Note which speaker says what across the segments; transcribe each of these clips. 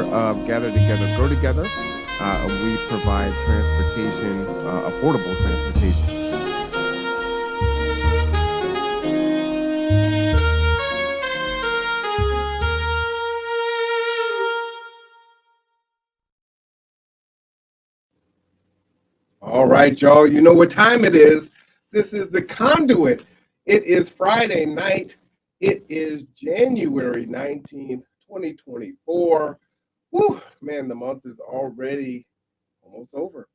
Speaker 1: sponsor of Gather Together, Grow Together. We provide transportation, affordable transportation. All right, y'all. You know what time it is. This is the Conduit. It is Friday night. It is January 19th, 2024. Whew, man, the month is already almost over.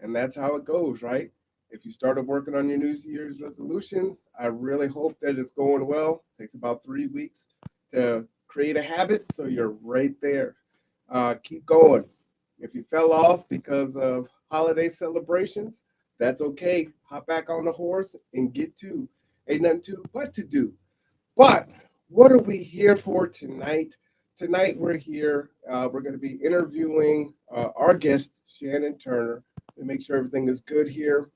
Speaker 1: And that's how it goes, right? If you started working on your New Year's resolutions, I really hope that it's going well. It takes about 3 weeks to create a habit, so you're right there. Keep going. If you fell off because of holiday celebrations, that's okay. Hop back on the horse and get to. Ain't nothing to but to do. But what are we here for tonight? Tonight we're here. We're going to be interviewing our guest, Shannon Turner, to make sure everything is good here.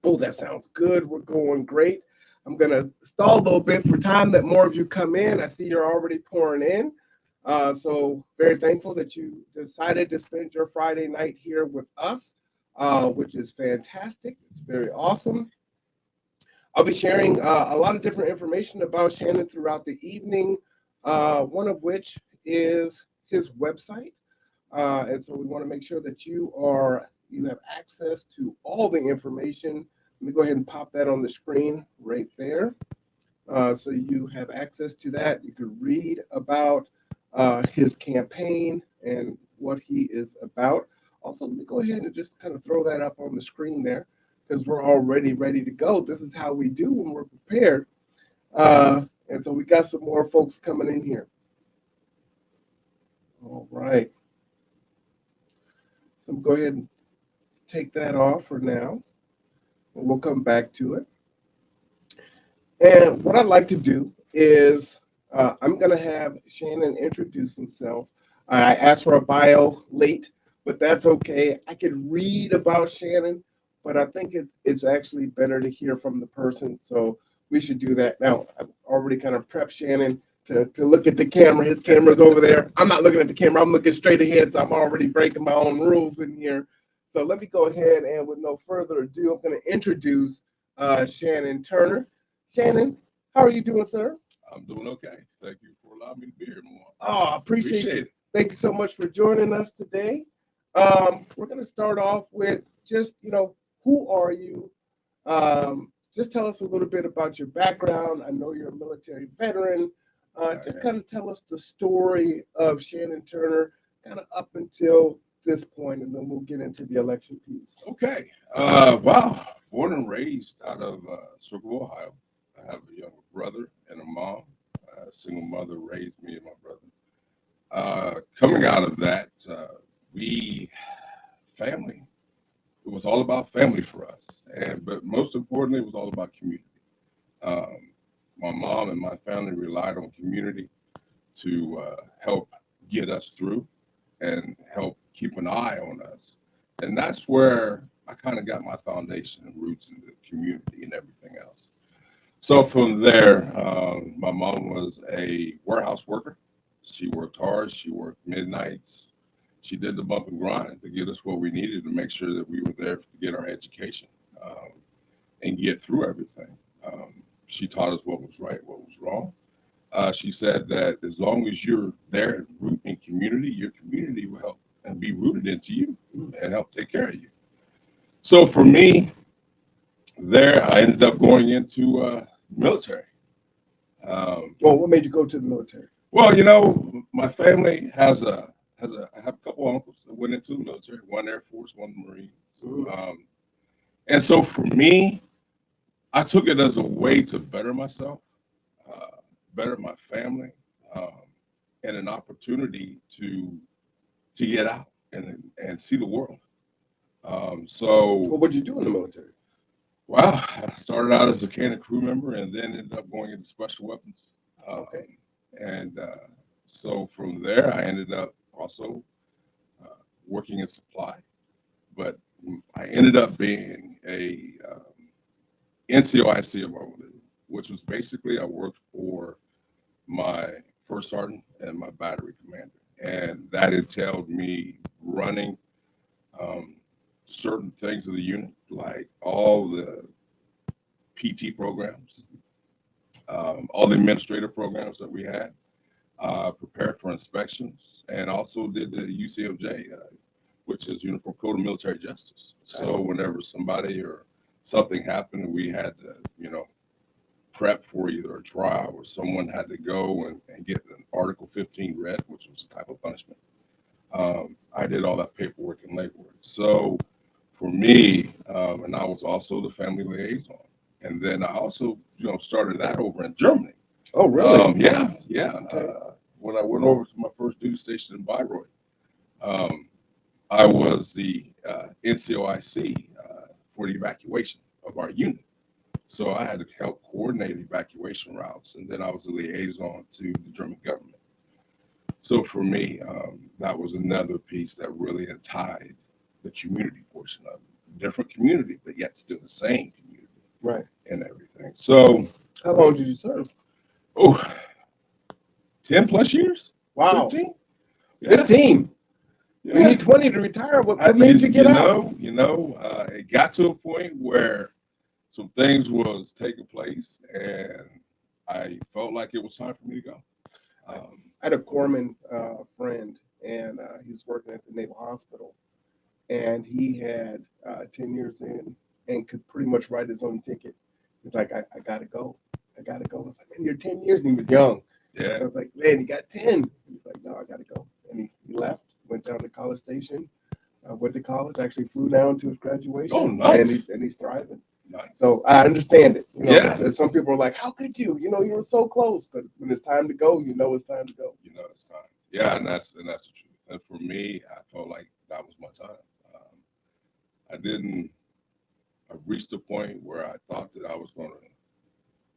Speaker 1: Oh, that sounds good. We're going great. I'm going to stall a little bit for time that more of you come in. I see you're already pouring in. So very thankful that you decided to spend your Friday night here with us, which is fantastic. It's very awesome. I'll be sharing a lot of different information about Shannon throughout the evening, one of which is his website. And so we want to make sure that you have access to all the information. Let me go ahead and pop that on the screen right there. So you have access to that. You can read about his campaign and what he is about. Also, let me go ahead and just kind of throw that up on the screen there because we're already ready to go. This is how we do when we're prepared. And so we got some more folks coming in here. All right. So go ahead and take that off for now. And we'll come back to it. And what I'd like to do is I'm going to have Shannon introduce himself. I asked for a bio late, but that's okay. I could read about Shannon, but I think it's actually better to hear from the person. So we should do that. Now, I've already kind of prepped Shannon to look at the camera. His camera's over there. I'm not looking at the camera. I'm looking straight ahead, so I'm already breaking my own rules in here. So let me go ahead and with no further ado, I'm going to introduce Shannon Turner. Shannon, how are you doing, sir?
Speaker 2: I'm doing okay. Thank you for allowing me to be here more.
Speaker 1: Oh, appreciate you.
Speaker 2: It.
Speaker 1: Thank you so much for joining us today. We're going to start off with just, who are you? Just tell us a little bit about your background. I know you're a military veteran. Just kind of tell us the story of Shannon Turner, kind of up until this point, and then we'll get into the election piece.
Speaker 2: Okay. Wow. Born and raised out of Circle, Ohio. I have a younger brother and a mom. A single mother raised me and my brother. Coming out of that, family. It was all about family for us, but most importantly, it was all about community. My mom and my family relied on community to help get us through and help keep an eye on us. And that's where I kind of got my foundation and roots in the community and everything else. So from there, my mom was a warehouse worker. She worked hard. She worked midnights. She did the bump and grind to get us what we needed to make sure that we were there to get our education and get through everything. She taught us what was right, what was wrong. She said that as long as you're there and root in community, your community will help and be rooted into you and help take care of you. So for me, there I ended up going into military.
Speaker 1: Well, what made you go to the military?
Speaker 2: Well, my family I have a couple uncles that went into the military, one Air Force, one Marine. And so for me, I took it as a way to better myself, better my family, and an opportunity to get out and see the world. So
Speaker 1: what did you do in the military?
Speaker 2: Well, I started out as a can and crew member and then ended up going into special weapons.
Speaker 1: Okay.
Speaker 2: And so from there, I ended up also working in supply. But I ended up being a NCOIC of our own, which was basically I worked for my first sergeant and my battery commander. and that entailed me running certain things of the unit, like all the PT programs, all the administrative programs that we had, prepared for inspections, and also did the UCMJ, which is Uniform Code of Military Justice. So whenever somebody or something happened, we had to, prep for either a trial or someone had to go and get an Article 15 read, which was a type of punishment. I did all that paperwork and legwork. So for me, and I was also the family liaison. And then I also, started that over in Germany.
Speaker 1: Oh, really?
Speaker 2: Yeah.
Speaker 1: Okay.
Speaker 2: When I went over to my first duty station in Bayreuth, I was the NCOIC for the evacuation of our unit. So I had to help coordinate evacuation routes, and then I was a liaison to the German government. So for me, that was another piece that really tied the community portion of it. Different community, but yet still the same community.
Speaker 1: Right.
Speaker 2: And everything. So
Speaker 1: how long did you serve?
Speaker 2: 10 plus years.
Speaker 1: Wow.
Speaker 2: 15.
Speaker 1: Yeah. 15.
Speaker 2: Yeah.
Speaker 1: You need 20 to retire. What made you get out?
Speaker 2: It got to a point where some things was taking place, and I felt like it was time for me to go.
Speaker 1: I had a corpsman friend, and he was working at the Naval Hospital, and he had 10 years in and could pretty much write his own ticket. He's like, I gotta go. I gotta go. I was like, man, you're 10 years, and he was young.
Speaker 2: Yeah.
Speaker 1: I was like, man, he got 10. He was like, no, I gotta go. And he left, went down to College Station, went to college, actually flew down to his graduation.
Speaker 2: Oh, nice.
Speaker 1: And he's thriving.
Speaker 2: Nice.
Speaker 1: So I understand it.
Speaker 2: Yeah.
Speaker 1: Some people are like, how could you? You were so close. But when it's time to go, it's time to go.
Speaker 2: It's time. Yeah, and that's the truth. And for me, I felt like that was my time. I reached a point where I thought that I was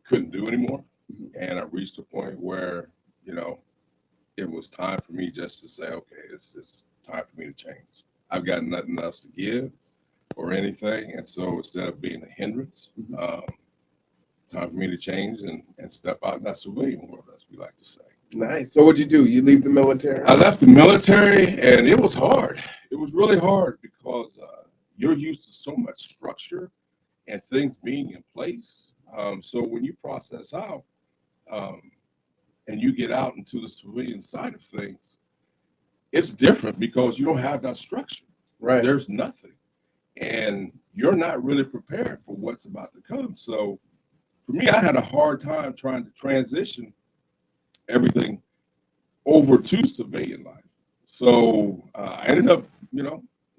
Speaker 2: couldn't do anymore. Mm-hmm. And I reached a point where, it was time for me just to say, okay, it's time for me to change. I've got nothing else to give or anything. And so instead of being a hindrance, time for me to change and step out in that civilian world, as we like to say.
Speaker 1: Nice. So what'd you do? You leave the military?
Speaker 2: I left the military, and it was hard. It was really hard because you're used to so much structure and things being in place. So when you process out and you get out into the civilian side of things, it's different because you don't have that structure.
Speaker 1: Right.
Speaker 2: There's nothing. And you're not really prepared for what's about to come. So for me, I had a hard time trying to transition everything over to civilian life. So I ended up,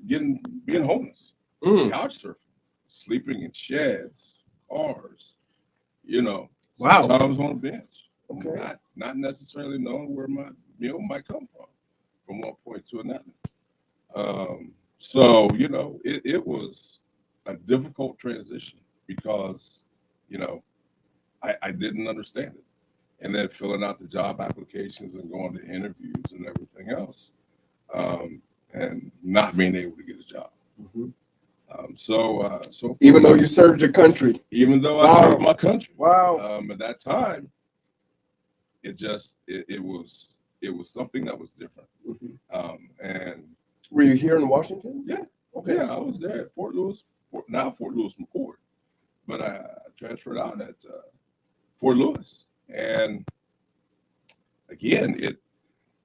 Speaker 2: being homeless, couch surfing, sleeping in sheds, cars,
Speaker 1: wow.
Speaker 2: sometimes on a bench.
Speaker 1: Okay.
Speaker 2: Not necessarily knowing where my meal might come from one point to another. So, it was a difficult transition because, I didn't understand it. And then filling out the job applications and going to interviews and everything else, and not being able to get a job.
Speaker 1: Mm-hmm.
Speaker 2: So
Speaker 1: even though you served your country,
Speaker 2: even though I served my country,
Speaker 1: wow.
Speaker 2: At that time, it was something that was different. Mm-hmm. And
Speaker 1: were you here in Washington?
Speaker 2: Yeah.
Speaker 1: Okay.
Speaker 2: Yeah, I was there at Fort Lewis, now Fort Lewis McCord, but I transferred out at Fort Lewis. And again,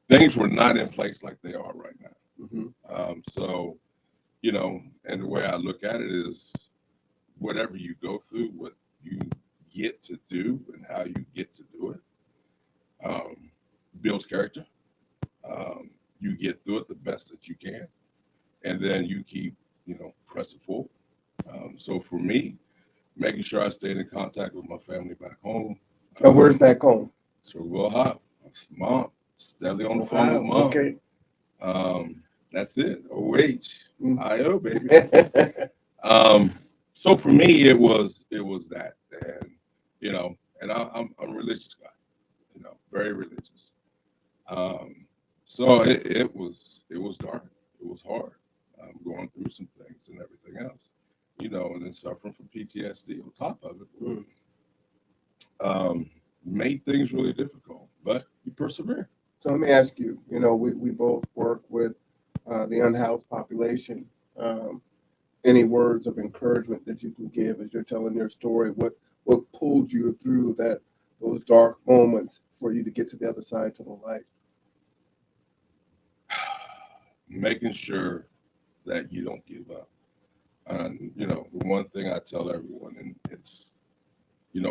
Speaker 2: things were not in place like they are right now. Mm-hmm. So, and the way I look at it is whatever you go through, what you get to do and how you get to do it, builds character. You get through it the best that you can, and then you keep, pressing forward. So for me, making sure I stayed in contact with my family back home.
Speaker 1: Where's back home?
Speaker 2: Circleville, Ohio. Mom, steadily on the phone with mom.
Speaker 1: Okay.
Speaker 2: That's it. OH, baby. So for me, it was that, and and I'm a religious guy, very religious. So it was dark. It was hard. Going through some things and everything else, and then suffering from PTSD on top of it. Made things really difficult, but you persevere.
Speaker 1: So let me ask you, we both work with the unhoused population. Um, any words of encouragement that you can give as you're telling your story? What pulled you through those dark moments for you to get to the other side, to the light?
Speaker 2: Making sure that you don't give up. And, the one thing I tell everyone, and it's,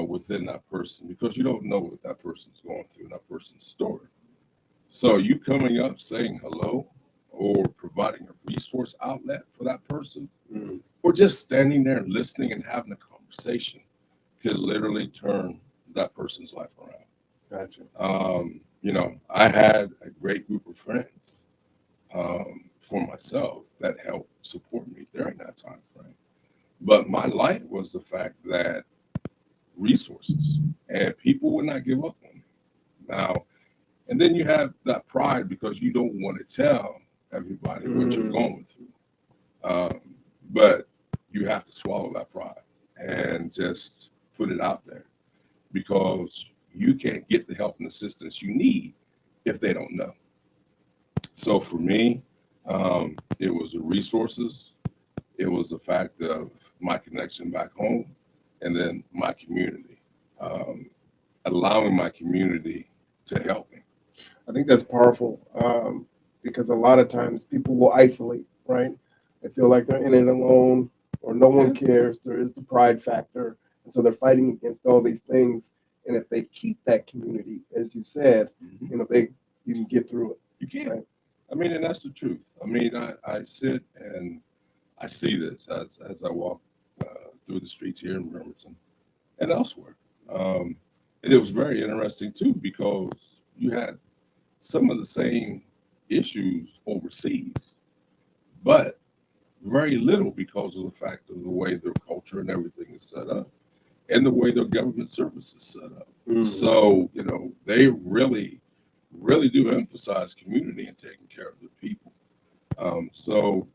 Speaker 2: within that person, because you don't know what that person's going through, that person's story. So you coming up saying hello or providing a resource outlet for that person,
Speaker 1: Mm,
Speaker 2: or just standing there and listening and having a conversation could literally turn that person's life around.
Speaker 1: gotcha.
Speaker 2: I had a great group of friends for myself that helped support me during that time frame. But my light was the fact that resources and people would not give up on me. Now, and then you have that pride because you don't want to tell everybody what you're
Speaker 1: Mm,
Speaker 2: going through. But you have to swallow that pride and just put it out there because you can't get the help and assistance you need if they don't know. So for me, it was the resources, it was the fact of my connection back home, and then my community, um, allowing my community to help me.
Speaker 1: I think that's powerful because a lot of times people will isolate, right? They feel like they're in it alone or no one cares. There is the pride factor. And so they're fighting against all these things. And if they keep that community, as you said,
Speaker 2: Mhm.
Speaker 1: you can get through it.
Speaker 2: You can.
Speaker 1: Right.
Speaker 2: I mean, and that's the truth. I mean, I sit and I see this as I walk through the streets here in Bremerton and elsewhere. Um, and it was very interesting too because you had some of the same issues overseas, but very little because of the fact of the way their culture and everything is set up and the way their government service is set up.
Speaker 1: Mm,
Speaker 2: So, they really, really do emphasize community and taking care of the people.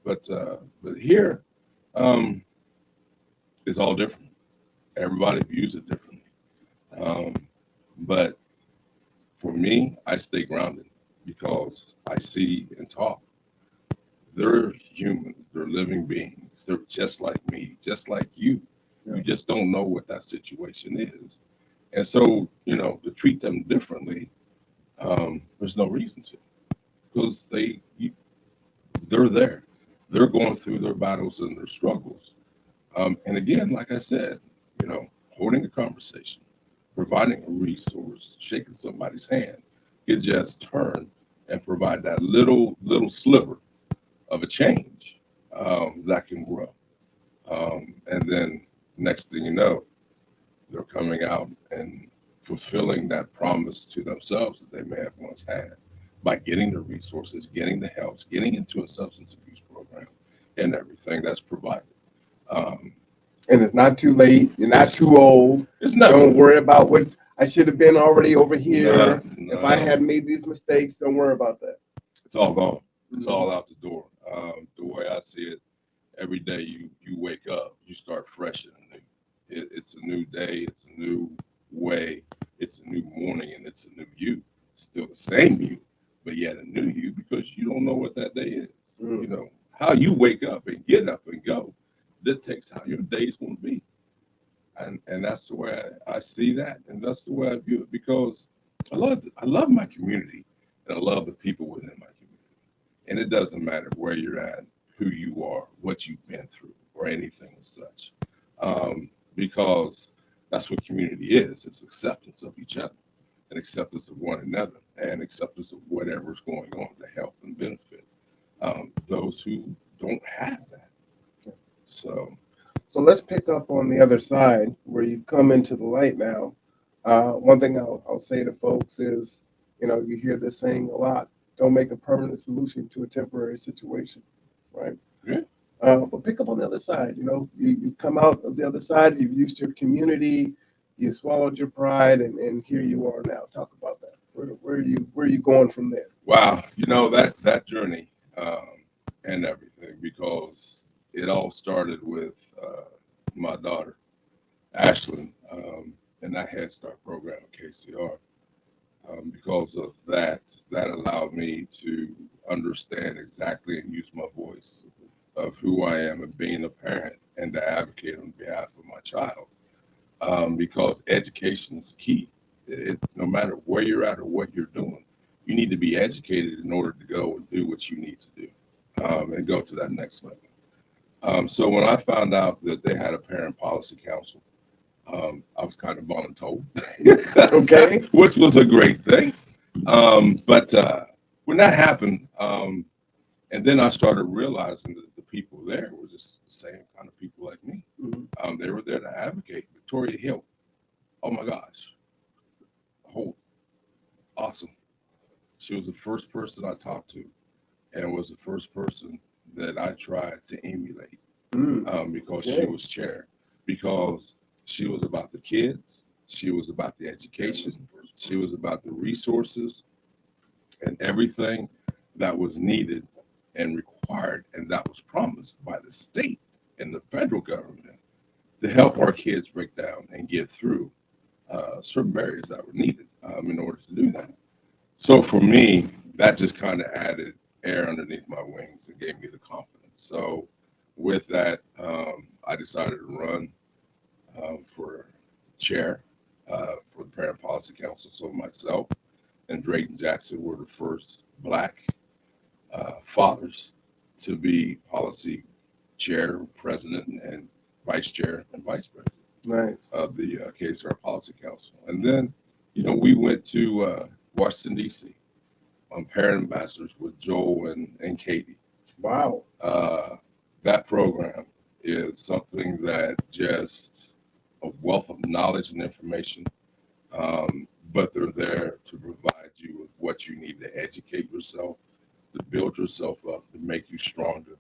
Speaker 2: But here, um, it's all different. Everybody views it differently. Um, but for me, I stay grounded because I see and talk. They're humans, they're living beings. They're just like me, just like you.
Speaker 1: yeah.
Speaker 2: You just don't know what that situation is. And so, to treat them differently, there's no reason to because they're there. They're going through their battles and their struggles. And again, like I said, holding a conversation, providing a resource, shaking somebody's hand, could just turn and provide that little sliver of a change that can grow. And then next thing you know, they're coming out and fulfilling that promise to themselves that they may have once had by getting the resources, getting the helps, getting into a substance abuse program, and everything that's provided. Um,
Speaker 1: And it's not too late. You're not too old.
Speaker 2: it's never
Speaker 1: Don't worry about what I should have been already over here. If I
Speaker 2: no,
Speaker 1: had made these mistakes, don't worry about that.
Speaker 2: it's all gone. It's
Speaker 1: Mhm.
Speaker 2: all out the door. The way I see it, every day you wake up, you start fresh and new. It's a new day. It's a new way. It's a new morning, and it's a new you. Still the same you, but yet a new you because you don't know what that day is.
Speaker 1: Mm.
Speaker 2: How you wake up and get up and go. That takes how your day's going to be, and that's the way I see that, and that's the way I view it because I love my community, and I love the people within my community. And it doesn't matter where you're at, who you are, what you've been through, or anything as such. Because that's what community is. It's acceptance of each other and acceptance of one another and acceptance of whatever's going on to help and benefit those who don't have that. So,
Speaker 1: So let's pick up on the other side where you've come into the light now. One thing I'll say to folks is, you hear this saying a lot: don't make a permanent solution to a temporary situation, right?
Speaker 2: yeah.
Speaker 1: But pick up on the other side. You've come out of the other side. You've used your community. You swallowed your pride, and here you are now. Talk about that. Where are you going from there?
Speaker 2: Wow. That journey and everything because it all started with my daughter, Ashlyn, and that Head Start program at KCR. Because of that, that allowed me to understand exactly and use my voice of who I am and being a parent and to advocate on behalf of my child. Because education is key. No matter where you're at or what you're doing, you need to be educated in order to go and do what you need to do and go to that next level. So when I found out that they had a parent policy council, I was kind of voluntold,
Speaker 1: Okay.
Speaker 2: which was a great thing. But when that happened, and then I started realizing that the people there were just the same kind of people like me.
Speaker 1: Mhm.
Speaker 2: They were there to advocate. Victoria Hill, oh my gosh, oh, awesome. She was the first person I talked to, and was the first person that I tried to emulate because she
Speaker 1: Okay.
Speaker 2: was chair, because she was about the kids, she was about the education, she was about the resources and everything that was needed and required, and that was promised by the state and the federal government to help our kids break down and get through certain barriers that were needed in order to do that. So for me, that just kind of added air underneath my wings and gave me the confidence. So with that, I decided to run for chair for the Parent Policy Council. So myself and Drayton Jackson were the first Black fathers to be policy chair, president, and vice chair and vice president
Speaker 1: Nice.
Speaker 2: of the KSR Policy Council. And then, we went to Washington, D.C. on parent ambassadors with Joel and Katie.
Speaker 1: Wow.
Speaker 2: That program is something that just a wealth of knowledge and information, but they're there to provide you with what you need to educate yourself, to build yourself up, to make you stronger,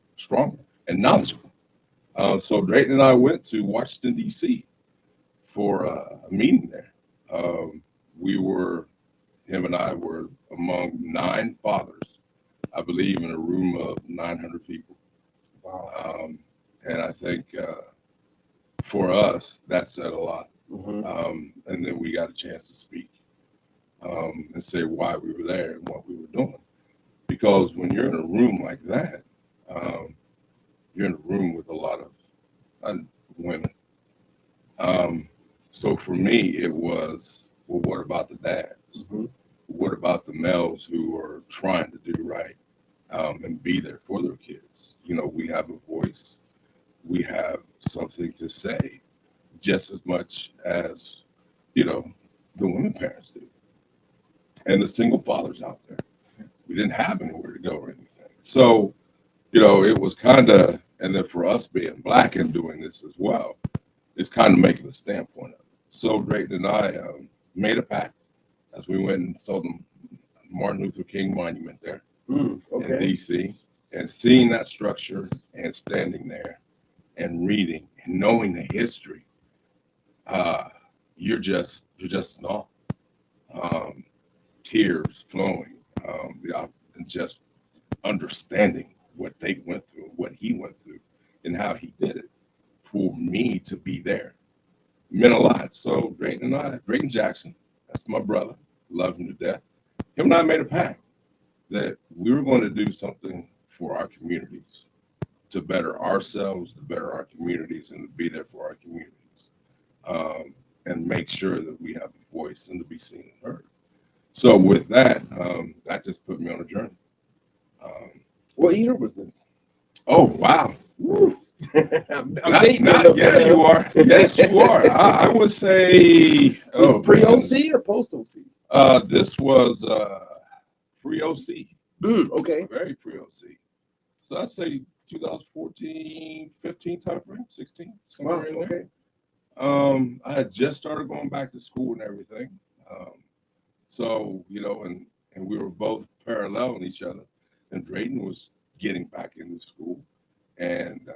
Speaker 2: and knowledgeable. So Drayton and I went to Washington, D.C. for a meeting there. Him and I were among 9 fathers, I believe, in a room of 900 people.
Speaker 1: Wow.
Speaker 2: And I think for us, that said a lot.
Speaker 1: Mhm.
Speaker 2: And then we got a chance to speak and say why we were there and what we were doing. Because when you're in a room like that, you're in a room with a lot of women. So for me, it was, well, what about the dads?
Speaker 1: Mhm.
Speaker 2: What about the males who are trying to do right and be there for their kids? We have a voice. We have something to say just as much as, the women parents do. And the single fathers out there. We didn't have anywhere to go or anything. So, it was kind of, and then for us being Black and doing this as well, it's kind of making a standpoint of it. So Drayton and I made a pact as we went and saw the Martin Luther King monument there in
Speaker 1: Okay.
Speaker 2: D.C. and seeing that structure and standing there and reading and knowing the history, you're just in awe. Um, Tears flowing, and just understanding what they went through, what he went through, and how he did it. For me to be there meant a lot. So Drayton Jackson, that's my brother, love him to death. Him and I made a pact that we were going to do something for our communities, to better ourselves, to better our communities, and to be there for our communities, and make sure that we have a voice and to be seen and heard. So with that, that just put me on a journey. Um,
Speaker 1: What year was this?
Speaker 2: oh wow!
Speaker 1: Woo. I'm
Speaker 2: Not,
Speaker 1: dating
Speaker 2: not,
Speaker 1: you.
Speaker 2: yeah, you are. Yes, you are. I would say. Oh,
Speaker 1: Pre
Speaker 2: goodness.
Speaker 1: OC or post OC?
Speaker 2: This was pre OC,
Speaker 1: Okay.
Speaker 2: very pre OC. So I'd say 2014, 15 timeframe, 16,
Speaker 1: Wow.
Speaker 2: somewhere in there.
Speaker 1: Okay.
Speaker 2: I had just started going back to school and everything. So, and we were both paralleling each other. And Drayton was getting back into school. And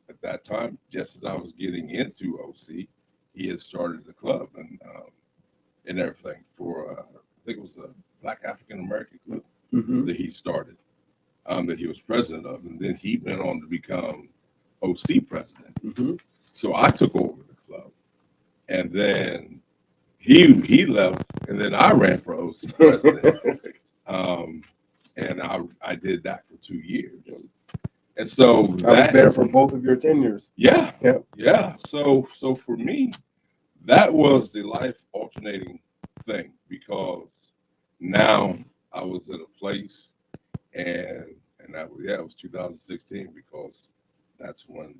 Speaker 2: at that time, just as I was getting into OC, he had started the club and everything for, I think it was the Black African American Club
Speaker 1: Mhm.
Speaker 2: that he started, that he was president of. And then he went on to become OC president.
Speaker 1: Mhm.
Speaker 2: So I took over the club. And then he left and then I ran for OC president. And I did that for 2 years. And so
Speaker 1: I was there for both of your tenures.
Speaker 2: Yeah.
Speaker 1: Yep.
Speaker 2: Yeah. So for me, that was the life alternating thing, because now I was in a place, and it was 2016, because that's when,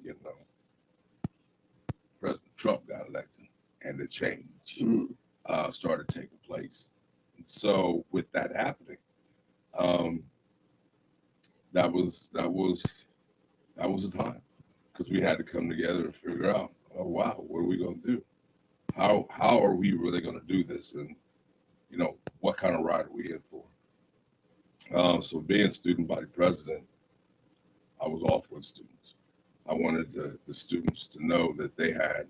Speaker 2: President Trump got elected and the change started taking place. And so with that happening, that was the time, because we had to come together and figure out, oh wow, what are we going to do? How are we really going to do this? And what kind of ride are we in for? So being student body president, I was all for the students. I wanted the students to know that they had,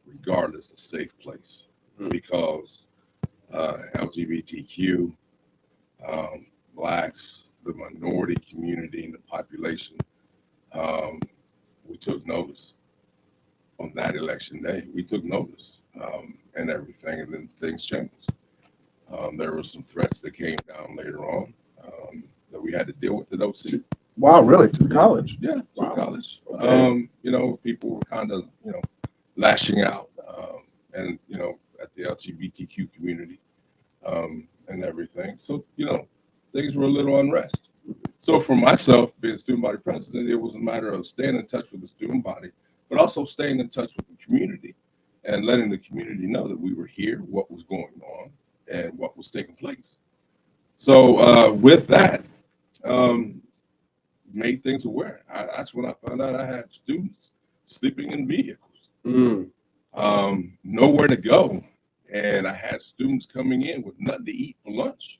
Speaker 2: regardless, a safe place, because LGBTQ, blacks, the minority community, and the population, we took notice on that election day. We took notice, and everything, and then things changed. There were some threats that came down later on, that we had to deal with at OC.
Speaker 1: Wow, really? To college?
Speaker 2: Yeah,
Speaker 1: wow.
Speaker 2: To college.
Speaker 1: Okay.
Speaker 2: People were kind of, lashing out, and, at the LGBTQ community, and everything. So, things were a little unrest. So for myself, being student body president, it was a matter of staying in touch with the student body, but also staying in touch with the community and letting the community know that we were here, what was going on, and what was taking place. So with that, made things aware. That's when I found out I had students sleeping in vehicles, nowhere to go, and I had students coming in with nothing to eat for lunch,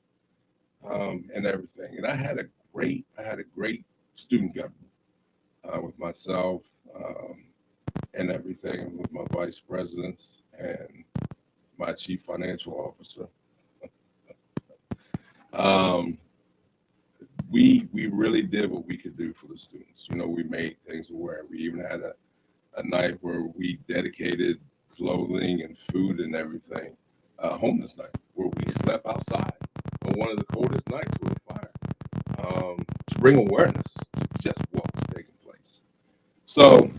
Speaker 2: and everything. And I had a great student government with myself, and everything, with my vice presidents and my chief financial officer. We really did what we could do for the students. We made things aware. We even had a night where we dedicated clothing and food and everything, homeless night, where we slept outside on one of the coldest nights with a fire, to bring awareness to just what was taking place. So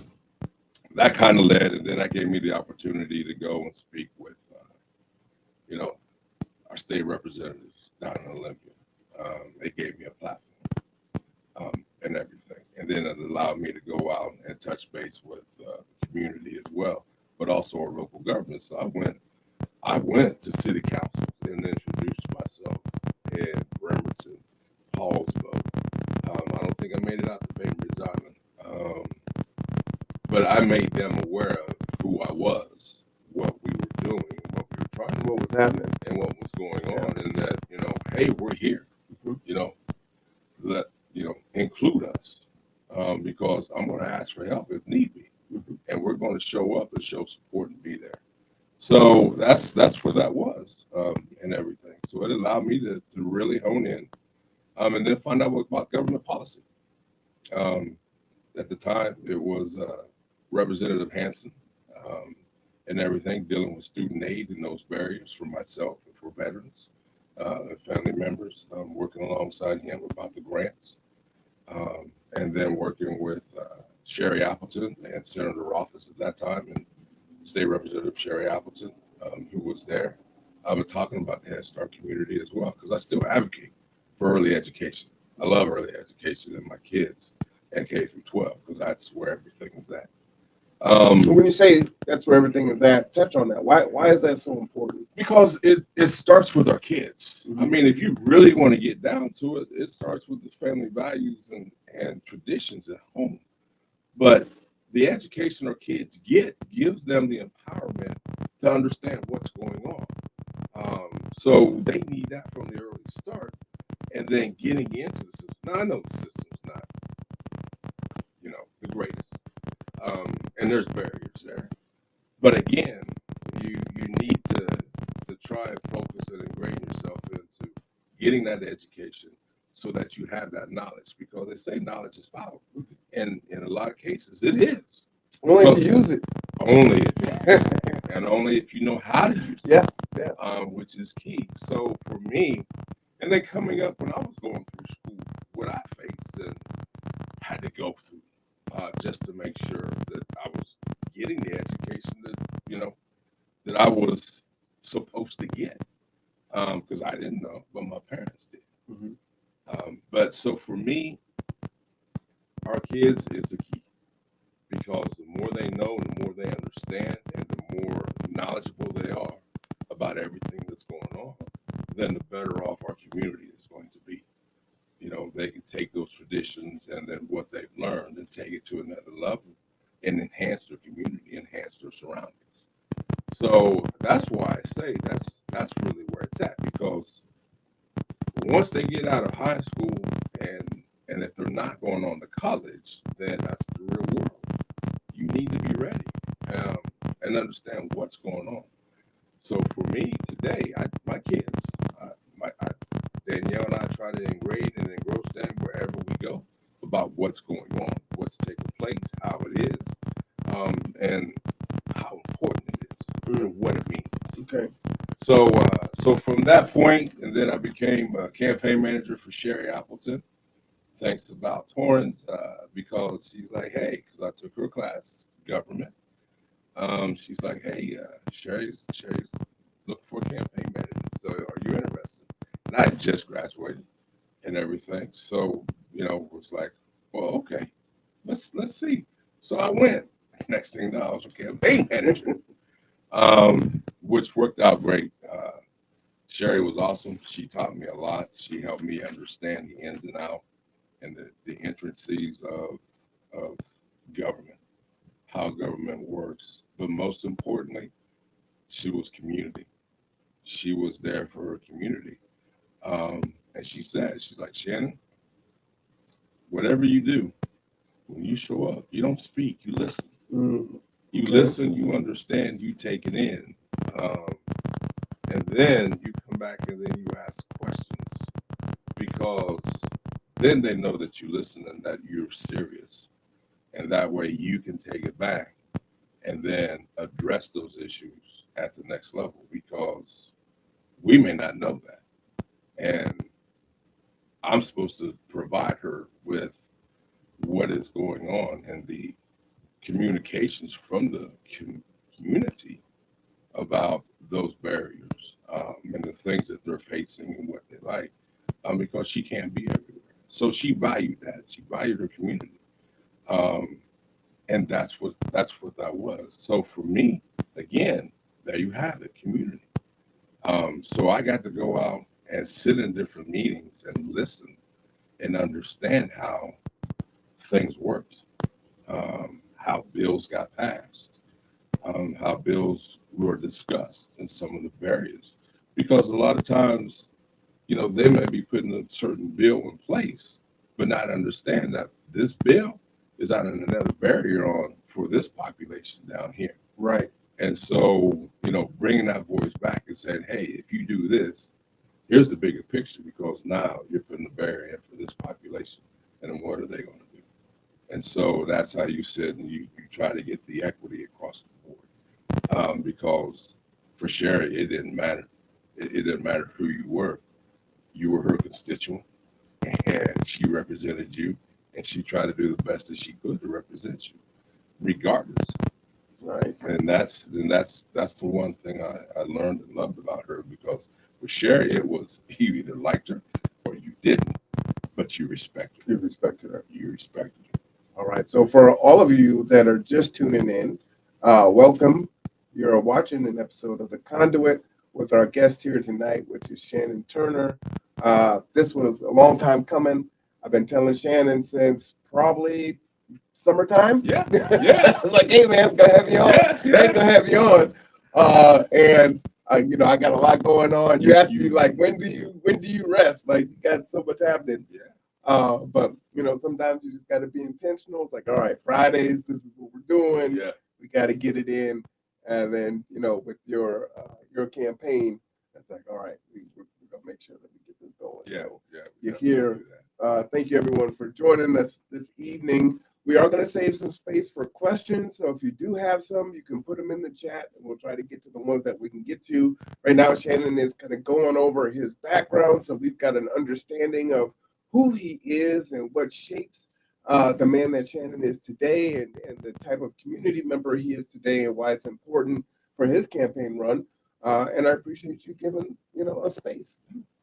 Speaker 2: that kind of led, and then that gave me the opportunity to go and speak with, our state representatives down in Olympia. They gave me a platform, and everything, and then it allowed me to go out and touch base with the community as well, but also our local government. So I went to city councils and introduced myself in Bremerton, Hallsville. I don't think I made it out to Bainbridge Island, but I made them aware of who I was, what we were doing, and what we were trying,
Speaker 1: what was happening,
Speaker 2: and what was going on, and that, hey, we're here. Include us, because I'm going to ask for help if need be, and we're going to show up and show support and be there. So that's where that was, and everything. So it allowed me to really hone in, and then find out about government policy. At the time, it was Representative Hanson, and everything, dealing with student aid and those barriers for myself and for veterans and family members, working alongside him about the grants, and then working with Sherry Appleton and Senator Rothfuss at that time, and State Representative Sherry Appleton, who was there. I was talking about the Head Start community as well, because I still advocate for early education. I love early education in my kids and K through 12, because that's where everything is at.
Speaker 1: When you say that's where everything is at, touch on that. Why is that so important?
Speaker 2: Because it starts with our kids. I mean, if you really want to get down to it, it starts with the family values and traditions at home. But the education our kids get gives them the empowerment to understand what's going on. So they need that from the early start, and then getting into the system. Now, I know the system's not, the greatest, and there's barriers there. But again, you need to try and focus and ingrain yourself into getting that education, so that you have that knowledge, because they say knowledge is power, and in a lot of cases it is.
Speaker 1: Only if you use it.
Speaker 2: Only if you and only if you know how to use it.
Speaker 1: Yeah.
Speaker 2: which is key. So for me, and then coming up when I was going through school, what I faced and had to go through just to make sure that I was getting the education that that I was supposed to get, because I didn't know, but my parents did.
Speaker 1: Mm-hmm.
Speaker 2: But so for me, our kids is the key, because the more they know, the more they understand, and the more knowledgeable they are about everything that's going on, then the better off our community is going to be. They can take those traditions and then what they've learned and take it to another level and enhance their community, enhance their surroundings. So that's why I say that's really where it's at, because once they get out of high school and if they're not going on to college, then that's the real world. You need to be ready and understand what's going on. So for me today, my kids, Danielle and I try to ingrate and engross them wherever we go about what's going on, what's taking place, how it is, and how important it is, and what it means.
Speaker 1: Okay.
Speaker 2: So from that point, and then I became a campaign manager for Sherry Appleton, thanks to Val Torrens, because she's like, hey, because I took her class, government. She's like, hey, Sherry's looking for a campaign manager. So are you interested? And I had just graduated and everything. So, was like, well, okay, let's see. So I went. Next thing you know, I was a campaign manager, which worked out great. Sherry was awesome. She taught me a lot. She helped me understand the ins and outs and the intricacies of government, how government works. But most importantly, she was community. She was there for her community. And she's like, Shannon, whatever you do, when you show up, you don't speak, you listen.
Speaker 1: Mm-hmm.
Speaker 2: You listen, you understand, you take it in. And then you come back and then you ask questions, because then they know that you listen and that you're serious. And that way you can take it back and then address those issues at the next level, because we may not know that. And I'm supposed to provide her with what is going on and the communications from the community about those barriers, and the things that they're facing and what they like, because she can't be everywhere. So she valued that. She valued her community. And that's what that was. So for me, again, there you have it, community. So I got to go out and sit in different meetings and listen and understand how things worked, how bills got passed, how bills were discussed, and some of the barriers. Because a lot of times, they may be putting a certain bill in place, but not understand that this bill is on another barrier on for this population down here.
Speaker 1: Right.
Speaker 2: And so, bringing that voice back and saying, hey, if you do this, here's the bigger picture, because now you're putting a barrier in for this population. And then what are they going to do? And so that's how you sit and you try to get the equity across the board. Because for Sherry, it didn't matter. It didn't matter who you were. You were her constituent, and she represented you, and she tried to do the best that she could to represent you, regardless.
Speaker 1: Right.
Speaker 2: And that's the one thing I learned and loved about her, because with Sherry, it was you either liked her or you didn't, but you respected her.
Speaker 1: You respected her.
Speaker 2: You respected her.
Speaker 1: All right. So for all of you that are just tuning in, welcome. You're watching an episode of The Conduit with our guest here tonight, which is Shannon Turner. This was a long time coming. I've been telling Shannon since probably summertime.
Speaker 2: Yeah.
Speaker 1: I was like, hey man, I'm gonna have you on.
Speaker 2: Yeah.
Speaker 1: Gonna have you on. And I got a lot going on. You asked me like, when do you rest? Like, you got so much happening.
Speaker 2: Yeah.
Speaker 1: But sometimes you just got to be intentional. It's like, all right, Fridays, this is what we're doing.
Speaker 2: Yeah.
Speaker 1: We got to get it in. And then with your campaign, it's like, all right, we're gonna make sure that we get this going.
Speaker 2: Yeah.
Speaker 1: So
Speaker 2: Yeah.
Speaker 1: you're here. Thank you everyone for joining us this evening. We are going to save some space for questions. So if you do have some, you can put them in the chat and we'll try to get to the ones that we can get to. Right now, Shannon is kind of going over his background. So we've got an understanding of who he is and what shapes the man that Shannon is today, and the type of community member he is today, and why it's important for his campaign run. And I appreciate you giving, a space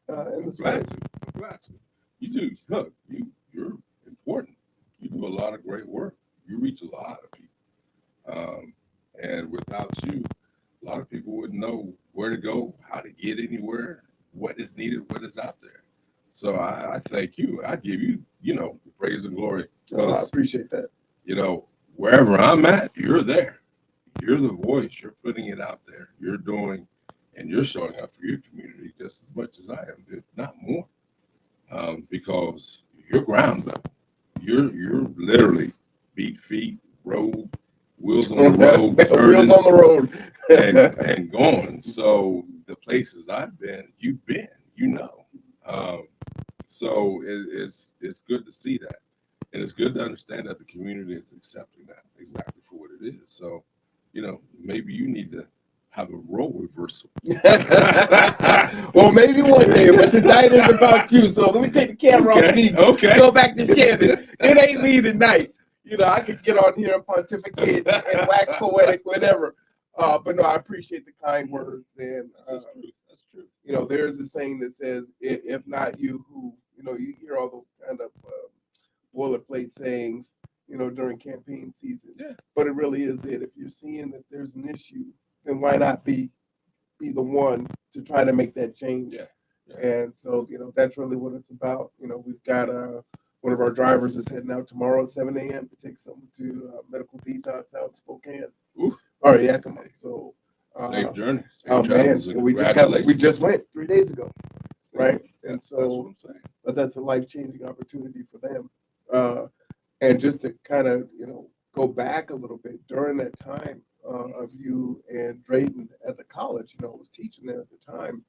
Speaker 1: in the space.
Speaker 2: I'm glad to. You do. Look, you're important. You do a lot of great work. You reach a lot of people. And without you, a lot of people wouldn't know where to go, how to get anywhere, what is needed, what is out there. So I thank you. I give you, praise and glory.
Speaker 1: I appreciate that.
Speaker 2: Wherever I'm at, you're there. You're the voice. You're putting it out there. You're doing, and you're showing up for your community just as much as I am, if not more. Because you're ground level. You're literally feet, road, wheels on the road,
Speaker 1: wheels on the road,
Speaker 2: and going. So the places I've been, you've been, So it's good to see that, and it's good to understand that the community is accepting that exactly for what it is. So, maybe you need to have a role reversal.
Speaker 1: Well, maybe one day, but tonight is about you. So let me take the camera off me.
Speaker 2: Okay.
Speaker 1: Go back to Shannon. It ain't me tonight. I could get on here and pontificate and wax poetic, whatever. But no, I appreciate the kind words. And
Speaker 2: That's true.
Speaker 1: There's a saying that says, if not you, who? You hear all those kind of boilerplate sayings, during campaign season.
Speaker 2: Yeah.
Speaker 1: But it really is it. If you're seeing that there's an issue, then why not be the one to try to make that change?
Speaker 2: Yeah.
Speaker 1: And so, that's really what it's about. We've got one of our drivers is heading out tomorrow at 7 a.m. to take someone to medical detox out in Spokane.
Speaker 2: Ooh.
Speaker 1: All right, yeah, come on. So
Speaker 2: safe journey. Safe
Speaker 1: oh man,
Speaker 2: travels,
Speaker 1: we just went 3 days ago, right? And
Speaker 2: that's what
Speaker 1: so
Speaker 2: I'm saying.
Speaker 1: but that's a life-changing opportunity for them. And just to kind of, go back a little bit during that time of you and Drayton at the college, I was teaching there at the time.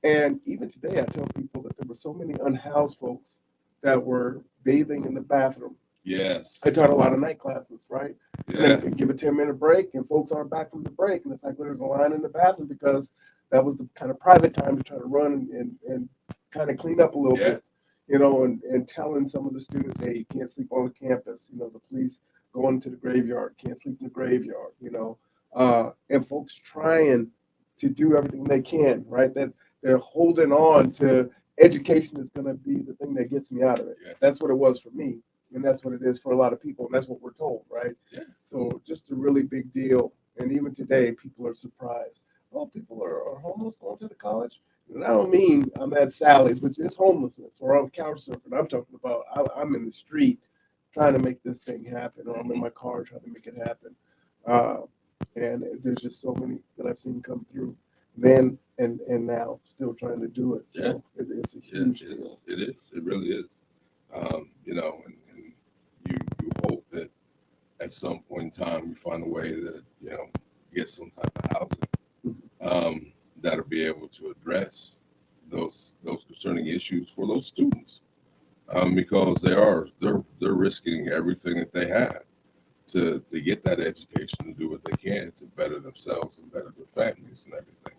Speaker 1: And even today, I tell people that there were so many unhoused folks that were bathing in the bathroom.
Speaker 2: Yes.
Speaker 1: I taught a lot of night classes, right?
Speaker 2: Yeah.
Speaker 1: And then give a 10-minute break, and folks aren't back from the break. And it's like, well, there's a line in the bathroom because that was the kind of private time to try to run and kind of clean up a little bit. And telling some of the students, hey, you can't sleep on the campus. The police going to the graveyard, can't sleep in the graveyard, and folks trying to do everything they can, right? That they're holding on to education is going to be the thing that gets me out of it.
Speaker 2: Yeah.
Speaker 1: That's what it was for me. And that's what it is for a lot of people. And that's what we're told, right?
Speaker 2: Yeah.
Speaker 1: So just a really big deal. And even today, people are surprised. Oh, people are homeless going to the college? And I don't mean I'm at Sally's, which is homelessness, or I'm couch surfing. I'm talking about I'm in the street trying to make this thing happen, or I'm in my car trying to make it happen. And there's just so many that I've seen come through then and now still trying to do it. So it's a huge deal.
Speaker 2: It is. It really is. And you hope that at some point in time you find a way to, get some type of housing that'll be able to address those concerning issues for those students, because they're risking everything that they have to get that education and do what they can to better themselves and better their families and everything.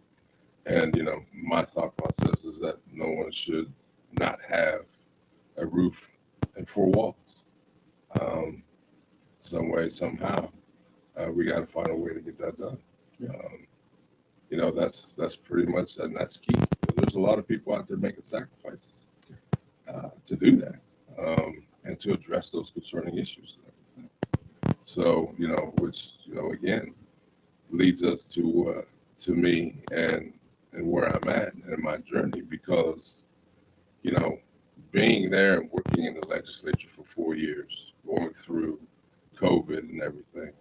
Speaker 2: And my thought process is that no one should not have a roof and four walls. Some way, somehow, we got to find a way to get that done. That's pretty much, and that's key. There's a lot of people out there making sacrifices to do that, and to address those concerning issues and everything. So, which again leads us to me and where I'm at in my journey, because being there and working in the legislature for 4 years, going through COVID and everything,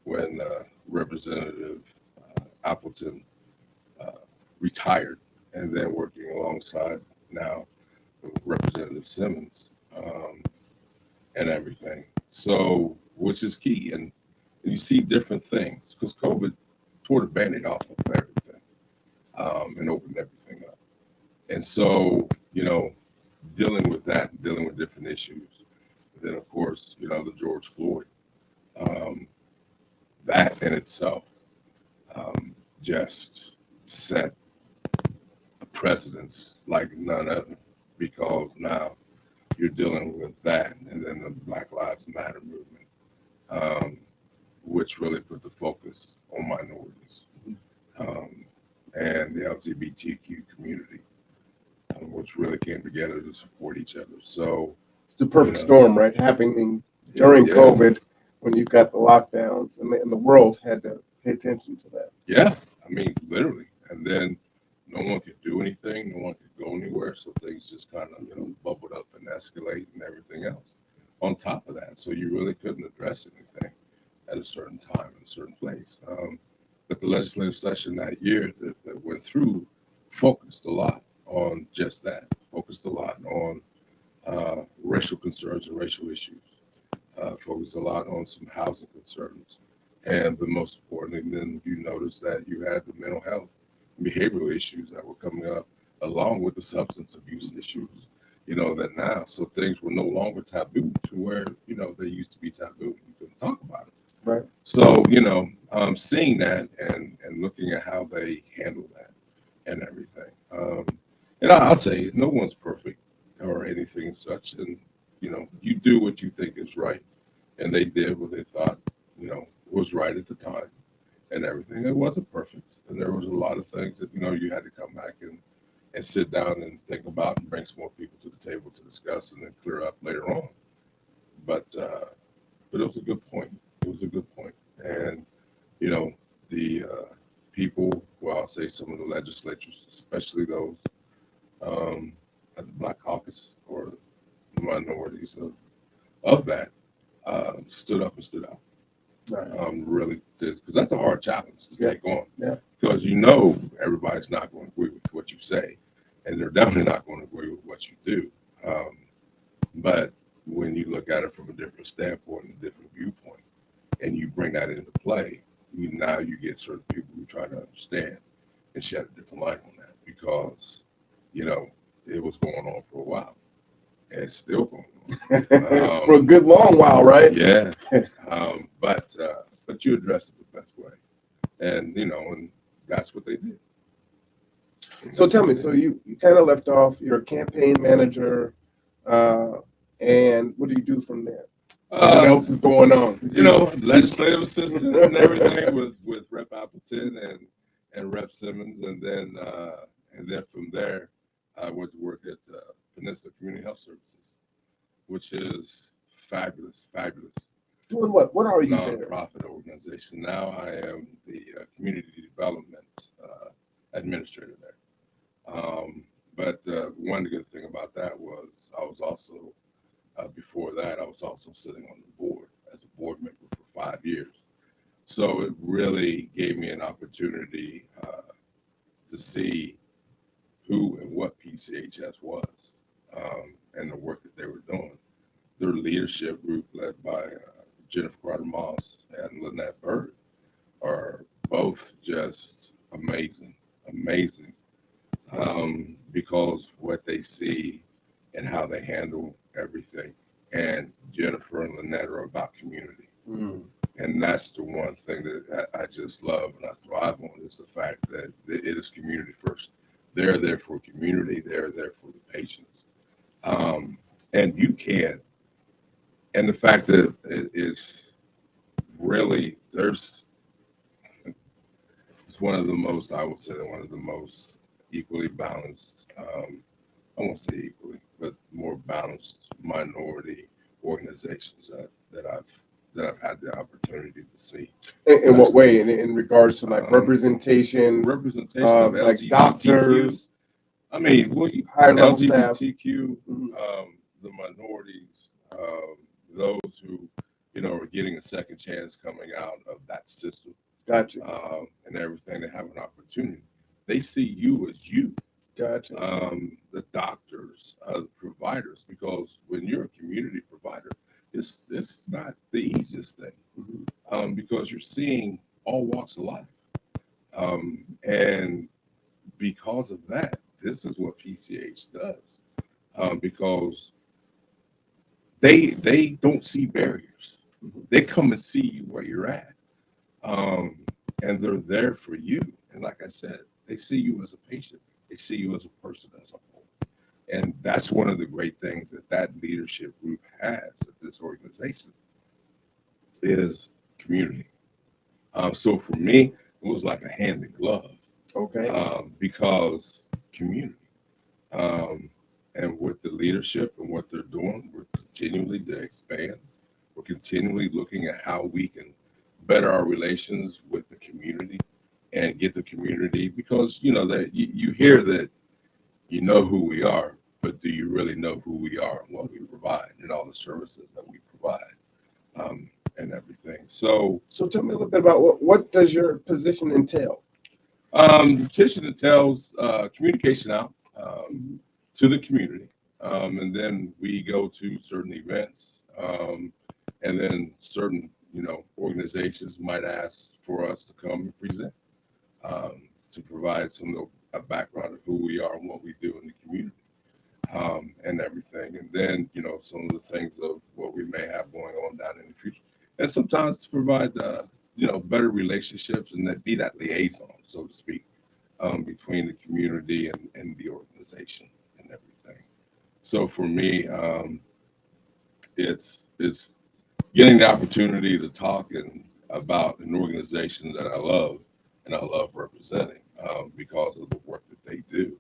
Speaker 2: when Representative Appleton retired, and then working alongside now Representative Simmons, and everything. So, which is key, and you see different things, because COVID tore the Band-Aid off of everything, and opened everything up. And so, dealing with that, dealing with different issues, then of course, the George Floyd, um, that in itself just set a precedence like none other, because now you're dealing with that, and then the Black Lives Matter movement, um, which really put the focus on minorities um, and the LGBTQ community, which really came together to support each other. So
Speaker 1: It's a perfect
Speaker 2: know,
Speaker 1: storm, right? Happening during
Speaker 2: yeah,
Speaker 1: COVID when you've got the lockdowns and the world had to pay attention to that.
Speaker 2: yeah, I mean, literally. And then no one could do anything, no one could go anywhere, so things just kind of, bubbled up and escalate and everything else on top of that. So you really couldn't address anything at a certain time in a certain place. But the legislative session that year that went through focused a lot on just that, focused a lot on racial concerns and racial issues, focused a lot on some housing concerns. And but most importantly, then you notice that you had the mental health and behavioral issues that were coming up along with the substance abuse issues, that now, so things were no longer taboo to where, they used to be taboo. You couldn't talk about it.
Speaker 1: Right.
Speaker 2: So, seeing that and looking at how they handle that and everything. And I'll tell you, no one's perfect or anything such. And, you do what you think is right. And they did what they thought, was right at the time and everything. It wasn't perfect. And there was a lot of things that, you had to come back and sit down and think about and bring some more people to the table to discuss and then clear up later on. But it was a good point. It was a good point. And, the people, well, I'll say some of the legislatures, especially those at the Black Caucus or the minorities of that, stood up and stood out.
Speaker 1: Nice.
Speaker 2: Really did, because that's a hard challenge to take on.
Speaker 1: Yeah.
Speaker 2: Because everybody's not going to agree with what you say, and they're definitely not going to agree with what you do. But when you look at it from a different standpoint, a different viewpoint, and you bring that into play, now you get certain people who try to understand and shed a different light on that, because it was going on for a while, and it's still going on
Speaker 1: For a good long while, right?
Speaker 2: yeah. But you address it the best way, and and that's what they did.
Speaker 1: So tell me, so you kind of left off, you're a campaign manager, and what do you do from there? What else is going on?
Speaker 2: Legislative assistant and everything with Rep Appleton and Rep Simmons, and then from there, I went to work at Peninsula Community Health Services, which is fabulous.
Speaker 1: Doing what? What are you there?
Speaker 2: Nonprofit organization. Now I am the community development administrator there. But one good thing about that was I was also, before that, I was also sitting on the board as a board member for 5 years. So it really gave me an opportunity to see who and what PCHS was, and the work that they were doing. Their leadership group, led by Jennifer Carter Moss and Lynette Bird, are both just amazing, because what they see and how they handle everything. And Jennifer and Lynette are about community.
Speaker 1: Mm.
Speaker 2: And that's the one thing that I just love and I thrive on, is the fact that it is community first. They're there for community. They're there for the patients. And you can. And the fact that it is really, it's one of the most, I would say, one of the most equally balanced, I won't say equally, but more balanced minority organizations that I've had the opportunity to see.
Speaker 1: In what way? In regards to like representation
Speaker 2: of
Speaker 1: like
Speaker 2: LGBTQ.
Speaker 1: doctors,
Speaker 2: I mean, well,
Speaker 1: higher level staff.
Speaker 2: LGBTQ,
Speaker 1: Mhm.
Speaker 2: the minorities, those who, are getting a second chance coming out of that system,
Speaker 1: Gotcha.
Speaker 2: and everything, they have an opportunity. They see you as you,
Speaker 1: Gotcha.
Speaker 2: the doctors, the providers, because when you're a community provider, it's not the easiest thing, because you're seeing all walks of life, and because of that, this is what PCH does, because they don't see barriers. They come and see you where you're at, um, and they're there for you. And like I said, they see you as a patient. They see you as a person as a whole. And that's one of the great things that that leadership group has at this organization is community. So for me, it was like a hand in glove
Speaker 1: Okay.
Speaker 2: because community. Um, and with the leadership and what they're doing, we're continually to expand. We're continually looking at how we can better our relations with the community and get the community because you know that you hear that you know who we are, but do you really know who we are and what we provide and all the services that we provide and everything?
Speaker 1: So tell me a little bit about what does your position entail?
Speaker 2: Petition entails communication out to the community, and then we go to certain events, and then certain organizations might ask for us to come and present to provide some of a background of who we are and what we do in the community and everything, and then some of the things of what we may have going on down in the future, and sometimes to provide better relationships and that be that liaison, so to speak, between the community and the organization and everything. So for me, it's getting the opportunity to talk about an organization that I love and I love representing because of the work that they do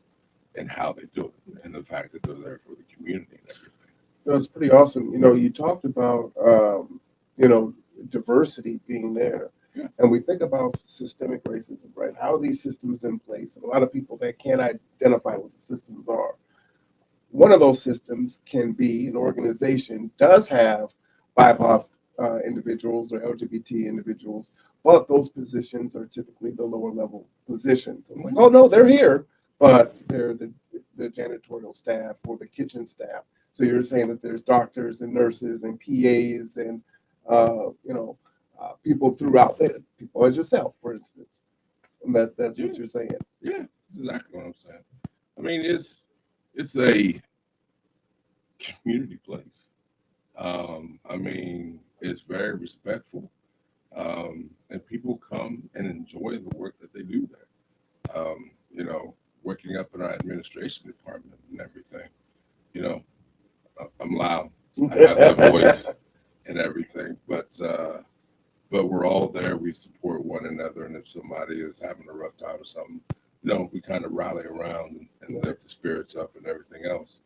Speaker 2: and how they do it and the fact that they're there for the community and everything.
Speaker 1: It's pretty awesome. You talked about diversity being there,
Speaker 2: Yeah.
Speaker 1: and we think about systemic racism, right? How are these systems in place? And a lot of people that can't identify what the systems are. One of those systems can be an organization does have BIPOC individuals or LGBT individuals, but those positions are typically the lower level positions. I'm like, oh no, they're here, but they're the janitorial staff or the kitchen staff. So you're saying that there's doctors and nurses and PAs and people throughout it, people as yourself, for instance. And that's
Speaker 2: Yeah.
Speaker 1: what you're saying.
Speaker 2: Yeah, that's exactly what I'm saying. I mean, it's a community place. I mean, it's very respectful, and people come and enjoy the work that they do there. Working up in our administration department and everything. You know, I'm loud. I have that voice and everything, but we're all there. We support one another, and if somebody is having a rough time or something, we kind of rally around and lift the spirits up and everything else.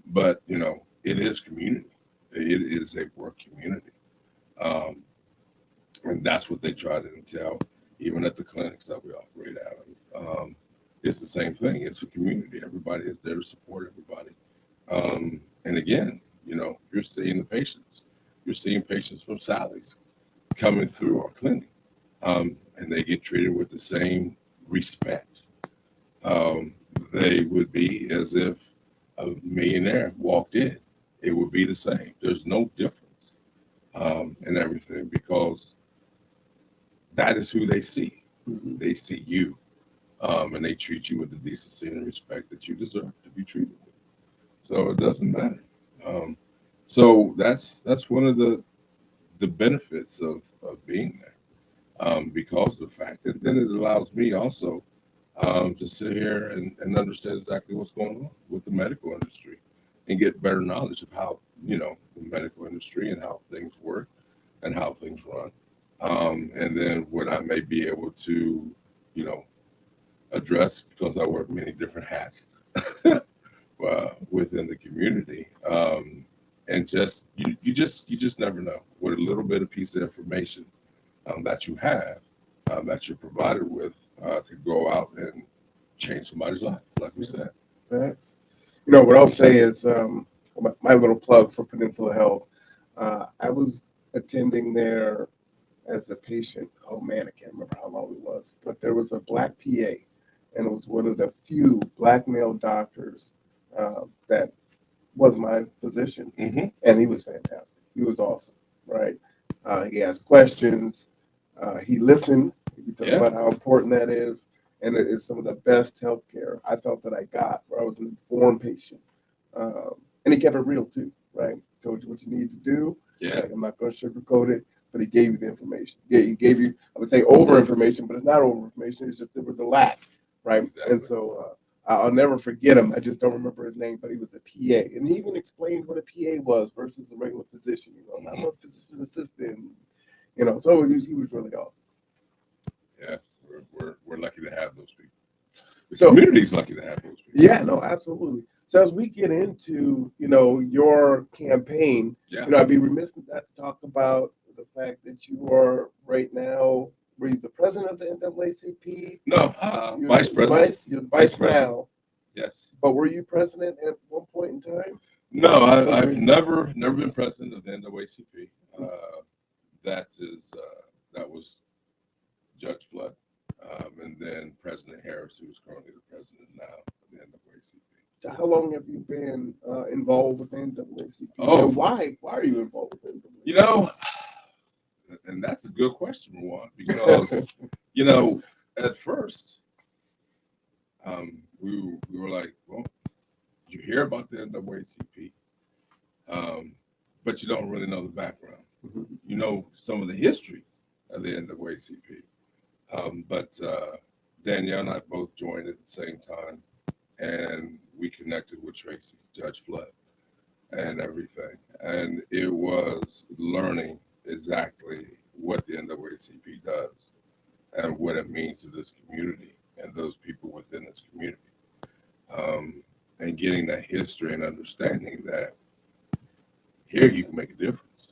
Speaker 2: But it is community. It is a work community, um, and that's what they try to entail, even at the clinics that we operate out of. It's the same thing. It's a community. Everybody is there to support everybody. And again, you're seeing the patients. You're seeing patients from Sally's coming through our clinic, and they get treated with the same respect they would be as if a millionaire walked in. It would be the same. There's no difference in everything because that is who they see.
Speaker 1: Mhm.
Speaker 2: They see you, and they treat you with the decency and respect that you deserve to be treated with. So it doesn't matter. Um, so that's one of the benefits of being there because of the fact that then it allows me also to sit here and understand exactly what's going on with the medical industry and get better knowledge of how the medical industry and how things work and how things run, and then what I may be able to address because I wear many different hats within the community, and you just never know what a little bit of piece of information that you have that you're provided with could go out and change somebody's life, like we said.
Speaker 1: Facts. What I'll say is my little plug for Peninsula Health. I was attending there as a patient. Oh man, I can't remember how long it was, but there was a black PA, and it was one of the few black male doctors that was my physician,
Speaker 2: Mm-hmm.
Speaker 1: and he was fantastic. He was awesome, right? He asked questions. He listened. He talked
Speaker 2: Yeah.
Speaker 1: about how important that is, and it is some of the best healthcare I felt that I got, where I was an informed patient, and he kept it real too, right? Told you what you need to do.
Speaker 2: Yeah.
Speaker 1: Like, I'm not going to sugarcoat it, but he gave you the information. Yeah, he gave you, I would say, over information, but it's not over information. It's just there was a lack, right?
Speaker 2: Exactly.
Speaker 1: And so I'll never forget him. I just don't remember his name, but he was a PA, and he even explained what a PA was versus a regular physician. I'm a physician assistant. So he was really awesome.
Speaker 2: Yeah, we're lucky to have those people. The
Speaker 1: So
Speaker 2: community's lucky to have those people.
Speaker 1: yeah, no, absolutely. So as we get into, your campaign,
Speaker 2: Yeah.
Speaker 1: I'd be remiss not to talk about the fact that you are right now, were you the president of the NAACP?
Speaker 2: No,
Speaker 1: You're
Speaker 2: vice
Speaker 1: the
Speaker 2: president.
Speaker 1: You're the vice
Speaker 2: president.
Speaker 1: now,
Speaker 2: Yes.
Speaker 1: but were you president at one point in time?
Speaker 2: No, I've
Speaker 1: Okay.
Speaker 2: never been president of the NAACP. That was Judge Flood, and then President Harris, who is currently the president now of the NAACP.
Speaker 1: So how long have you been involved with the NAACP?
Speaker 2: Oh.
Speaker 1: And why are you involved with the NAACP?
Speaker 2: And that's a good question, Juan, because at first, we were like, well, you hear about the NAACP, but you don't really know the background. You know some of the history of the NAACP. But Danielle and I both joined at the same time, and we connected with Tracy, Judge Flood, and everything. And it was learning exactly what the NAACP does and what it means to this community and those people within this community. And getting that history and understanding that here you can make a difference.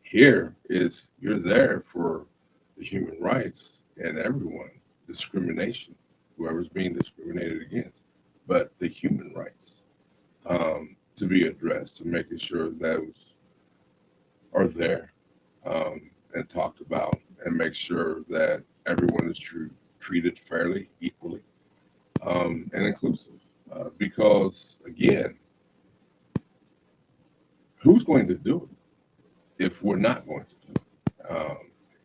Speaker 2: Here is you're there for the human rights and everyone, discrimination, whoever's being discriminated against, but the human rights to be addressed, to making sure those are there and talked about, and make sure that everyone is treated fairly, equally, and inclusive. Because again, who's going to do it if we're not going to do it?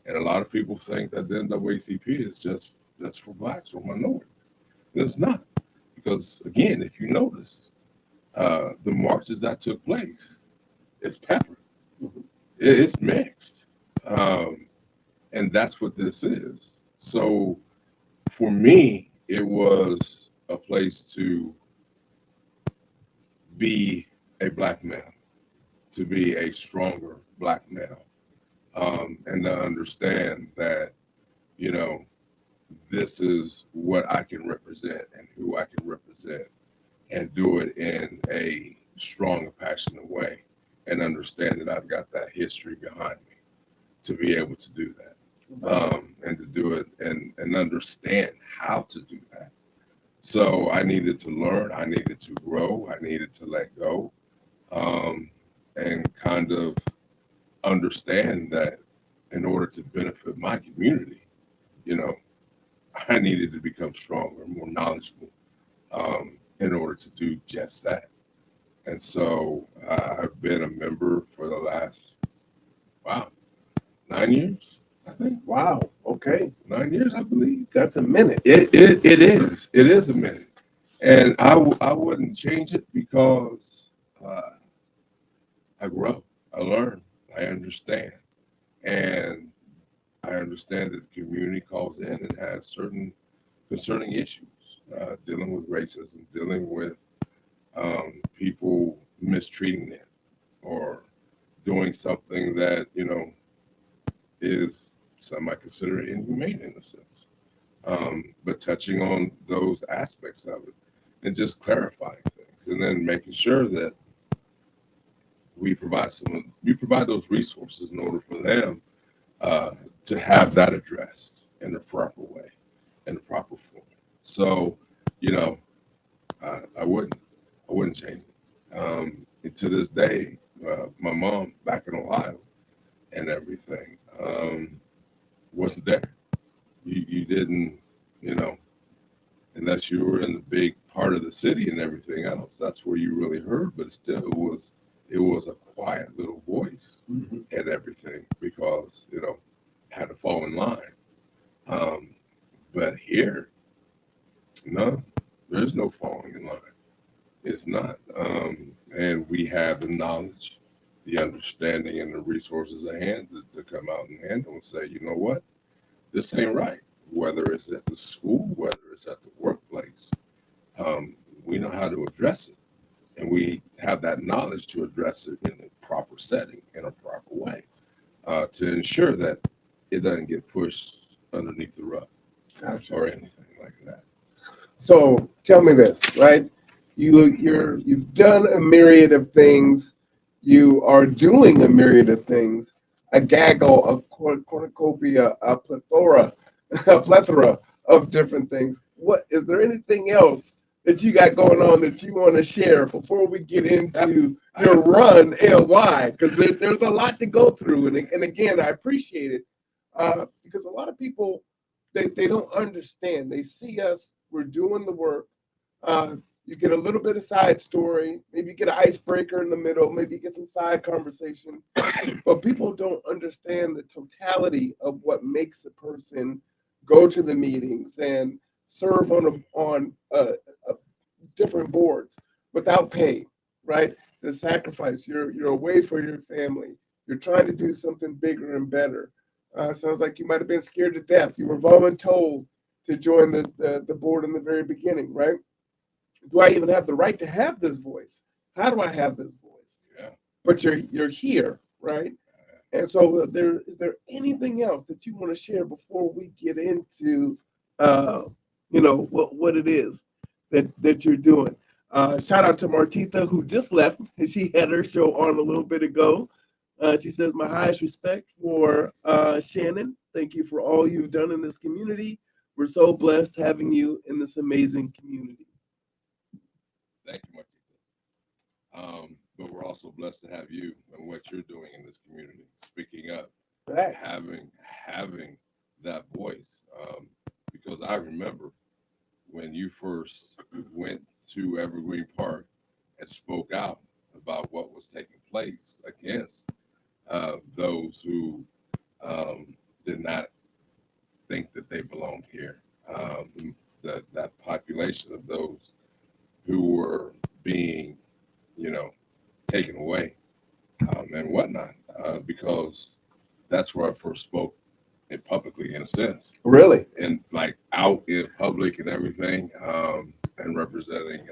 Speaker 2: And a lot of people think that the NAACP is just for blacks or minorities. And it's not. Because again, if you notice, the marches that took place, it's peppered. It's mixed. And that's what this is. So for me, it was a place to be a black male, to be a stronger black male, and to understand that, this is what I can represent and who I can represent, and do it in a strong and passionate way, and understand that I've got that history behind me to be able to do that. And to do it and understand how to do that. So I needed to learn, I needed to grow, I needed to let go, and kind of understand that in order to benefit my community, I needed to become stronger, more knowledgeable, in order to do just that. And so I've been a member for the last, 9 years, I think.
Speaker 1: Wow. Okay.
Speaker 2: 9 years, I believe.
Speaker 1: That's a minute.
Speaker 2: It is. It is a minute. And I wouldn't change it because I grow, I learn, I understand. And I understand that the community calls in and has certain concerning issues, dealing with racism, dealing with people mistreating them or doing something that, is some might consider inhumane in a sense. But touching on those aspects of it and just clarifying things, and then making sure that we provide those resources in order for them to have that addressed in the proper way, in the proper form. So, I wouldn't change it. And to this day, my mom back in Ohio and everything wasn't there. You didn't, unless you were in the big part of the city and everything else. That's where you really heard, but still it was a quiet little voice and everything because, had to fall in line. But here, no, there's no falling in line. It's not. and we have the knowledge, the understanding, and the resources at hand to come out and handle and say, you know what, this ain't right. Whether it's at the school, whether it's at the workplace, we know how to address it, and we have that knowledge to address it in a proper setting, in a proper way, to ensure that it doesn't get pushed underneath the rug
Speaker 1: Gotcha.
Speaker 2: or anything like that.
Speaker 1: So tell me this, right? You've done a myriad of things. You are doing a myriad of things. A gaggle, a cornucopia, a plethora, a plethora of different things. What is there anything else that you got going on that you want to share before we get into your run and why? Because there's a lot to go through, and again, I appreciate it because a lot of people they don't understand. They see us, we're doing the work. Uh, you get a little bit of side story, maybe you get an icebreaker in the middle, maybe you get some side conversation, but people don't understand the totality of what makes a person go to the meetings and serve on different boards without pay, right? The sacrifice. You're away for your family. You're trying to do something bigger and better. Sounds like you might have been scared to death. You were voluntold to join the board in the very beginning, right? Do I even have the right to have this voice? How do I have this voice?
Speaker 2: Yeah.
Speaker 1: But you're here, right? And so is there anything else that you want to share before we get into uh, what it is that you're doing? Shout out to Martita who just left. She had her show on a little bit ago. She says, my highest respect for Shannon. Thank you for all you've done in this community. We're so blessed having you in this amazing community.
Speaker 2: Thank you, Martita. But we're also blessed to have you and what you're doing in this community, speaking up,
Speaker 1: Right.
Speaker 2: having that voice. Because I remember when you first went to Evergreen Park and spoke out about what was taking place against those who did not think that they belonged here. That population of those who were being, taken away and whatnot, because that's where I first spoke it publicly, in a sense,
Speaker 1: Really?
Speaker 2: and like out in public and everything, and representing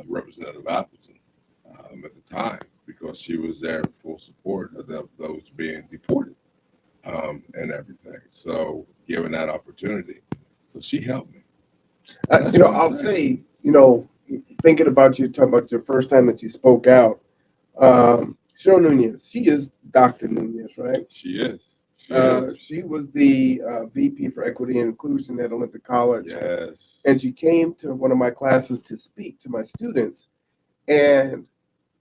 Speaker 2: Representative Appleton at the time, because she was there in full support of those being deported and everything. So given that opportunity, so she helped me.
Speaker 1: I'll say, thinking about you, talking about your first time that you spoke out, Cheryl Nunez, she is Dr. Nunez, right?
Speaker 2: She is. She is.
Speaker 1: She was the VP for Equity and Inclusion at Olympic College.
Speaker 2: Yes.
Speaker 1: And she came to one of my classes to speak to my students. And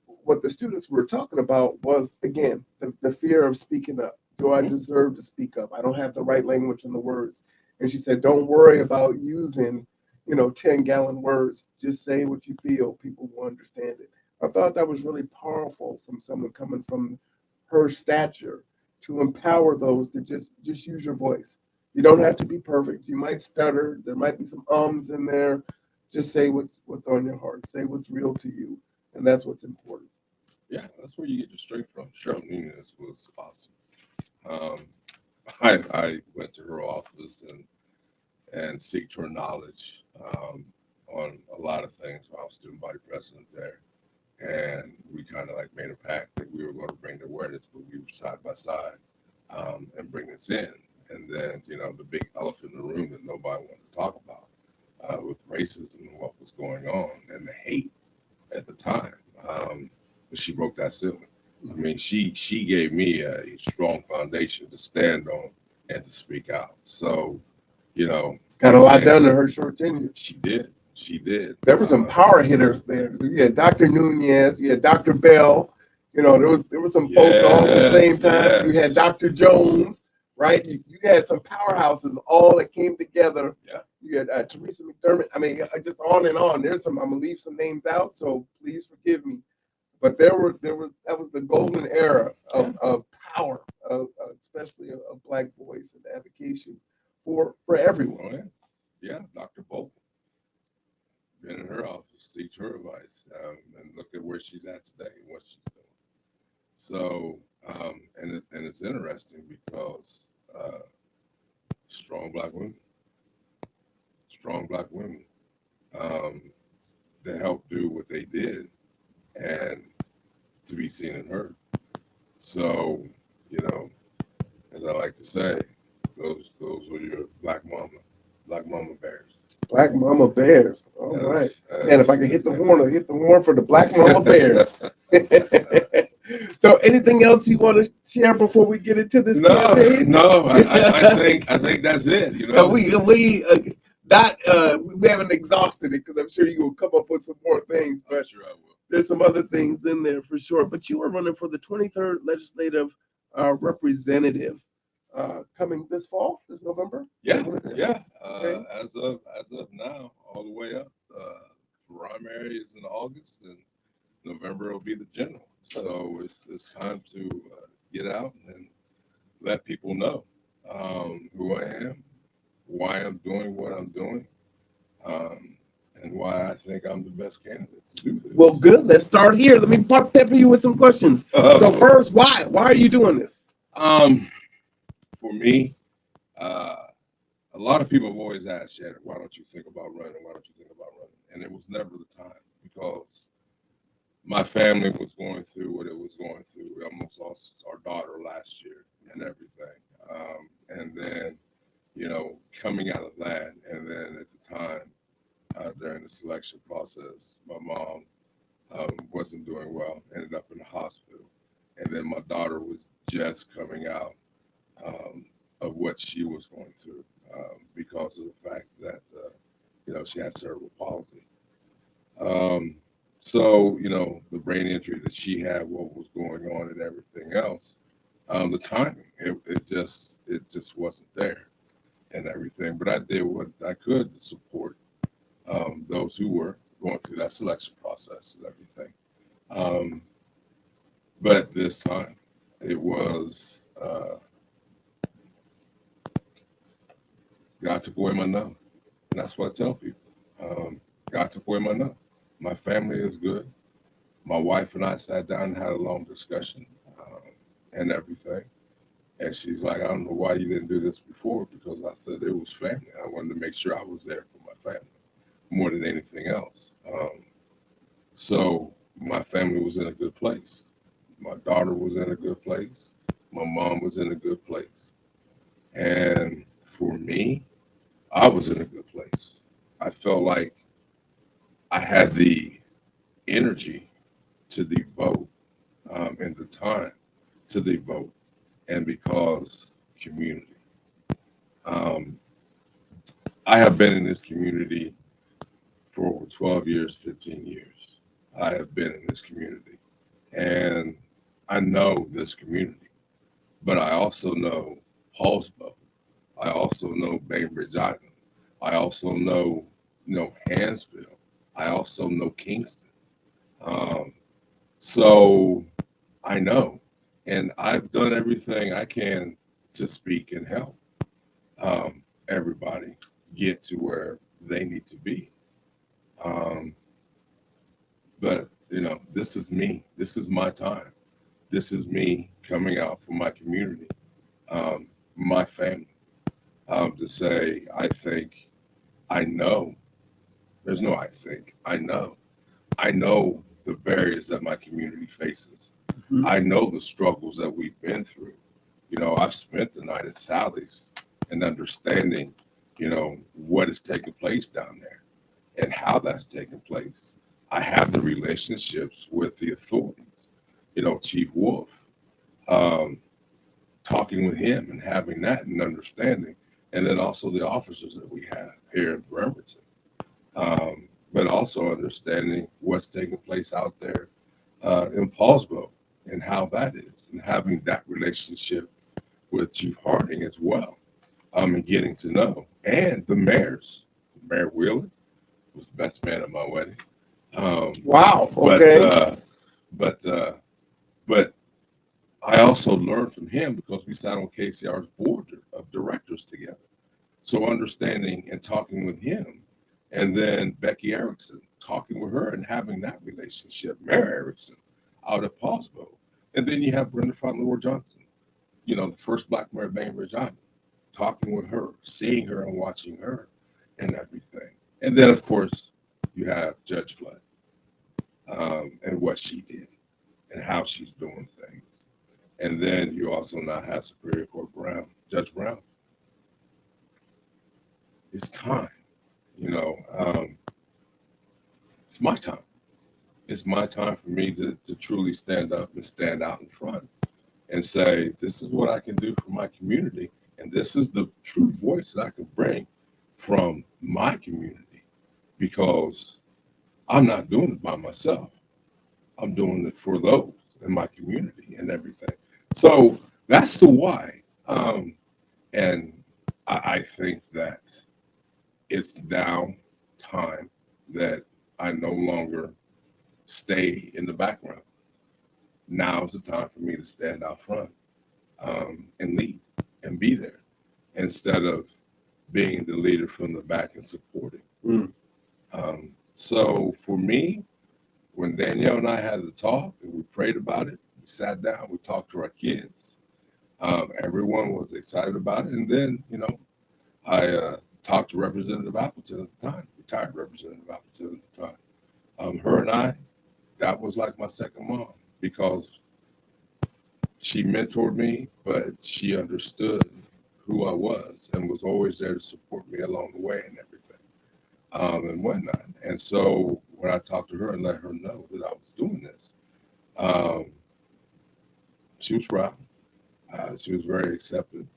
Speaker 1: what the students were talking about was, again, the fear of speaking up. Do I deserve to speak up? I don't have the right language and the words. And she said, don't worry about using, 10-gallon words. Just say what you feel. People will understand it. I thought that was really powerful from someone coming from her stature to empower those to just use your voice. You don't have to be perfect. You might stutter. There might be some ums in there. Just say what's on your heart. Say what's real to you. And that's what's important.
Speaker 2: Yeah, that's where you get your strength from. Cheryl Nunez was awesome. I went to her office and seeked her knowledge on a lot of things while I was student body president there. And we kind of like made a pact that we were going to bring the awareness, but we were side by side and bring this in. And then, the big elephant in the room that nobody wanted to talk about with racism and what was going on and the hate at the time. But she broke that ceiling. I mean, she gave me a strong foundation to stand on and to speak out. So,
Speaker 1: got a lot done in her short tenure.
Speaker 2: She did. She did.
Speaker 1: There were some power hitters there. You had Dr. Nunez, you had Dr. Bell. There was some folks all at the same time.
Speaker 2: Yes.
Speaker 1: You had Dr. Jones, right? You had some powerhouses all that came together.
Speaker 2: Yeah.
Speaker 1: You had Teresa McDermott. I mean, just on and on. I'm gonna leave some names out, so please forgive me. But that was the golden era of power, especially a Black voice and advocacy for everyone.
Speaker 2: Oh, yeah. Yeah, Dr. Bolton. Been in her her office, seek her advice, and look at where she's at today and what she's doing. So, and it's interesting because strong black women, strong black women, um, that helped do what they did and to be seen and heard. So, you know, as I like to say, those were your black mama bears.
Speaker 1: Black Mama Bears. All right.
Speaker 2: That's-
Speaker 1: And if I can hit the horn, I'll hit the horn for the Black Mama Bears. So anything else you want to share before we get into this campaign?
Speaker 2: I think that's it. You know,
Speaker 1: We haven't exhausted it because I'm sure you will come up with some more things,
Speaker 2: I'm
Speaker 1: but
Speaker 2: sure I will.
Speaker 1: there's some other things in there for sure. But you are running for the 23rd legislative representative coming this fall, this November.
Speaker 2: Yeah,
Speaker 1: What it is?
Speaker 2: yeah.
Speaker 1: Okay.
Speaker 2: As of now, all the way up. Primary is in August, and November will be the general. So it's time to get out and let people know who I am, why I'm doing what I'm doing, and why I think I'm the best candidate to do this.
Speaker 1: Well, good. Let's start here. Let me pepper you with some questions. So first, why? Why are you doing this?
Speaker 2: For me, a lot of people have always asked, Shannon, why don't you think about running? Why don't you think about running? And it was never the time because my family was going through what it was going through. We almost lost our daughter last year and everything. And then, you know, coming out of that, and then at the time, during the selection process, my mom wasn't doing well, ended up in the hospital. And then my daughter was just coming out of what she was going through because of the fact that, you know, she had cerebral palsy. So, you know, the brain injury that she had, what was going on and everything else, the timing, it just wasn't there and everything. But I did what I could to support those who were going through that selection process and everything. But this time, it was God took away my numb. And that's what I tell people. God took away my numb. My family is good. My wife and I sat down and had a long discussion and everything. And she's like, I don't know why you didn't do this before, because I said it was family. I wanted to make sure I was there for my family more than anything else. So my family was in a good place. My daughter was in a good place. My mom was in a good place. And for me, I was in a good place. I felt like I had the energy to devote and the time to devote, and because community. Um, I have been in this community for over 12 years, 15 years. I have been in this community, and I know this community, but I also know Hallsboro. I also know Bainbridge Island. I also know, you know, Hansville. I also know Kingston. Um, so I know, and I've done everything I can to speak and help everybody get to where they need to be. Um, but you know, this is me. This is my time. This is me coming out for my community, my family, to say I think, I know. There's no I think. I know. I know the barriers that my community faces.
Speaker 1: Mhm.
Speaker 2: I know the struggles that we've been through. You know, I've spent the night at Sally's and understanding, you know, what is taking place down there and how that's taking place. I have the relationships with the authorities, you know, Chief Wolf, um, talking with him and having that and understanding. And then also the officers that we have here in Bremerton. But also understanding what's taking place out there in Paulsboro and how that is, and having that relationship with Chief Harding as well, and getting to know. And the mayors, Mayor Wheeler was the best man at my wedding.
Speaker 1: Wow. Okay.
Speaker 2: But I also learned from him because we sat on KCR's board of directors together. So understanding and talking with him And then Becky Erickson, talking with her and having that relationship. Mary Erickson out at Paulsville. And then you have Brenda Fauntleroy Johnson, the first Black mayor of Bainbridge Island, talking with her, seeing her and watching her and everything. And then, of course, you have Judge Flood and what she did and how she's doing things. And then you also now have Superior Court Judge Brown. It's time, it's my time. It's my time for me to truly stand up and stand out in front and say, this is what I can do for my community. And this is the true voice that I can bring from my community, because I'm not doing it by myself. I'm doing it for those in my community and everything. So that's the why. And I think that it's now time that I no longer stay in the background. Now is the time for me to stand out front and lead and be there, instead of being the leader from the back and supporting. So for me, when Danielle and I had the talk and we prayed about it, we sat down, we talked to our kids. Everyone was excited about it. And then, I talked to Representative Appleton at the time, retired Representative Appleton at the time. Her and I, that was like my second mom, because she mentored me, but she understood who I was and was always there to support me along the way and everything, and whatnot. And so when I talked to her and let her know that I was doing this, she was proud. She was very accepting.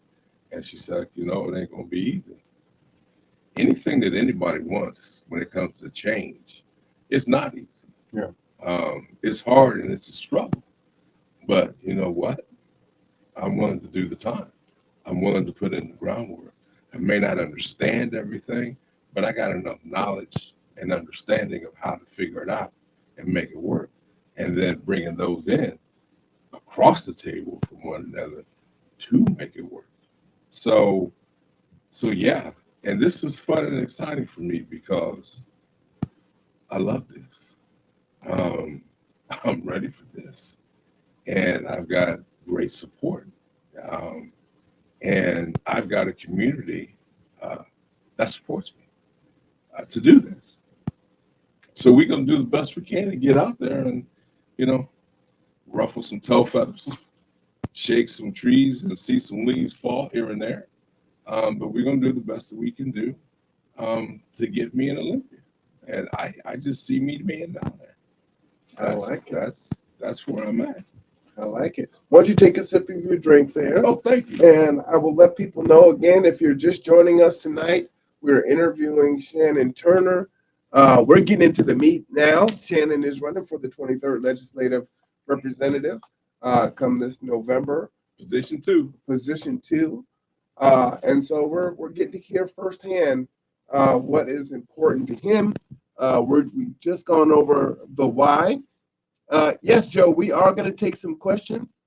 Speaker 2: And she said, it ain't going to be easy. Anything that anybody wants when it comes to change, it's not easy.
Speaker 1: Yeah.
Speaker 2: It's hard and it's a struggle. But you know what? I'm willing to do the time. I'm willing to put in the groundwork. I may not understand everything, but I got enough knowledge and understanding of how to figure it out and make it work. And then bringing those in across the table from one another to make it work. So yeah. And this is fun and exciting for me because I love this. I'm ready for this. And I've got great support. And I've got a community that supports me to do this. So we're going to do the best we can to get out there and, ruffle some toe feathers, shake some trees and see some leaves fall here and there. But we're going to do the best that we can do to get me an Olympia. And I just see me being down there.
Speaker 1: I like it.
Speaker 2: That's where I'm at.
Speaker 1: I like it. Why don't you take a sip of your drink there?
Speaker 2: Oh, thank you.
Speaker 1: And I will let people know again, if you're just joining us tonight, we're interviewing Shannon Turner. We're getting into the meat now. Shannon is running for the 23rd Legislative Representative come this November.
Speaker 2: Position 2.
Speaker 1: And so we're getting to hear firsthand what is important to him. We've just gone over the why. Yes, Joe, we are going to take some questions.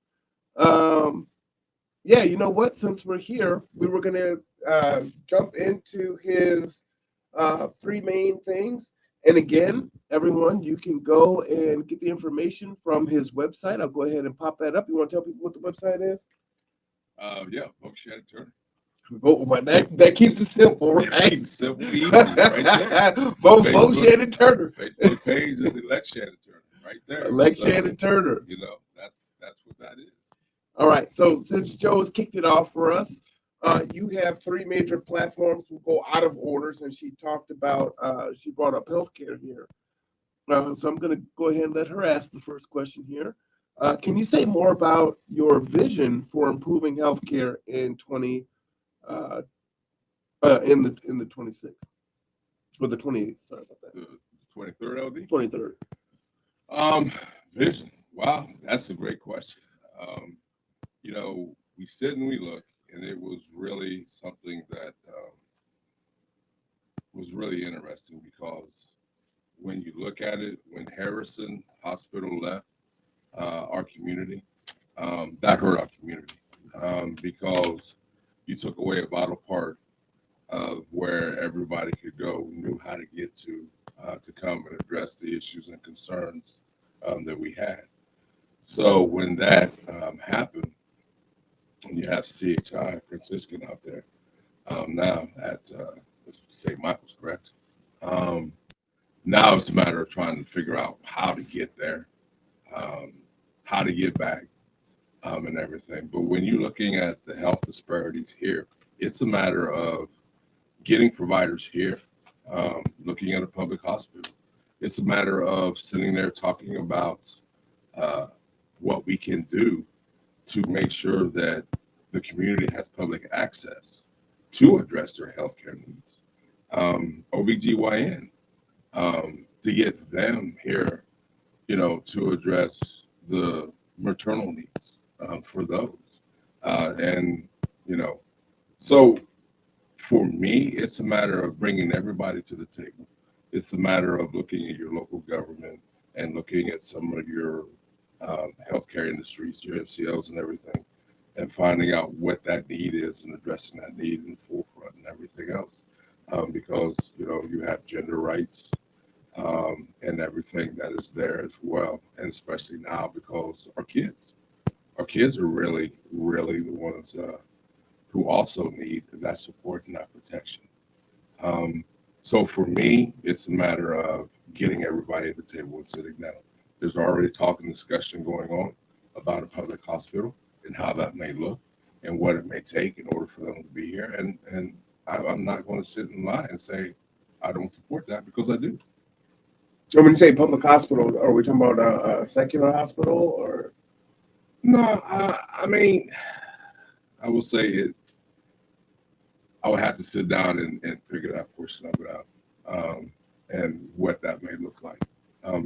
Speaker 1: Yeah, you know what? Since we're here, we were going to jump into his 3 main things. And again, everyone, you can go and get the information from his website. I'll go ahead and pop that up. You want to tell people what the website is?
Speaker 2: Yeah, Vote Shannon Turner.
Speaker 1: Well, that keeps it simple, right?
Speaker 2: It's simple, easy, right there.
Speaker 1: Vote Shannon Turner.
Speaker 2: Facebook page is Elect Shannon Turner, right there.
Speaker 1: Elect Shannon Turner.
Speaker 2: That's what that is.
Speaker 1: All right. So since Joe has kicked it off for us, you have 3 major platforms. We'll go out of order since she talked about, she brought up healthcare here. So I'm going to go ahead and let her ask the first question here. Can you say more about your vision for improving healthcare in the 26th or the 28th? Sorry about that.
Speaker 2: The 23rd LD?
Speaker 1: 23rd.
Speaker 2: Vision. Wow, that's a great question. We sit and we look, and it was really something that was really interesting, because when you look at it, when Harrison Hospital left our community, that hurt our community, because you took away a vital part of where everybody could go, knew how to get to come and address the issues and concerns that we had. So when that happened, and you have CHI Franciscan out there now at St. Michael's, correct? Um, Now it's a matter of trying to figure out how to get there, um, how to get back, and everything. But when you're looking at the health disparities here, it's a matter of getting providers here, looking at a public hospital. It's a matter of sitting there talking about uh, what we can do to make sure that the community has public access to address their healthcare needs. OBGYN, to get them here, to address the maternal needs for those. And, you know, so for me, it's a matter of bringing everybody to the table. It's a matter of looking at your local government and looking at some of your healthcare industries, your MCOs and everything, and finding out what that need is and addressing that need in the forefront and everything else. Because, you have gender rights and everything that is there as well. And especially now because our kids are really, really the ones who also need that support and that protection. Um, so for me, it's a matter of getting everybody at the table and sitting down. There's already talk and discussion going on about a public hospital and how that may look and what it may take in order for them to be here. And I'm not going to sit and lie and say I don't support that because I do.
Speaker 1: And when you say public hospital, are we talking about a secular hospital or?
Speaker 2: No, I mean, I will say it. I would have to sit down and figure that portion of it out, and what that may look like.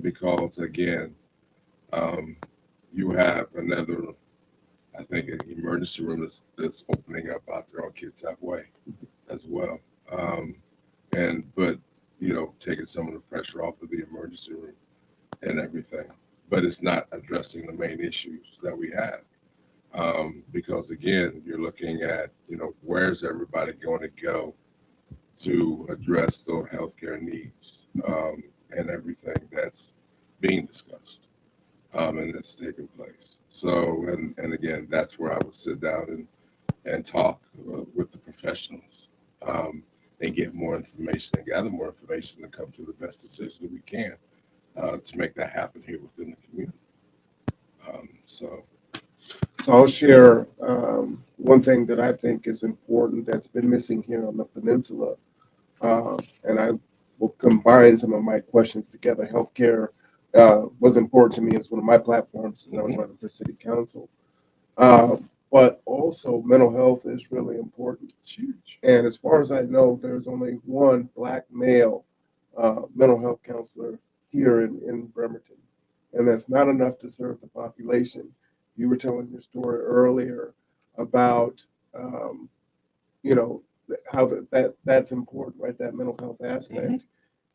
Speaker 2: Because again, um, you have another, I think, an emergency room that's opening up out there on Kitsap Way as well. But taking some of the pressure off of the emergency room and everything. But it's not addressing the main issues that we have. Because again, you're looking at, where's everybody going to go to address those healthcare needs, and everything that's being discussed, and that's taking place. So, and again, that's where I would sit down and talk with the professionals, and get more information and gather more information and come to the best decision that we can to make that happen here within the community. So.
Speaker 1: So I'll share one thing that I think is important that's been missing here on the peninsula, and I will combine some of my questions together. Healthcare was important to me as one of my platforms, and I was running for city council. Uh, but also, mental health is really important.
Speaker 2: It's huge.
Speaker 1: And as far as I know, there's only one black male mental health counselor here in Bremerton, and that's not enough to serve the population. You were telling your story earlier about, um, you know, how that's important, right? That mental health aspect.
Speaker 2: Mhm.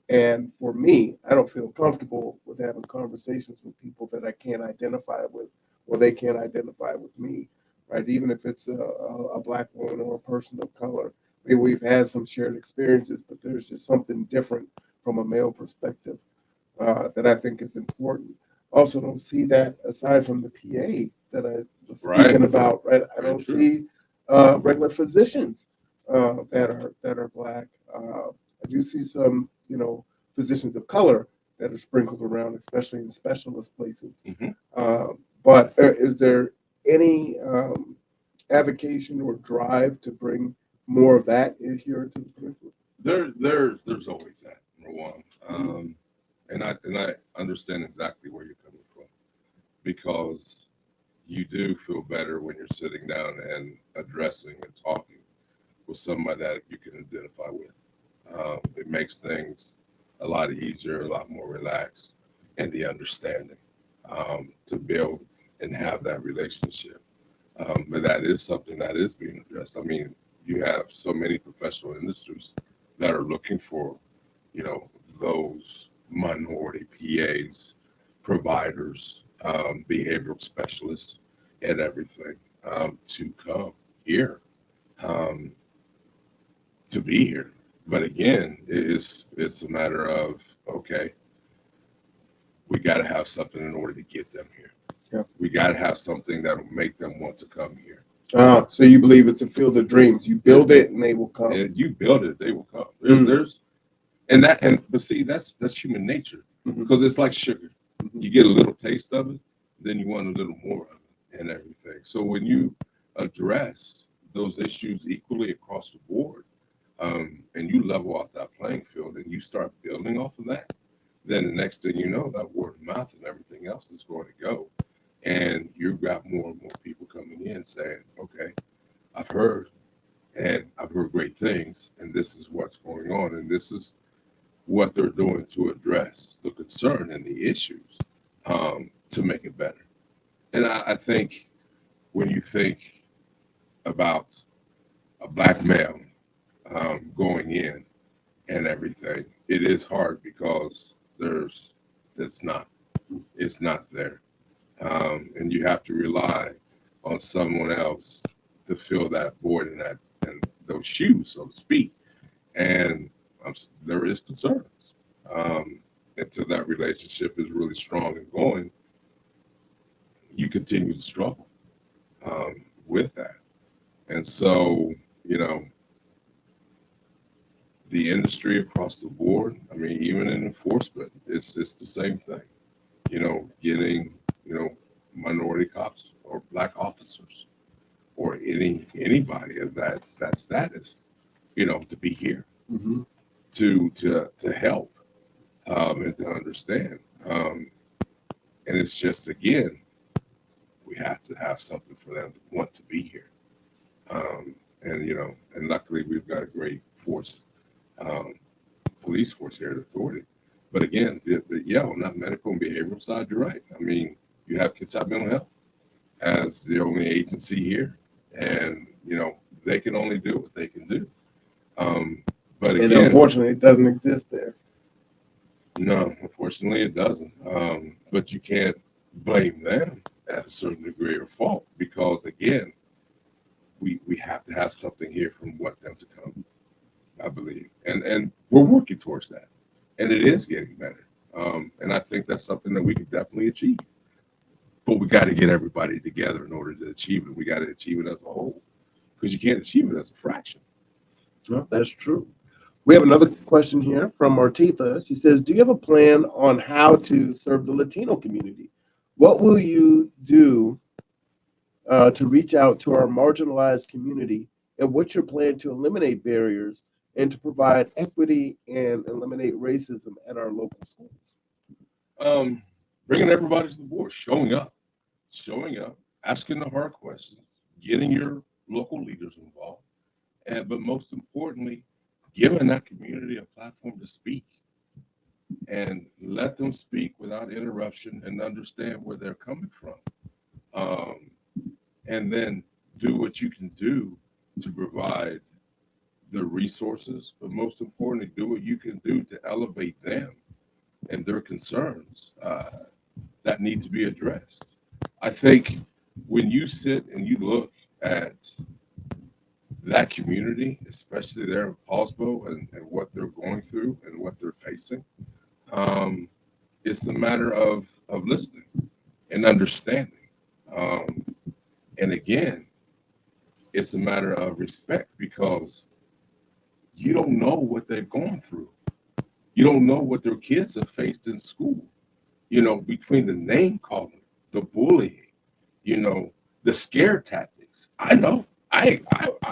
Speaker 1: And for me, I don't feel comfortable with having conversations with people that I can't identify with, or they can't identify with me, right? Even if it's a black woman or a person of color. Maybe we've had some shared experiences, but there's just something different from a male perspective that I think is important. Also, don't see that aside from the PA that I was
Speaker 2: Right.
Speaker 1: speaking about, right? I
Speaker 2: Very
Speaker 1: don't
Speaker 2: true.
Speaker 1: see regular physicians that are black. I do see some, physicians of color that are sprinkled around, especially in specialist places.
Speaker 2: Mhm.
Speaker 1: But is there any avocation or drive to bring more of that in here to the peninsula?
Speaker 2: There's always that, number one. And I understand exactly where you're coming from because you do feel better when you're sitting down and addressing and talking with somebody that you can identify with. It makes things a lot easier, a lot more relaxed, and the understanding to build and have that relationship. But that is something that is being addressed. I mean, you have so many professional industries that are looking for, you know, those minority PAs, providers, behavioral specialists, and everything to come here, um, to be here. But again, it's a matter of, okay, we got to have something in order to get them here.
Speaker 1: Yeah.
Speaker 2: We got to have something that will make them want to come here.
Speaker 1: So you believe it's a field of dreams. You build it and they will come.
Speaker 2: And you build it, they will come.
Speaker 1: Mm.
Speaker 2: There's but see, that's human nature,
Speaker 1: Mhm.
Speaker 2: because it's like sugar.
Speaker 1: Mhm.
Speaker 2: You get a little taste of it, then you want a little more of it and everything. So when you address those issues equally across the board, and you level out that playing field and you start building off of that, then the next thing you know, that word of mouth and everything else is going to go. And you've got more and more people coming in saying, okay, I've heard, and I've heard great things, and this is what's going on, and this is what they're doing to address the concern and the issues, to make it better. And I think when you think about a black male, going in and everything, it is hard because it's not it's not there, and you have to rely on someone else to fill that void and those shoes, so to speak. And there is concerns, until that relationship is really strong and going. You continue to struggle, with that, and so you know the industry across the board. I mean, even in enforcement, it's the same thing. Getting minority cops or black officers or anybody of that status, to be here
Speaker 1: Mhm.
Speaker 2: to help, and to understand. And it's just, again, we have to have something for them to want to be here. And luckily we've got a great force, um, police force here at Authority. But again, on that medical and behavioral side, you're right. I mean, you have Kitsap Mental Health as the only agency here, and they can only do what they can do. But
Speaker 1: And
Speaker 2: again,
Speaker 1: unfortunately, it doesn't exist there.
Speaker 2: no, unfortunately, it doesn't. But you can't blame them at a certain degree or fault, because again, we have to have something here from what them to come, I believe, and we're working towards that, and it is getting better. And I think that's something that we can definitely achieve. But we got to get everybody together in order to achieve it. We got to achieve it as a whole, because you can't achieve it as a fraction.
Speaker 1: Well, that's true. We have another question here from Martitha. She says, "Do you have a plan on how to serve the Latino community? What will you do to reach out to our marginalized community? And what's your plan to eliminate barriers and to provide equity and eliminate racism at our local schools?"
Speaker 2: Um, Bringing everybody to the board, showing up, asking the hard questions, getting your local leaders involved, but most importantly, giving that community a platform to speak, and let them speak without interruption and understand where they're coming from. Um, and then do what you can do to provide the resources, but most importantly, do what you can do to elevate them and their concerns, that need to be addressed. I think when you sit and you look at that community, especially there in Paulsbo, and what they're going through and what they're facing, um, it's a matter of listening and understanding. Um, and again, it's a matter of respect, because you don't know what they've gone through. You don't know what their kids have faced in school, between the name calling, the bullying, you know, the scare tactics. I know. I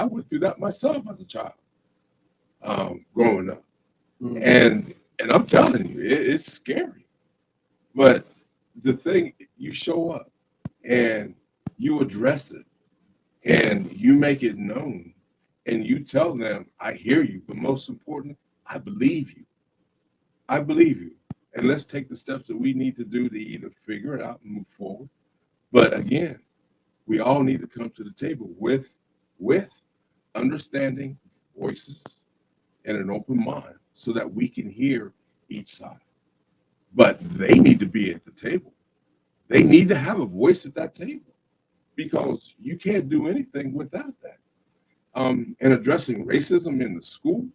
Speaker 2: went through that myself as a child, growing up.
Speaker 1: Mhm.
Speaker 2: And I'm telling you, it's scary. But the thing, you show up and you address it and you make it known and you tell them, I hear you, but most important, I believe you. I believe you. And let's take the steps that we need to do to either figure it out and move forward. But again, we all need to come to the table with understanding voices and an open mind, so that we can hear each side. But they need to be at the table. They need to have a voice at that table, because you can't do anything without that. And addressing racism in the school,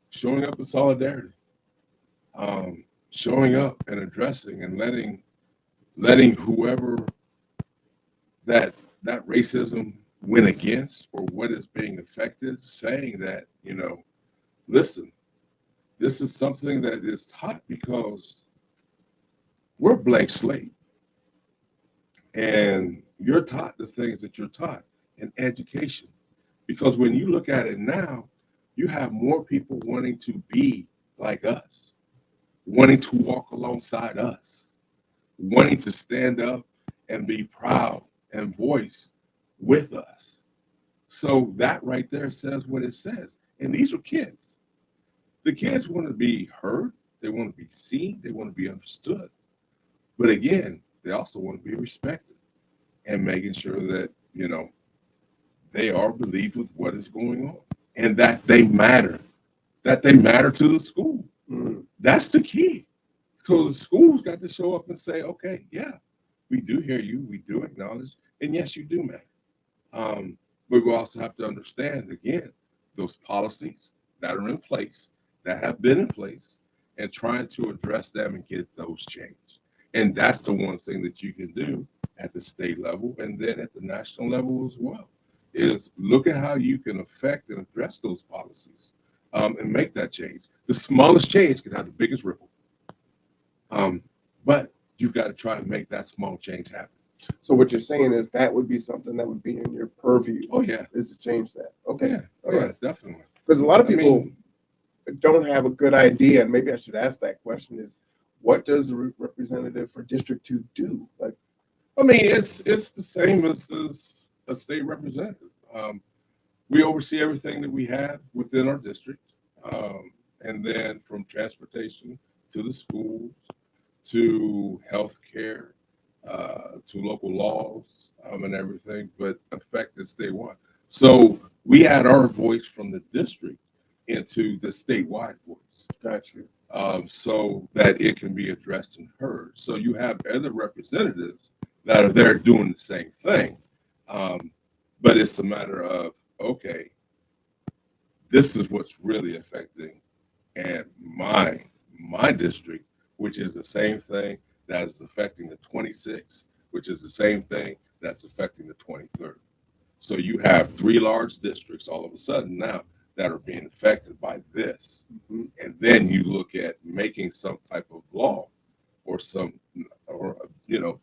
Speaker 2: showing up in solidarity, showing up and addressing and letting whoever that racism went against or what is being affected, saying that, listen, this is something that is taught because we're blank slate, and you're taught the things that you're taught in education. Because when you look at it now, you have more people wanting to be like us, wanting to walk alongside us, wanting to stand up and be proud and voice with us. So that right there says what it says. And these are kids. The kids want to be heard, they want to be seen, they want to be understood. But again, they also want to be respected and making sure that, they are believed with what is going on and that they matter to the school. That's the key. So the school's got to show up and say, okay, yeah, we do hear you, we do acknowledge, and yes, you do matter. But we also have to understand, again, those policies that are in place, that have been in place, and trying to address them and get those changed. And that's the one thing that you can do at the state level and then at the national level as well, is look at how you can affect and address those policies and make that change. The smallest change can have the biggest ripple. But you've got to try and make that small change happen.
Speaker 1: So what you're saying is that would be something that would be in your purview.
Speaker 2: Oh, yeah.
Speaker 1: Is to change that. Okay.
Speaker 2: Yeah,
Speaker 1: All
Speaker 2: yeah,
Speaker 1: right.
Speaker 2: definitely.
Speaker 1: Because a lot of people don't have a good idea, and maybe I should ask that question: is what does the representative for District 2 do? Like,
Speaker 2: it's the same as a state representative. We oversee everything that we have within our district, and then from transportation to the schools to healthcare to local laws and everything, but affected statewide. So we add our voice from the district into the statewide voice.
Speaker 1: got you.
Speaker 2: So that it can be addressed and heard. So you have other representatives that are there doing the same thing. But it's a matter of, okay, this is what's really affecting and my district, which is the same thing that is affecting the 26th, which is the same thing that's affecting the 23rd. So you have three large districts all of a sudden now that are being affected by this. And then you look at making some type of law or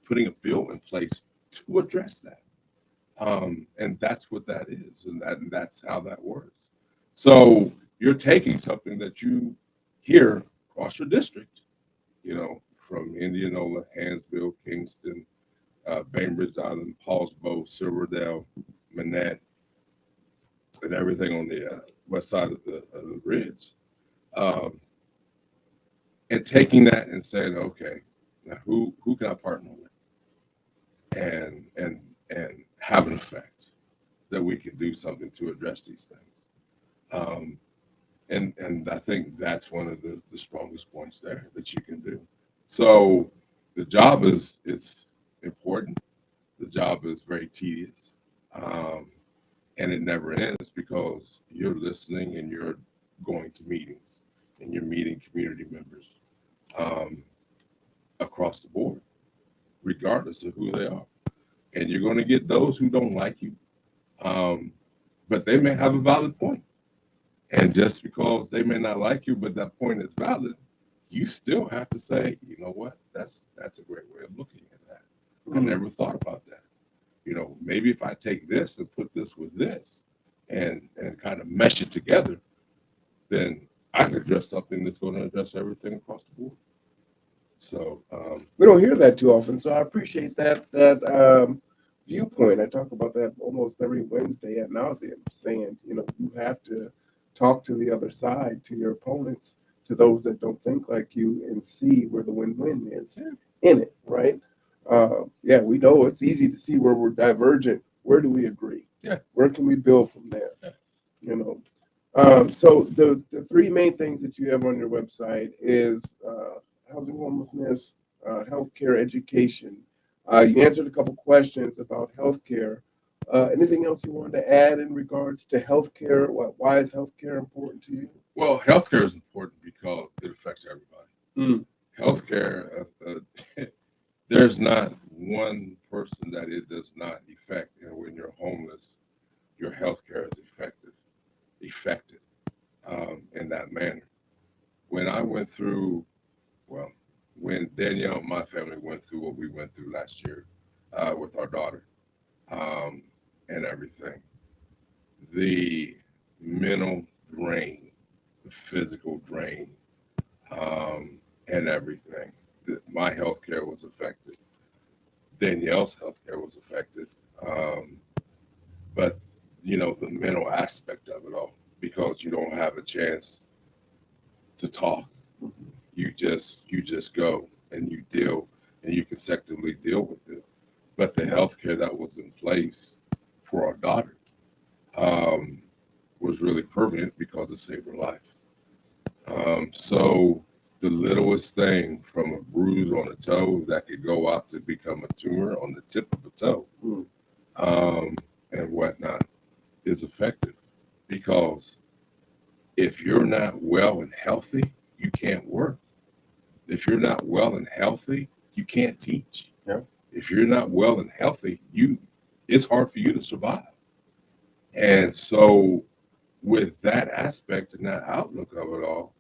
Speaker 2: putting a bill in place to address that. And that's what that is. And that's how that works. So you're taking something that you hear across your district, from Indianola, Hansville, Kingston, Bainbridge Island, Paulsbo, Silverdale, Manette, and everything on the west side of the ridge, and taking that and saying, okay, now who can I partner with, and have an effect that we can do something to address these things, and I think that's one of the strongest points there that you can do. So the job it's important. The job is very tedious. And it never ends because you're listening and you're going to meetings and you're meeting community members across the board, regardless of who they are. And you're going to get those who don't like you, but they may have a valid point. And just because they may not like you, but that point is valid, you still have to say, you know what, that's a great way of looking at that. I never thought about that. Maybe if I take this and put this with this and kind of mesh it together, then I can address something that's going to address everything across the board. So
Speaker 1: We don't hear that too often, so I appreciate that viewpoint. I talk about that almost every Wednesday ad nauseum, saying, you have to talk to the other side, to your opponents, to those that don't think like you, and see where the win-win is in it, right? We know it's easy to see where we're divergent. Where do we agree?
Speaker 2: Yeah.
Speaker 1: Where can we build from there?
Speaker 2: Yeah.
Speaker 1: So the three main things that you have on your website is housing, homelessness, healthcare, education. You answered a couple questions about healthcare. Anything else you wanted to add in regards to healthcare? Why is healthcare important to you?
Speaker 2: Well, healthcare is important because it affects everybody.
Speaker 1: Mm.
Speaker 2: Healthcare, there's not one person that it does not affect. And when you're homeless, your healthcare is affected in that manner. When I went through, well, when Danielle and my family went through what we went through last year with our daughter um, and everything, the mental drain, the physical drain, and everything. My health care was affected. Danielle's health care was affected. Um, but, the mental aspect of it all, because you don't have a chance to talk. You just go and you deal and you consecutively deal with it. But the health care that was in place for our daughter um, was really permanent because it saved her life. So the littlest thing from a bruise on a toe that could go out to become a tumor on the tip of a toe
Speaker 1: Mm.
Speaker 2: um, and whatnot is effective because if you're not well and healthy, you can't work. If you're not well and healthy, you can't teach.
Speaker 1: Yeah.
Speaker 2: If you're not well and healthy, it's hard for you to survive. And so with that aspect and that outlook of it all,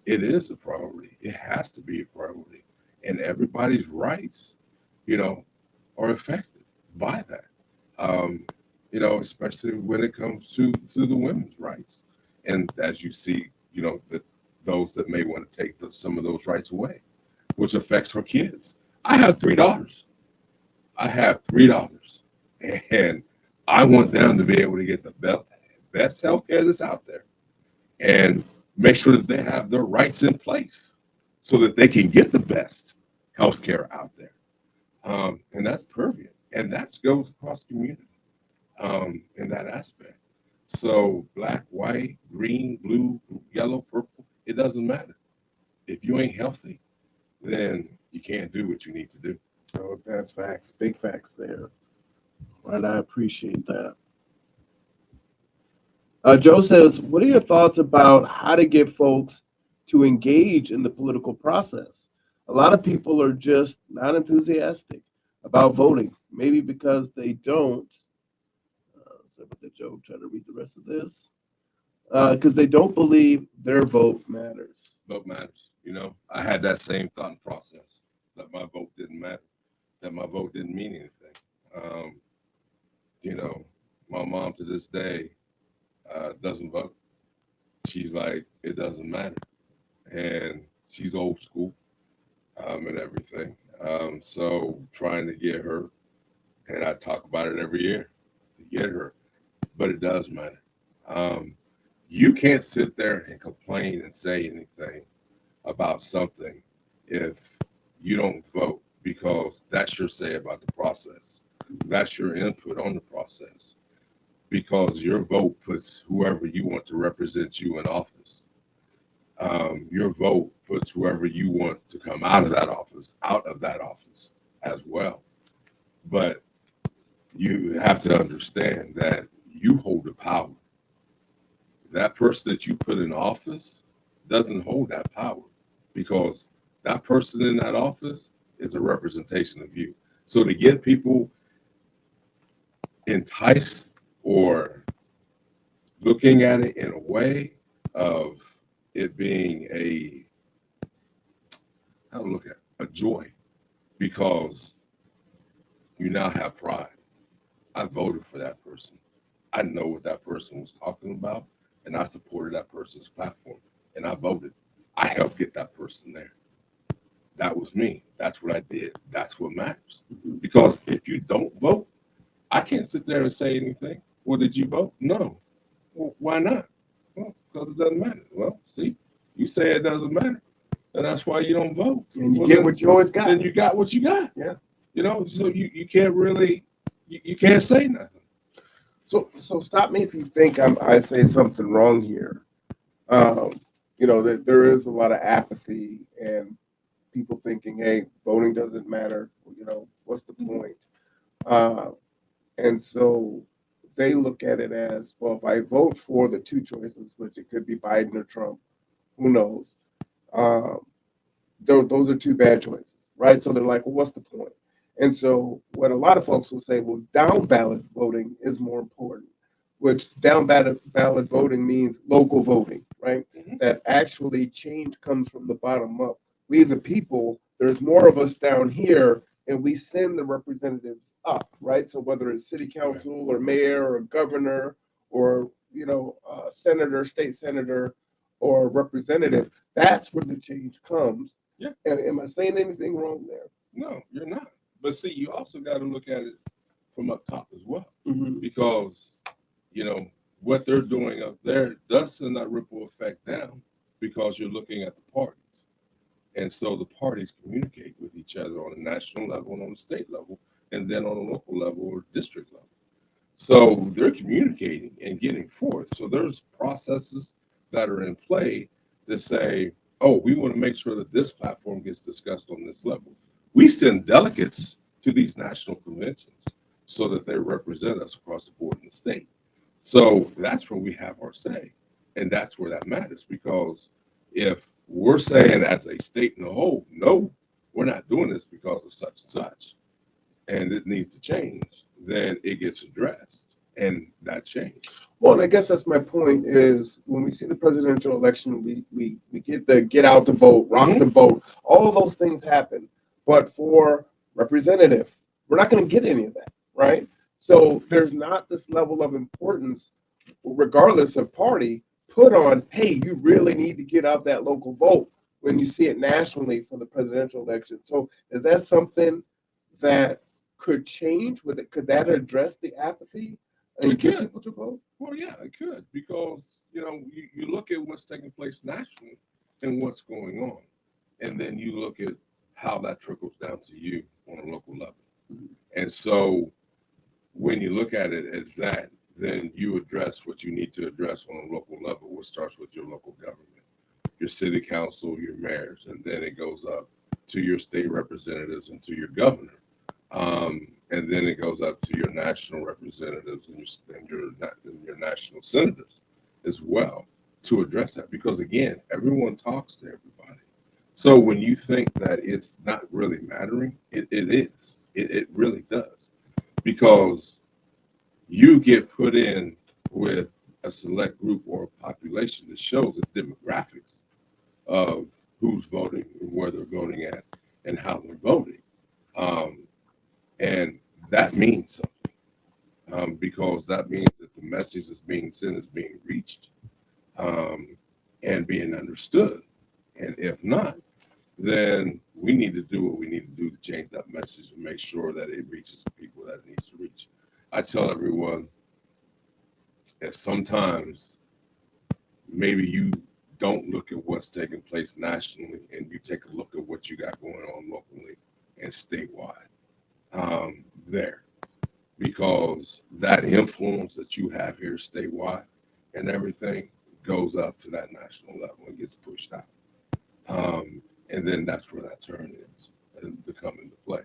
Speaker 2: it is a priority. It has to be a priority. And everybody's rights, you know, are affected by that. Um, especially when it comes to the women's rights. And as you see, those that may want to take some of those rights away, which affects her kids. I have 3 daughters. I have 3 daughters. And I want them to be able to get the best health care that's out there and make sure that they have their rights in place so that they can get the best health care out there. And that's perfect. And that goes across the community in that aspect. So black, white, green, blue, yellow, purple, it doesn't matter. If you ain't healthy, then you can't do what you need to do.
Speaker 1: Oh, that's facts. Big facts there. And I appreciate that. Joe says, what are your thoughts about how to get folks to engage in the political process? A lot of people are just not enthusiastic about voting, maybe because they don't. Sorry about that, Joe. Trying to read the rest of this. Because they don't believe their vote matters.
Speaker 2: Vote matters. I had that same thought process that my vote didn't matter, that my vote didn't mean anything. Um, my mom to this day doesn't vote. She's like, it doesn't matter. And she's old school and everything. So trying to get her, and I talk about it every year to get her, but it does matter. Um, you can't sit there and complain and say anything about something if you don't vote because that's your say about the process. That's your input on the process because your vote puts whoever you want to represent you in office. Your vote puts whoever you want to come out of that office as well. But you have to understand that you hold the power. That person that you put in office doesn't hold that power because that person in that office is a representation of you. So to get people enticed or looking at it in a way of it being how to look at a joy because you now have pride. I voted for that person. I know what that person was talking about, and I supported that person's platform, and I voted. I helped get that person there. That was me. That's what I did. That's what matters. Because if you don't vote, I can't sit there and say anything. Well, did you vote? No. Well, why not? Well, because it doesn't matter. Well, see, you say it doesn't matter, and that's why you don't vote.
Speaker 1: And you get what you always got.
Speaker 2: Then you got what you got.
Speaker 1: Yeah.
Speaker 2: So you can't really, you can't say nothing.
Speaker 1: So stop me if you think I say something wrong here. That there is a lot of apathy and people thinking, hey, voting doesn't matter. What's the point? And so they look at it as, well, if I vote for the two choices, which it could be Biden or Trump, who knows? Um, those are two bad choices, right? So they're like, well, what's the point? And so what a lot of folks will say, well, down ballot voting is more important, which down ballot voting means local voting, right?
Speaker 2: Mhm.
Speaker 1: That actually change comes from the bottom up. We, the people, there's more of us down here, and we send the representatives up, right? So whether it's city council or mayor or governor or, senator, state senator, or representative, that's where the change comes.
Speaker 2: Yeah.
Speaker 1: Am I saying anything wrong there?
Speaker 2: No, you're not. But see, you also got to look at it from up top as well,
Speaker 1: Mm-hmm.
Speaker 2: because what they're doing up there does send that ripple effect down, because you're looking at the parties, and so the parties communicate with each other on a national level and on a state level, and then on a local level or district level. So they're communicating and getting forth. So there's processes that are in play to say, oh, we want to make sure that this platform gets discussed on this level. We send delegates to these national conventions so that they represent us across the board in the state. So that's where we have our say. And that's where that matters, because if we're saying as a state in a whole, no, we're not doing this because of such and such, and it needs to change, then it gets addressed, and that change.
Speaker 1: Well, and I guess that's my point is when we see the presidential election, we get the get out the vote, rock the vote, all of those things happen. But for representative, we're not going to get any of that, right? So there's not this level of importance, regardless of party, put on, hey, you really need to get out that local vote when you see it nationally for the presidential election. So is that something that could change with it? Could that address the apathy and
Speaker 2: It
Speaker 1: get
Speaker 2: could.
Speaker 1: people to vote?
Speaker 2: Well, yeah, it could, because you look at what's taking place nationally and what's going on, and then you look at how that trickles down to you on a local level. And so when you look at it as that, then you address what you need to address on a local level, which starts with your local government, your city council, your mayors, and then it goes up to your state representatives and to your governor. And then it goes up to your national representatives and your national senators as well to address that. Because again, everyone talks to everybody. So when you think that it's not really mattering, it is. It really does. Because you get put in with a select group or a population that shows the demographics of who's voting and where they're voting at and how they're voting. And that means something, because that means that the message that's being sent is being reached, and being understood. And if not, then we need to do what we need to do to change that message and make sure that it reaches the people that it needs to reach. I tell everyone that sometimes maybe you don't look at what's taking place nationally, and you take a look at what you got going on locally and statewide, there, because that influence that you have here statewide and everything goes up to that national level and gets pushed out. And then that's where that turn is and to come into play,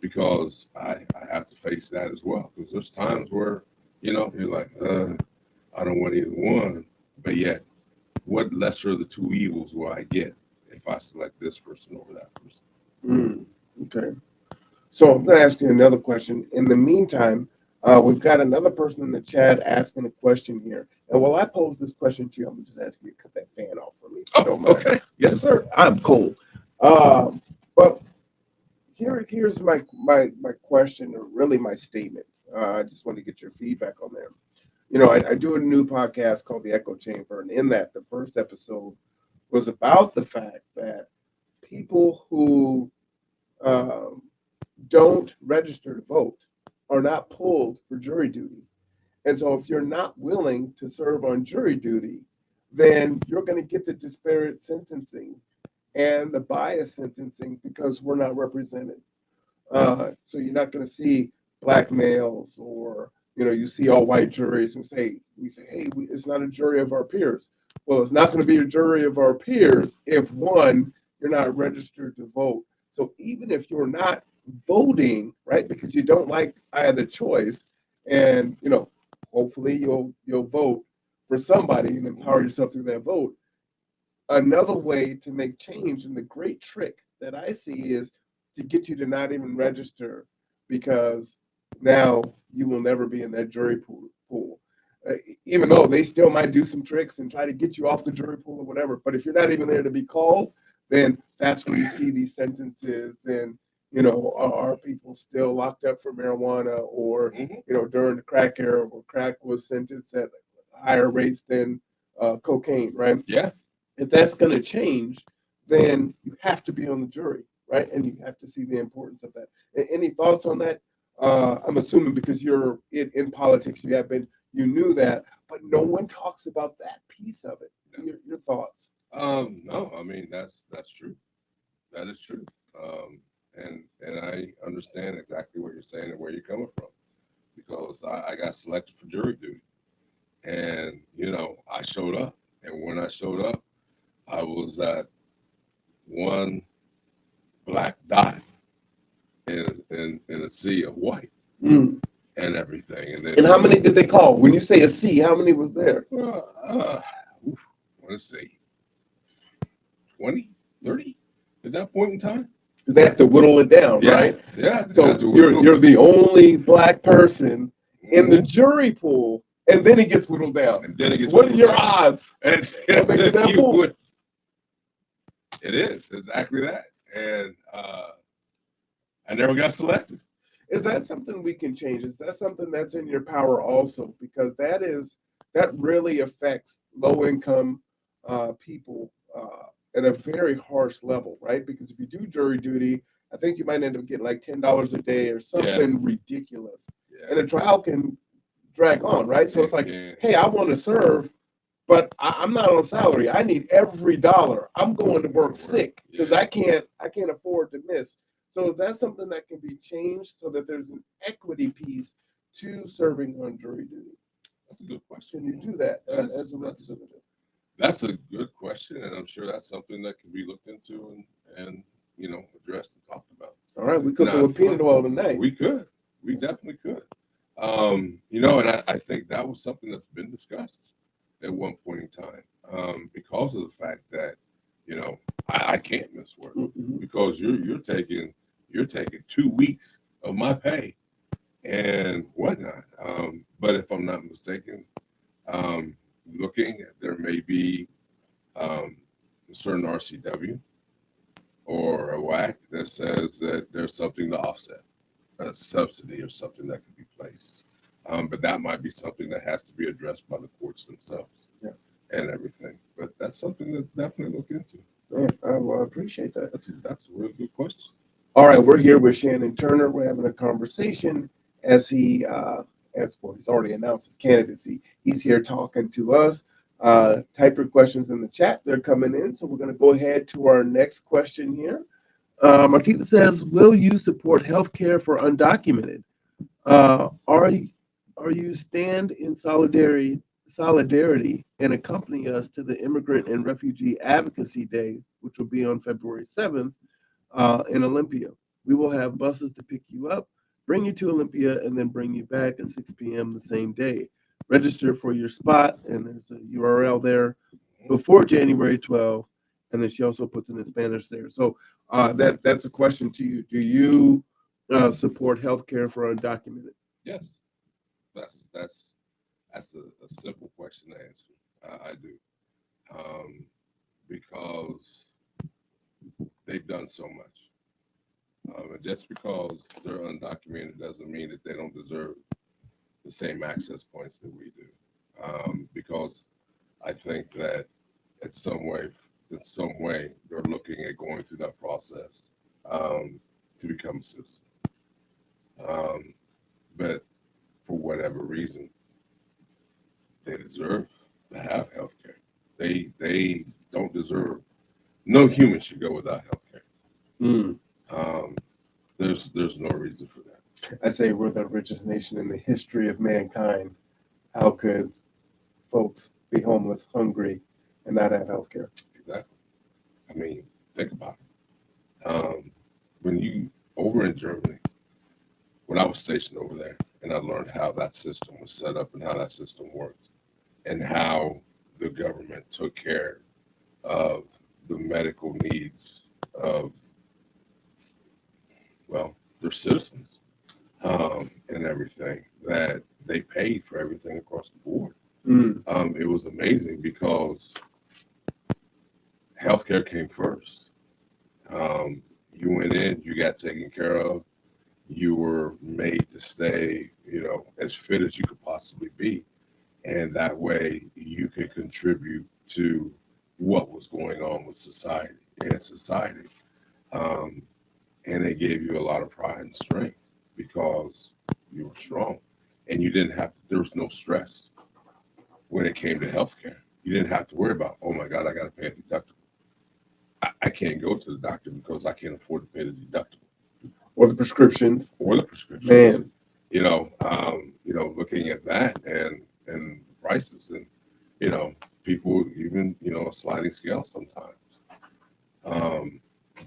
Speaker 2: because I have to face that as well, because there's times where you're like, I don't want either one, but yet what lesser of the two evils will I get if I select this person over that person?
Speaker 1: Okay. So I'm going to ask you another question. In the meantime, we've got another person in the chat asking a question here. And while I pose this question to you, I'm going to just ask you to cut that fan off for me. If you don't mind.
Speaker 2: Okay.
Speaker 1: Yes, sir. I'm cold. But here's my question, or really my statement. I just want to get your feedback on there. I do a new podcast called The Echo Chamber, and in that, the first episode was about the fact that people who don't register to vote are not pulled for jury duty. And so if you're not willing to serve on jury duty, then you're going to get the disparate sentencing and the bias sentencing because we're not represented. So you're not going to see black males, or you see all white juries and we say, hey, it's not a jury of our peers. Well, it's not going to be a jury of our peers if one, you're not registered to vote. So even if you're not voting, right, because you don't like either choice, and hopefully you'll vote for somebody and empower yourself through that vote. Another way to make change, and the great trick that I see, is to get you to not even register, because now you will never be in that jury pool. Uh, Even though they still might do some tricks and try to get you off the jury pool or whatever, but if you're not even there to be called, then that's when you see these sentences. And are people still locked up for marijuana, or during the crack era, where crack was sentenced at higher rates than cocaine, right?
Speaker 2: Yeah.
Speaker 1: If that's going to change, then you have to be on the jury, right? And you have to see the importance of that. Any thoughts on that? I'm assuming because you're in politics, you knew that, but no one talks about that piece of it. Your thoughts?
Speaker 2: No, I mean that's true. That is true. And I understand exactly what you're saying and where you're coming from, because I got selected for jury duty, and I showed up, and when I showed up, I was at one black dot in a sea of white
Speaker 1: Mm.
Speaker 2: and everything. And then,
Speaker 1: And how many did they call? When you say a C, how many was there?
Speaker 2: I want to say 20, 30 at that point in time.
Speaker 1: Because they have to whittle it down, right?
Speaker 2: Yeah.
Speaker 1: So you're the only black person in the jury pool, and then it gets whittled down.
Speaker 2: And then it gets
Speaker 1: what are your odds?
Speaker 2: It is exactly that. And I never got selected.
Speaker 1: Is that something we can change? Is that something that's in your power also? Because that really affects low income people at a very harsh level, right? Because if you do jury duty, I think you might end up getting like $10 a day or something ridiculous.
Speaker 2: Yeah.
Speaker 1: And a trial can drag on, right? So it's like, hey, I want to serve, but I'm not on salary. I need every dollar. I'm going to work sick because I can't afford to miss. So is that something that can be changed so that there's an equity piece to serving on jury duty?
Speaker 2: That's a good question.
Speaker 1: Can you do that as a representative?
Speaker 2: That's a good question, and I'm sure that's something that can be looked into and addressed and talked about.
Speaker 1: All right, we could go with peanut oil tonight.
Speaker 2: We could. We definitely could. And I think that was something that's been discussed at one point in time, because of the fact that I can't miss work because you're taking 2 weeks of my pay and whatnot. But if I'm not mistaken, there may be a certain RCW or a WAC that says that there's something to offset, a subsidy or something that could be placed. But that might be something that has to be addressed by the courts themselves and everything. But that's something to definitely look into.
Speaker 1: Yeah, I appreciate that.
Speaker 2: That's a really good question.
Speaker 1: All right, we're here with Shannon Turner. We're having a conversation as he's already announced his candidacy. He's here talking to us. Type your questions in the chat. They're coming in. So we're going to go ahead to our next question here. Martita says, will you support health care for undocumented? Are you stand in solidarity and accompany us to the Immigrant and Refugee Advocacy Day, which will be on February 7th in Olympia. We will have buses to pick you up, bring you to Olympia, and then bring you back at 6 p.m. the same day. Register for your spot, and there's a URL there before January 12th, and then she also puts it in Spanish there. So that's a question to you. Do you support healthcare for undocumented?
Speaker 2: Yes, that's a simple question to answer. I do, because they've done so much. And just because they're undocumented doesn't mean that they don't deserve the same access points that we do. Because I think that in some way, they're looking at going through that process to become a citizen. But for whatever reason, they deserve to have health care. They don't deserve. No human should go without health care. There's no reason for that.
Speaker 1: I say we're the richest nation in the history of mankind. How could folks be homeless, hungry, and not have health care?
Speaker 2: Exactly. I mean, think about it. When you over in Germany, when I was stationed over there, and I learned how that system was set up and how that system worked and how the government took care of the medical needs of, well, their citizens, and everything, that they paid for everything across the board.
Speaker 1: Mm.
Speaker 2: It was amazing because healthcare came first. You went in, you got taken care of, you were made to stay, as fit as you could possibly be. And that way you could contribute to what was going on with society. Um, and it gave you a lot of pride and strength because you were strong and you didn't have, there was no stress when it came to healthcare. You didn't have to worry about, oh my God, I got to pay a deductible. I can't go to the doctor because I can't afford to pay the deductible
Speaker 1: Or the prescriptions.
Speaker 2: or the prescriptions.
Speaker 1: Man.
Speaker 2: Looking at that and prices and, people even, a sliding scale sometimes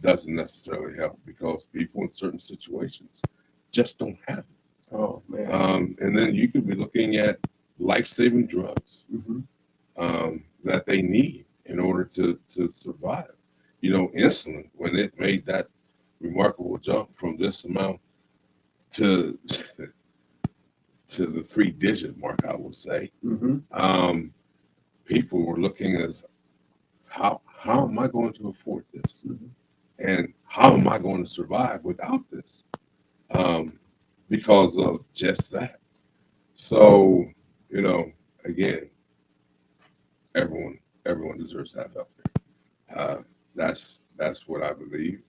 Speaker 2: doesn't necessarily help because people in certain situations just don't have it.
Speaker 1: Oh, man.
Speaker 2: And then you could be looking at life-saving drugs that they need in order to survive. Insulin, when it made that remarkable jump from this amount to to the 3-digit mark, I would say, people were looking as how am I going to afford this, and how am I going to survive without this, because of just that. So, again, everyone deserves to have health care. That's what I believe.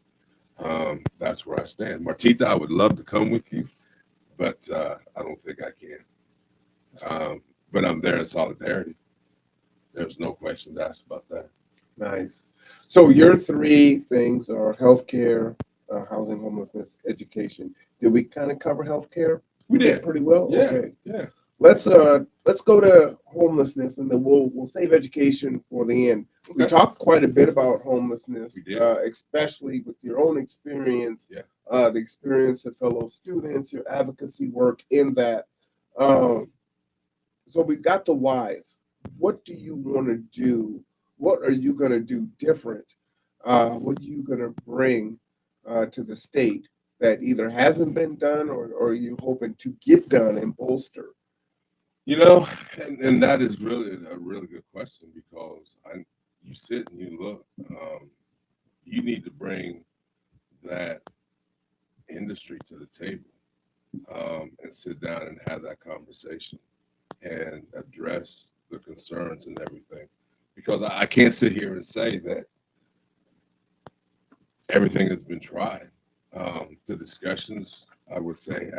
Speaker 2: That's where I stand. Martita, I would love to come with you, but I don't think I can. But I'm there in solidarity. There's no questions asked about that.
Speaker 1: Nice. So your three things are healthcare, housing, homelessness, education. Did we kind of cover healthcare?
Speaker 2: We did
Speaker 1: Pretty well.
Speaker 2: Yeah,
Speaker 1: Okay.
Speaker 2: yeah.
Speaker 1: Let's go to homelessness, and then we'll save education for the end. We
Speaker 2: Okay.
Speaker 1: talked quite a bit about homelessness,
Speaker 2: We did.
Speaker 1: especially with your own experience,
Speaker 2: Yeah.
Speaker 1: The experience of fellow students, your advocacy work in that. Um, so we've got the whys. What do you want to do? What are you going to do different? What are you going to bring to the state that either hasn't been done or are you hoping to get done and bolster?
Speaker 2: And that is really a really good question because you sit and you look. You need to bring that industry to the table, and sit down and have that conversation and address the concerns and everything. Because I can't sit here and say that everything has been tried. The discussions, I would say,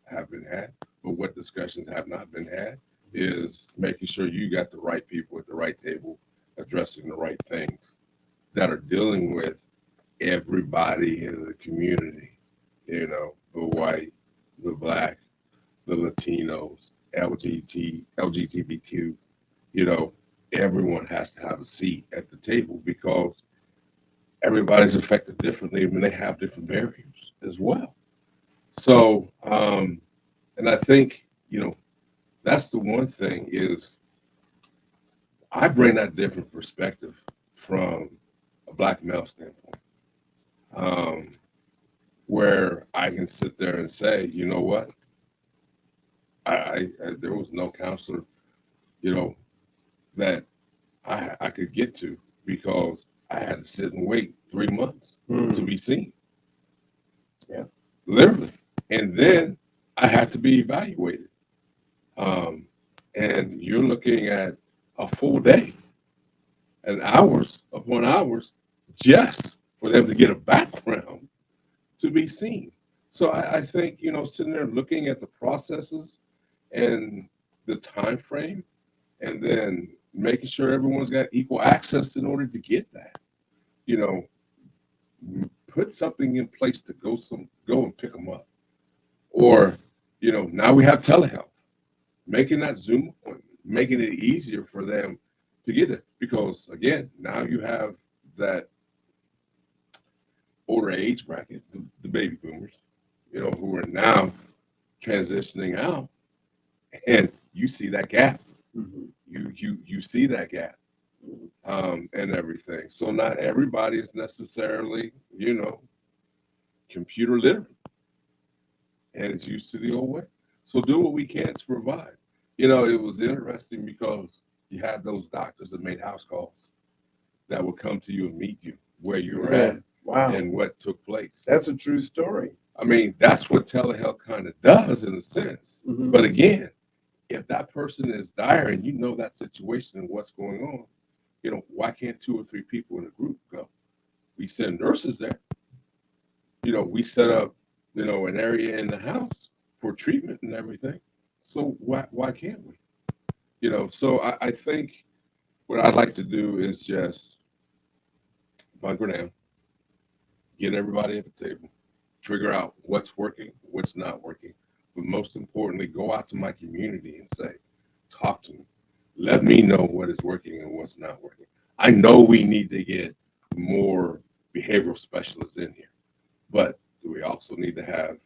Speaker 2: have been had, but what discussions have not been had is making sure you got the right people at the right table addressing the right things that are dealing with everybody in the community, the white, the black, the Latinos, LGBTQ, everyone has to have a seat at the table because everybody's affected differently and they have different barriers as well. So, and I think, that's the one thing is I bring that different perspective from a black male standpoint, um, where I can sit there and say, you know what, I there was no counselor, that I could get to because I had to sit and wait 3 months to be seen.
Speaker 1: Yeah.
Speaker 2: Literally. And then I had to be evaluated. And you're looking at a full day and hours upon hours just for them to get a background to be seen. So I think, sitting there looking at the processes and the time frame and then making sure everyone's got equal access in order to get that, you know, put something in place to go and pick them up. Or, now we have telehealth, making that Zoom appointment, making it easier for them to get it. Because again, now you have that older age bracket, the baby boomers, who are now transitioning out, and you see that gap.
Speaker 1: Mhm.
Speaker 2: You see that gap, and everything. So not everybody is necessarily, computer literate and is used to the old way. So do what we can to provide. It was interesting because you had those doctors that made house calls that would come to you and meet you where you were at
Speaker 1: Wow.
Speaker 2: and what took place.
Speaker 1: That's a true story.
Speaker 2: I mean, that's what telehealth kind of does in a sense.
Speaker 1: Mhm.
Speaker 2: But again, if that person is dire and you know that situation and what's going on, why can't 2 or 3 people in a group go? We send nurses there. We set up, an area in the house for treatment and everything. So why can't we? So I think what I'd like to do is just bunker down, get everybody at the table, figure out what's working, what's not working. But most importantly, go out to my community and say, talk to me. Let me know what is working and what's not working. I know we need to get more behavioral specialists in here, but do we also need to have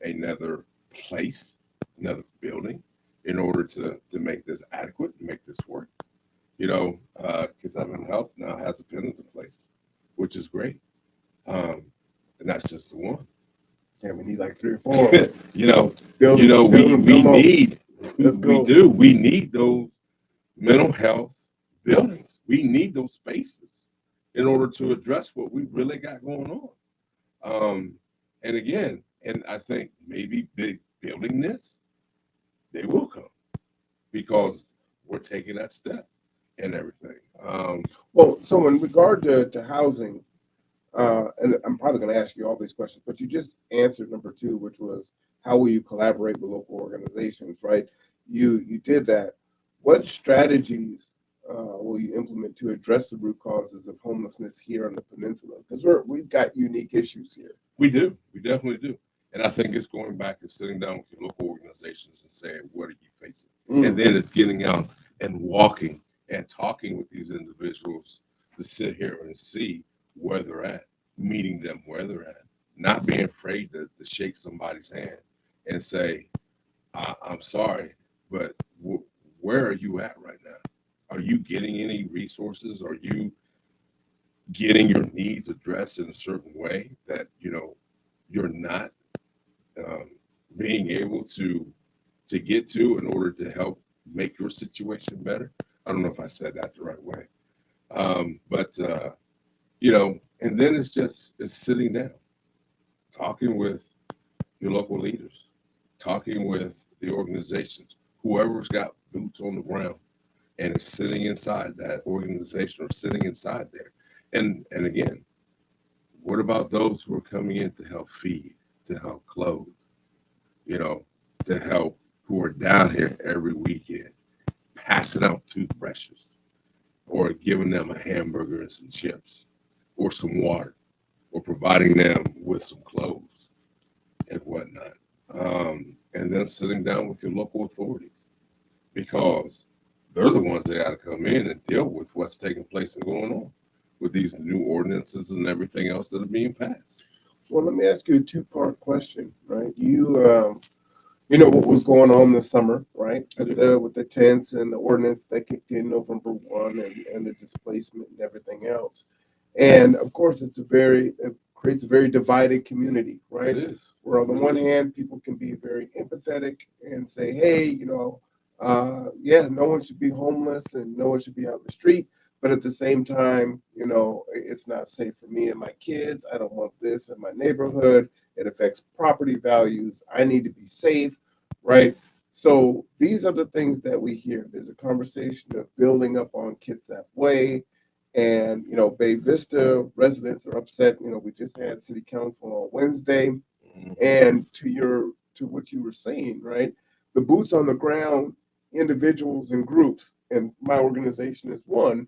Speaker 2: another place, another building in order to make this adequate, make this work? Kitsap Health now has a Pendleton place, which is great. And that's just the one.
Speaker 1: Yeah, we need like 3 or 4.
Speaker 2: We need those mental health buildings. We need those spaces in order to address what we really got going on. And again, and I think maybe building this, they will come because we're taking that step and everything.
Speaker 1: Well, so in regard to housing, and I'm probably going to ask you all these questions, but you just answered number 2, which was how will you collaborate with local organizations, right? You did that. What strategies will you implement to address the root causes of homelessness here on the peninsula? Because we've got unique issues here.
Speaker 2: We do. We definitely do. And I think it's going back and sitting down with your local organizations and saying, what are you facing? And then it's getting out and walking and talking with these individuals to sit here and see where they're at, meeting them where they're at, not being afraid to shake somebody's hand and say, I'm sorry, but where are you at right now? Are you getting any resources? Are you getting your needs addressed in a certain way that, you're not being able to get to in order to help make your situation better? I don't know if I said that the right way. But and then it's sitting down, talking with your local leaders, talking with the organizations, whoever's got boots on the ground and is sitting inside that organization or sitting inside there. And again, what about those who are coming in to help feed, to help clothe, to help, who are down here every weekend, passing out toothbrushes or giving them a hamburger and some chips or some water or providing them with some clothes and whatnot. And then sitting down with your local authorities because they're the ones that got to come in and deal with what's taking place and going on with these new ordinances and everything else that are being passed.
Speaker 1: Well, let me ask you a 2-part question, right? You know what was going on this summer, right? With the tents and the ordinance that kicked in November 1 and the displacement and everything else. And of course, it creates a very divided community, right?
Speaker 2: It is.
Speaker 1: Where on the one hand, people can be very empathetic and say, hey, yeah, no one should be homeless and no one should be out in the street. But at the same time, it's not safe for me and my kids. I don't want this in my neighborhood. It affects property values. I need to be safe, right? So these are the things that we hear. There's a conversation of building up on Kitsap Way. And, Bay Vista residents are upset. We just had city council on Wednesday. And to what you were saying, right? The boots on the ground, individuals and groups, and my organization is one,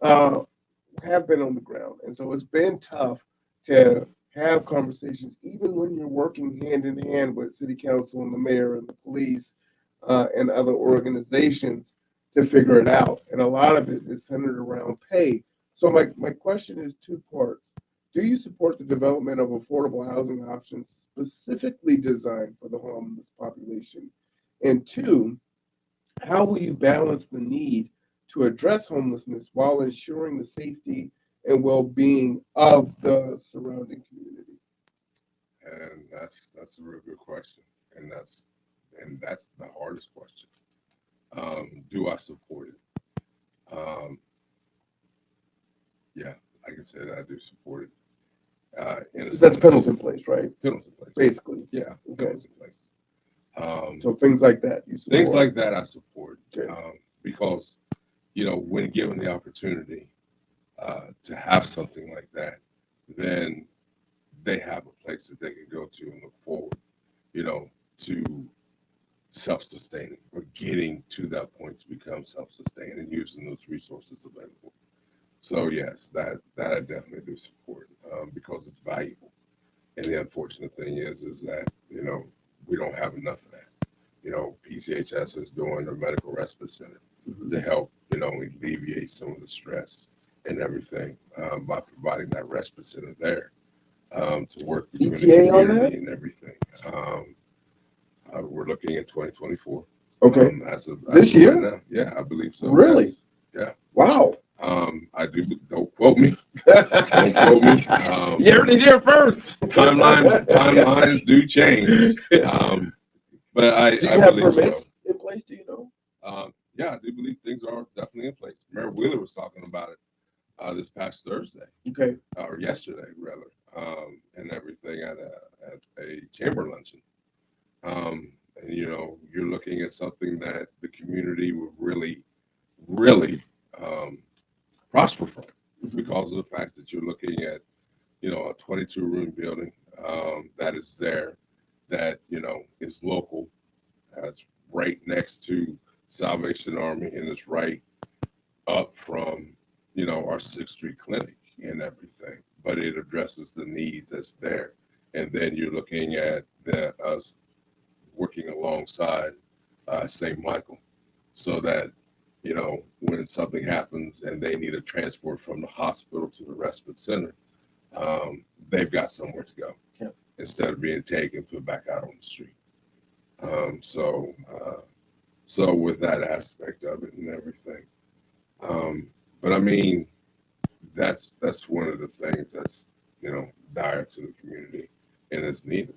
Speaker 1: have been on the ground. And so it's been tough to have conversations, even when you're working hand in hand with city council and the mayor and the police and other organizations to figure it out. And a lot of it is centered around pay. So my question is 2 parts. Do you support the development of affordable housing options specifically designed for the homeless population? And two, how will you balance the need to address homelessness while ensuring the safety and well-being of the surrounding community?
Speaker 2: And that's a real good question, and that's the hardest question. Do I support it? Yeah, I can say that I do support it.
Speaker 1: That's Pendleton Place, right?
Speaker 2: Pendleton Place.
Speaker 1: Basically.
Speaker 2: Yeah,
Speaker 1: Okay.
Speaker 2: Pendleton Place.
Speaker 1: So things like that you support.
Speaker 2: Things like that I support,
Speaker 1: Okay.
Speaker 2: because when given the opportunity to have something like that, then they have a place that they can go to and look forward, to self-sustaining or getting to that point to become self-sustaining and using those resources available. So yes, that I definitely do support, because it's valuable. And the unfortunate thing is that we don't have enough of that. PCHS is doing a medical respite center to help alleviate some of the stress and everything, by providing that respite center there, to work between the
Speaker 1: ETA on
Speaker 2: community
Speaker 1: that?
Speaker 2: and everything. We're looking at 2024.
Speaker 1: Okay.
Speaker 2: As of
Speaker 1: This year?
Speaker 2: right now. Yeah, I believe so.
Speaker 1: Really?
Speaker 2: Yes. Yeah.
Speaker 1: Wow.
Speaker 2: I do. Don't quote me. Don't quote me.
Speaker 1: You heard it here first.
Speaker 2: Timelines do change. But I
Speaker 1: Do you have
Speaker 2: believe
Speaker 1: permits
Speaker 2: so.
Speaker 1: in place? Do you know?
Speaker 2: Yeah, I do believe things are definitely in place. Mayor Wheeler was talking about it this past Thursday,
Speaker 1: Okay.
Speaker 2: or yesterday rather, and everything at a chamber luncheon. And you're looking at something that the community would really, really prosper from, because of the fact that you're looking at a 22-room building that is there, that is local, that's right next to Salvation Army, and it's right up from our 6th Street clinic and everything. But it addresses the need that's there, and then you're looking at us working alongside St. Michael, so that when something happens and they need a transport from the hospital to the respite center, they've got somewhere to go, instead of being taken and put back out on the street. So with that aspect of it and everything, but I mean, that's one of the things that's dire to the community and is needed.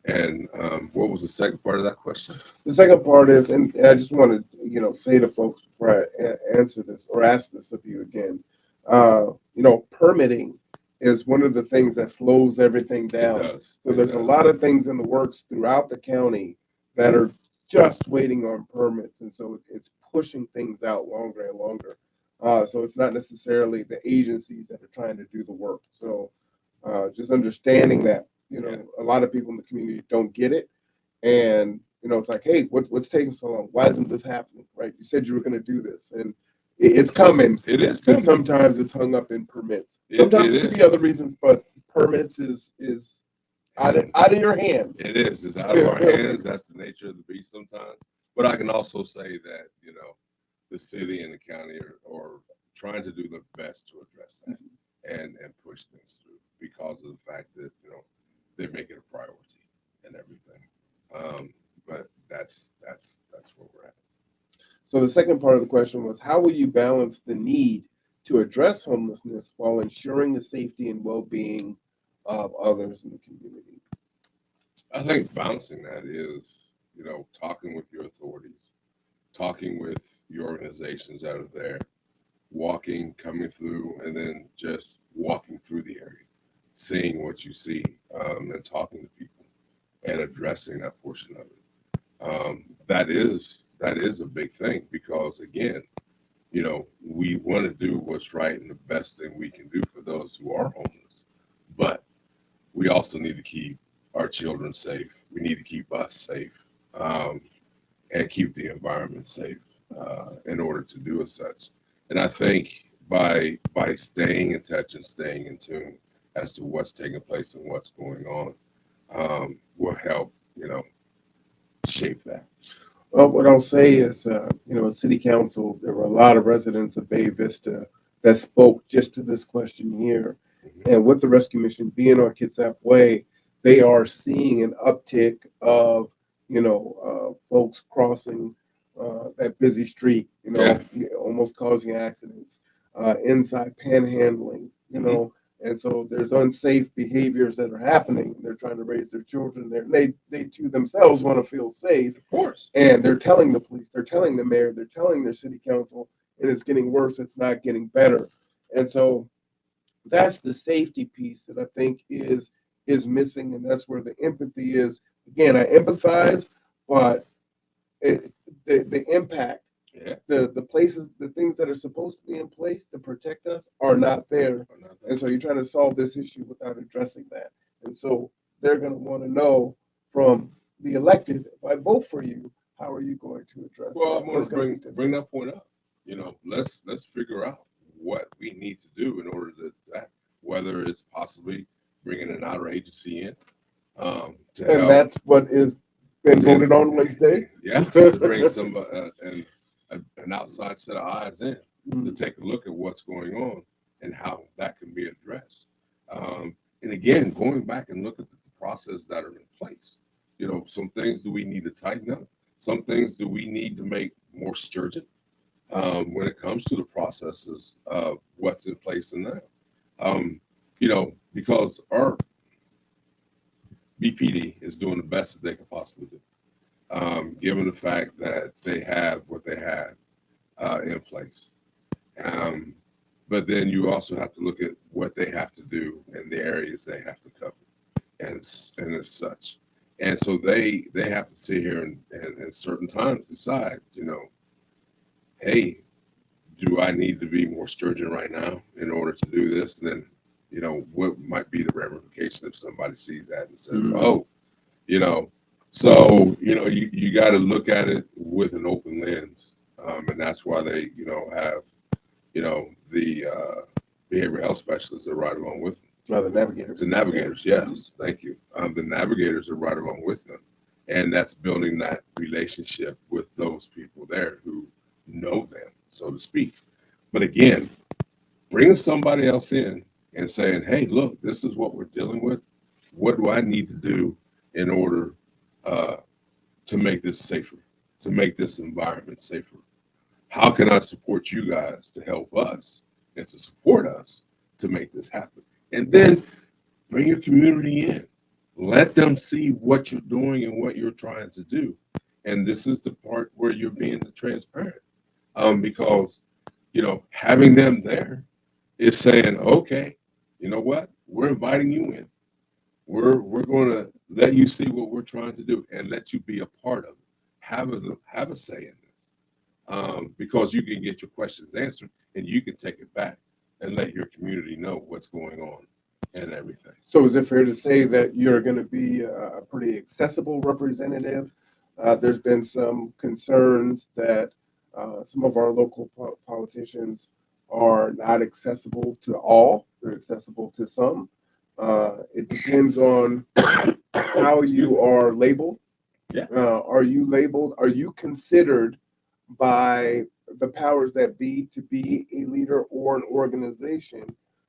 Speaker 2: And what was the second part of that question?
Speaker 1: The second part is, and I just want to, say to folks before I answer this or ask this of you again, permitting is one of the things that slows everything down.
Speaker 2: It does.
Speaker 1: So there's a lot of things in the works throughout the county that are just waiting on permits. And so it's pushing things out longer and longer. So it's not necessarily the agencies that are trying to do the work. So just understanding that, a lot of people in the community don't get it. And, it's like, hey, what's taking so long? Why isn't this happening? Right? You said you were going to do this. And it's coming.
Speaker 2: It is
Speaker 1: Because
Speaker 2: coming.
Speaker 1: sometimes it's hung up in permits. Sometimes it could be other reasons, but permits is out of your hands.
Speaker 2: It is. It's out of our hands. That's the nature of the beast sometimes. But I can also say that, the city and the county are trying to do their best to address that and push things through, because of the fact that, they make it a priority and everything. But that's where we're at.
Speaker 1: So the second part of the question was, how will you balance the need to address homelessness while ensuring the safety and well-being of others in the community?
Speaker 2: I think balancing that is, talking with your authorities, talking with your organizations that are there, coming through, and then just walking through the area, seeing what you see, and talking to people and addressing that portion of it. That is a big thing, because again, we want to do what's right and the best thing we can do for those who are homeless, but we also need to keep our children safe. We need to keep us safe, and keep the environment safe, in order to do as such. And I think by staying in touch and staying in tune as to what's taking place and what's going on, will help, shape that.
Speaker 1: Well, what I'll say is, in city council, there were a lot of residents of Bay Vista that spoke just to this question here. And with the rescue mission being on Kitsap Way, they are seeing an uptick of, folks crossing that busy street,
Speaker 2: Yeah.
Speaker 1: almost causing accidents, inside panhandling, and so there's unsafe behaviors that are happening. They're trying to raise their children there. And they too themselves want to feel safe.
Speaker 2: Of course.
Speaker 1: And they're telling the police, they're telling the mayor, they're telling their city council, and it's getting worse, it's not getting better. And so that's the safety piece that I think is missing, and that's where the empathy is. Again, I empathize, but it, the impact,
Speaker 2: Yeah.
Speaker 1: the places, the things that are supposed to be in place to protect us are not there, and so you're trying to solve this issue without addressing that. And so they're going to want to know from the elected, if I vote for you, how are you going to address
Speaker 2: Well,
Speaker 1: that?
Speaker 2: I'm going to bring that point up. Let's figure out what we need to do in order to that, whether it's possibly bringing an outer agency in to
Speaker 1: And
Speaker 2: help.
Speaker 1: that's what is been voted on Wednesday.
Speaker 2: Yeah, to bring some an outside set of eyes in to take a look at what's going on and how that can be addressed. And again, going back and look at the process that are in place. Some things do we need to tighten up? Some things do we need to make more stringent when it comes to the processes of what's in place in now? Because our BPD is doing the best that they can possibly do, given the fact that they have what they have in place. But then you also have to look at what they have to do and the areas they have to cover, and as such. And so they have to sit here and at certain times decide, hey, do I need to be more stringent right now in order to do this? And then, what might be the ramification if somebody sees that and says, oh, so, you got to look at it with an open lens. And that's why they, have, the behavioral health specialists that are right along with them.
Speaker 1: The navigators.
Speaker 2: The navigators, yes, thank you. The navigators are right along with them. And that's building that relationship with those people there who know them, so to speak. But again, bringing somebody else in and saying, hey, look, this is what we're dealing with. What do I need to do in order to make this safer, to make this environment safer? How can I support you guys to help us and to support us to make this happen? And then bring your community in. Let them see what you're doing and what you're trying to do. And this is the part where you're being transparent. Because, having them there is saying, okay, you know what? We're inviting you in. We're going to let you see what we're trying to do and let you be a part of it. Have a say in this. Because you can get your questions answered and you can take it back and let your community know what's going on and everything.
Speaker 1: So is it fair to say that you're going to be a pretty accessible representative? There's been some concerns that some of our local politicians are not accessible to all. They're accessible to some. It depends on how you are labeled.
Speaker 2: Yeah.
Speaker 1: Are you labeled? Are you considered by the powers that be to be a leader or an organization?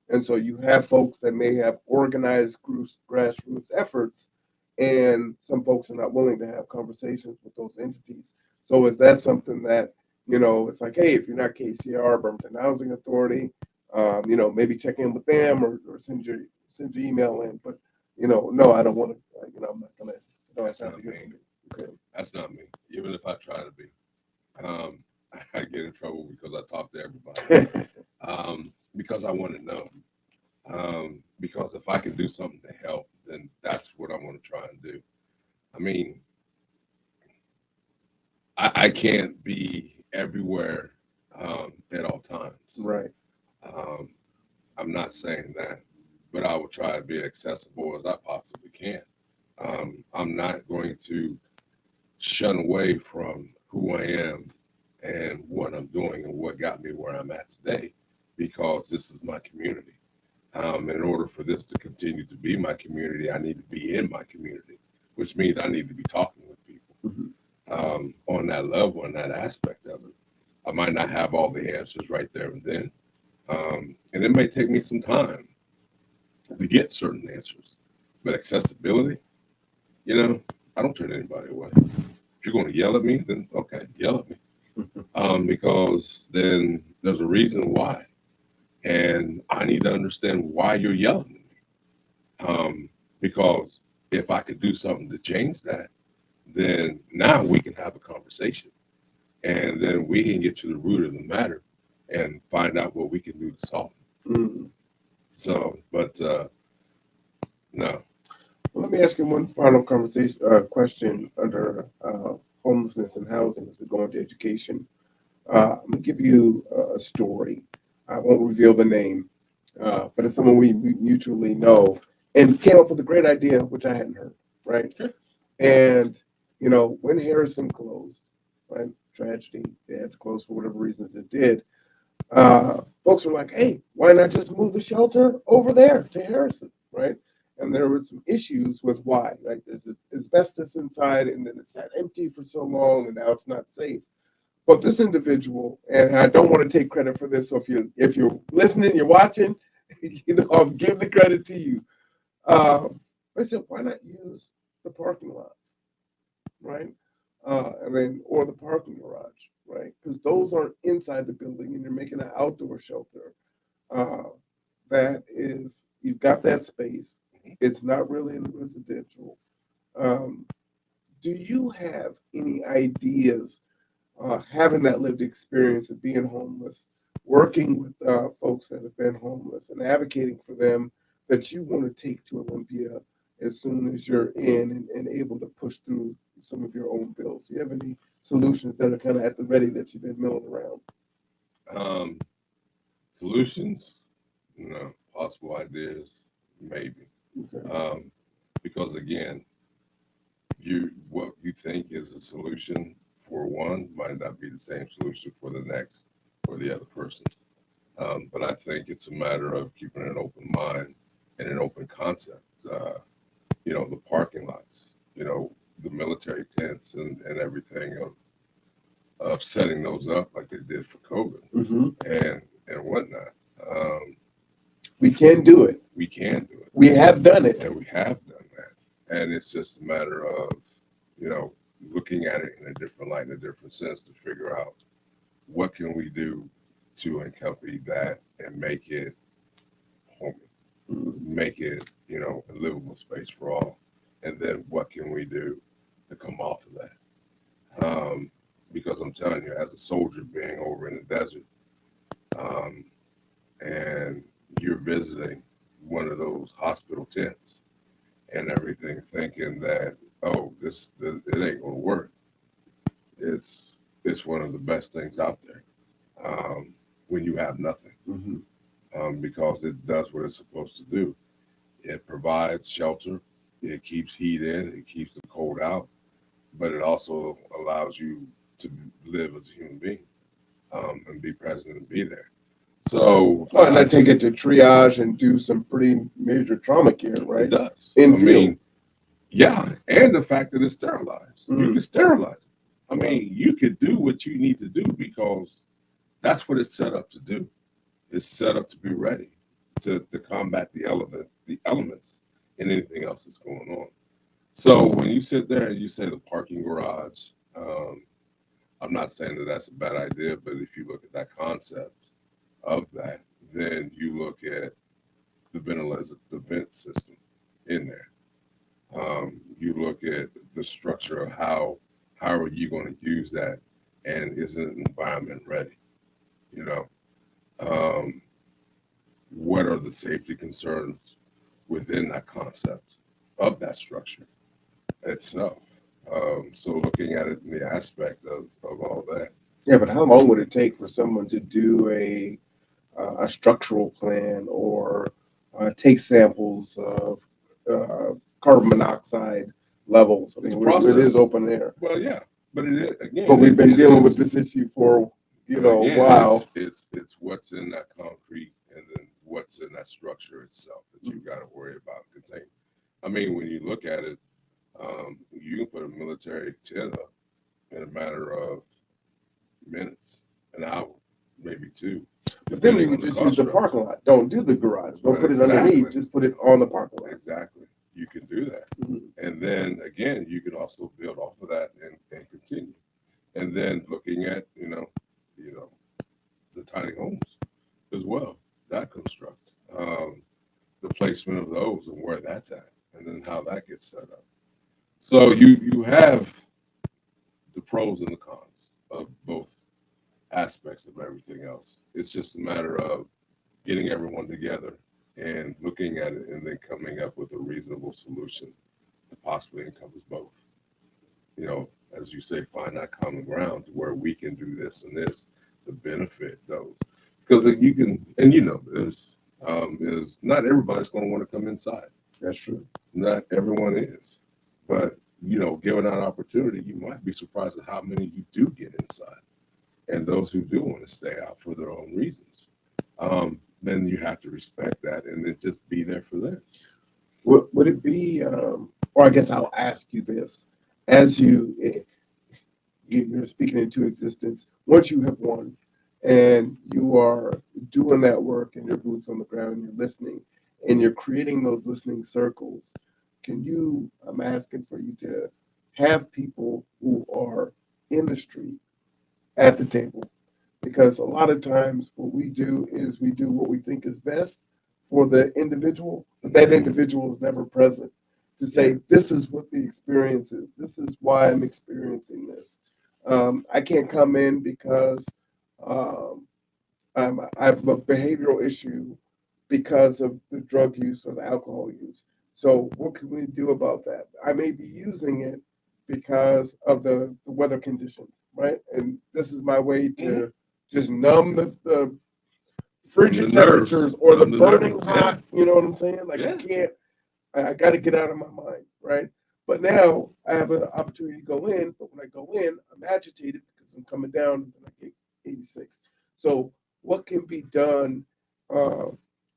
Speaker 1: And so you have folks that may have organized groups, grassroots efforts, and some folks are not willing to have conversations with those entities. So is that something that, it's like, hey, if you're not KCR, Birmingham Housing Authority, maybe check in with them or send your email in. But, no, I don't want to, I'm not going to,
Speaker 2: That's not me. Okay. That's not me. Even if I try to be, I get in trouble because I talk to everybody. Because I want to know. Because if I can do something to help, then that's what I want to try and do. I mean, I can't be everywhere at all times.
Speaker 1: Right.
Speaker 2: I'm not saying that, but I will try to be accessible as I possibly can. I'm not going to shun away from who I am and what I'm doing and what got me where I'm at today, because this is my community. In order for this to continue to be my community, I need to be in my community, which means I need to be talking with people on that level and that aspect of it. I might not have all the answers right there and then. And it may take me some time to get certain answers. But accessibility, you know, I don't turn anybody away. If you're going to yell at me, then okay, yell at me. Because then there's a reason why. And I need to understand why you're yelling at me. Because if I could do something to change that, then now we can have a conversation. And then we can get to the root of the matter and find out what we can do to solve it.
Speaker 1: Mm.
Speaker 2: So, but no.
Speaker 1: Well, let me ask you one final question under homelessness and housing as we go into education. I'm gonna give you a story. I won't reveal the name, but it's someone we mutually know, and came up with a great idea which I hadn't heard. Right,
Speaker 2: Sure.
Speaker 1: and when Harrison closed, right, tragedy, they had to close for whatever reasons it did. Folks were like, "Hey, why not just move the shelter over there to Harrison?" Right, and there were some issues with why. Like there's asbestos inside, and then it's sat empty for so long, and now it's not safe. But this individual, and I don't want to take credit for this, so if you're listening, you're watching, I'll give the credit to you. I said, why not use the parking lots, right? And then or the parking garage, right? Because those aren't inside the building, and you're making an outdoor shelter. Uh, that is, you've got that space. It's not really in the residential. Um, do you have any ideas? Having that lived experience of being homeless, working with folks that have been homeless and advocating for them that you want to take to Olympia as soon as you're in and able to push through some of your own bills. Do you have any solutions that are kind of at the ready that you've been milling around?
Speaker 2: Um, Solutions, possible ideas, maybe.
Speaker 1: Okay.
Speaker 2: Because again, what you think is a solution for one might not be the same solution for the next or the other person. But I think it's a matter of keeping an open mind and an open concept. The parking lots, the military tents and everything of setting those up like they did for COVID
Speaker 1: Hmm.
Speaker 2: and whatnot. Um,
Speaker 1: We can do it.
Speaker 2: we can do it,
Speaker 1: We have done it.
Speaker 2: and we have done that. And it's just a matter of, you know, looking at it in a different light, in a different sense to figure out what can we do to accompany that and make it homey, make it, a livable space for all. And then what can we do to come off of that? Because I'm telling you, as a soldier being over in the desert, um, and you're visiting one of those hospital tents and everything, thinking that, oh, it ain't gonna work. It's one of the best things out there when you have nothing,
Speaker 1: Hmm.
Speaker 2: because it does what it's supposed to do. It provides shelter, it keeps heat in, it keeps the cold out, but it also allows you to live as a human being and be present and be there. So
Speaker 1: Well, and I take it to triage and do some pretty major trauma care, right?
Speaker 2: it does.
Speaker 1: In
Speaker 2: I
Speaker 1: field.
Speaker 2: mean, yeah, and the fact that it's sterilized. You
Speaker 1: Mm.
Speaker 2: can sterilize it. I
Speaker 1: Wow.
Speaker 2: mean, you could do what you need to do because that's what it's set up to do. It's set up to be ready to combat the elements, and anything else that's going on. So when you sit there and you say the parking garage, I'm not saying that that's a bad idea, but if you look at that concept of that, then you look at the vent system in there. You look at the structure of how are you going to use that, and is an environment ready? You know, um, what are the safety concerns within that concept of that structure itself? So looking at it in the aspect of all that.
Speaker 1: Yeah, but how long would it take for someone to do a structural plan or take samples of carbon monoxide levels? I
Speaker 2: It's a
Speaker 1: mean, it
Speaker 2: process.
Speaker 1: is open air,
Speaker 2: Well, yeah, but it is, again,
Speaker 1: but we've been
Speaker 2: it
Speaker 1: dealing
Speaker 2: is,
Speaker 1: with this issue for
Speaker 2: but again,
Speaker 1: while.
Speaker 2: it's what's in that concrete and then what's in that structure itself that you've got to worry about containing. I mean, when you look at it, you can put a military tent up in a matter of minutes, an hour, maybe two,
Speaker 1: But then
Speaker 2: depending
Speaker 1: you
Speaker 2: on the
Speaker 1: just
Speaker 2: cost
Speaker 1: use the
Speaker 2: structure.
Speaker 1: parking lot. Don't do the garage. Don't
Speaker 2: Right,
Speaker 1: put it underneath.
Speaker 2: exactly.
Speaker 1: Just put it on the parking lot.
Speaker 2: Exactly. You can do that.
Speaker 1: Mhm.
Speaker 2: And then again, you can also build off of that and continue. And then looking at, you know, the tiny homes as well, that construct, the placement of those and where that's at, and then how that gets set up. So you have the pros and the cons of both aspects of everything else. It's just a matter of getting everyone together and looking at it and then coming up with a reasonable solution to possibly encompass both. You know, as you say, find that common ground to where we can do this and this to benefit those. Because if you can, and you know this, is not everybody's going to want to come inside.
Speaker 1: That's true.
Speaker 2: Not everyone is. But, given that opportunity, you might be surprised at how many you do get inside. And those who do want to stay out for their own reasons. Then you have to respect that and then just be there for them.
Speaker 1: Would it be, or I guess I'll ask you this, as you're speaking into existence, once you have won and you are doing that work and your boots on the ground, and you're listening and you're creating those listening circles, I'm asking for you to have people who are in the street at the table. Because a lot of times what we do is we do what we think is best for the individual, but that individual is never present to say, this is what the experience is. This is why I'm experiencing this. I can't come in because um, I have a behavioral issue because of the drug use or the alcohol use. So what can we do about that? I may be using it because of the weather conditions, right? And this is my way to just numb the frigid
Speaker 2: The nerves.
Speaker 1: temperatures or the
Speaker 2: Numb the
Speaker 1: burning
Speaker 2: nerves,
Speaker 1: hot. You know what I'm saying? Like
Speaker 2: Yeah.
Speaker 1: I can't. I got to get out of my mind, right? But now I have an opportunity to go in. But when I go in, I'm agitated because I'm coming down and I get 86. So what can be done uh,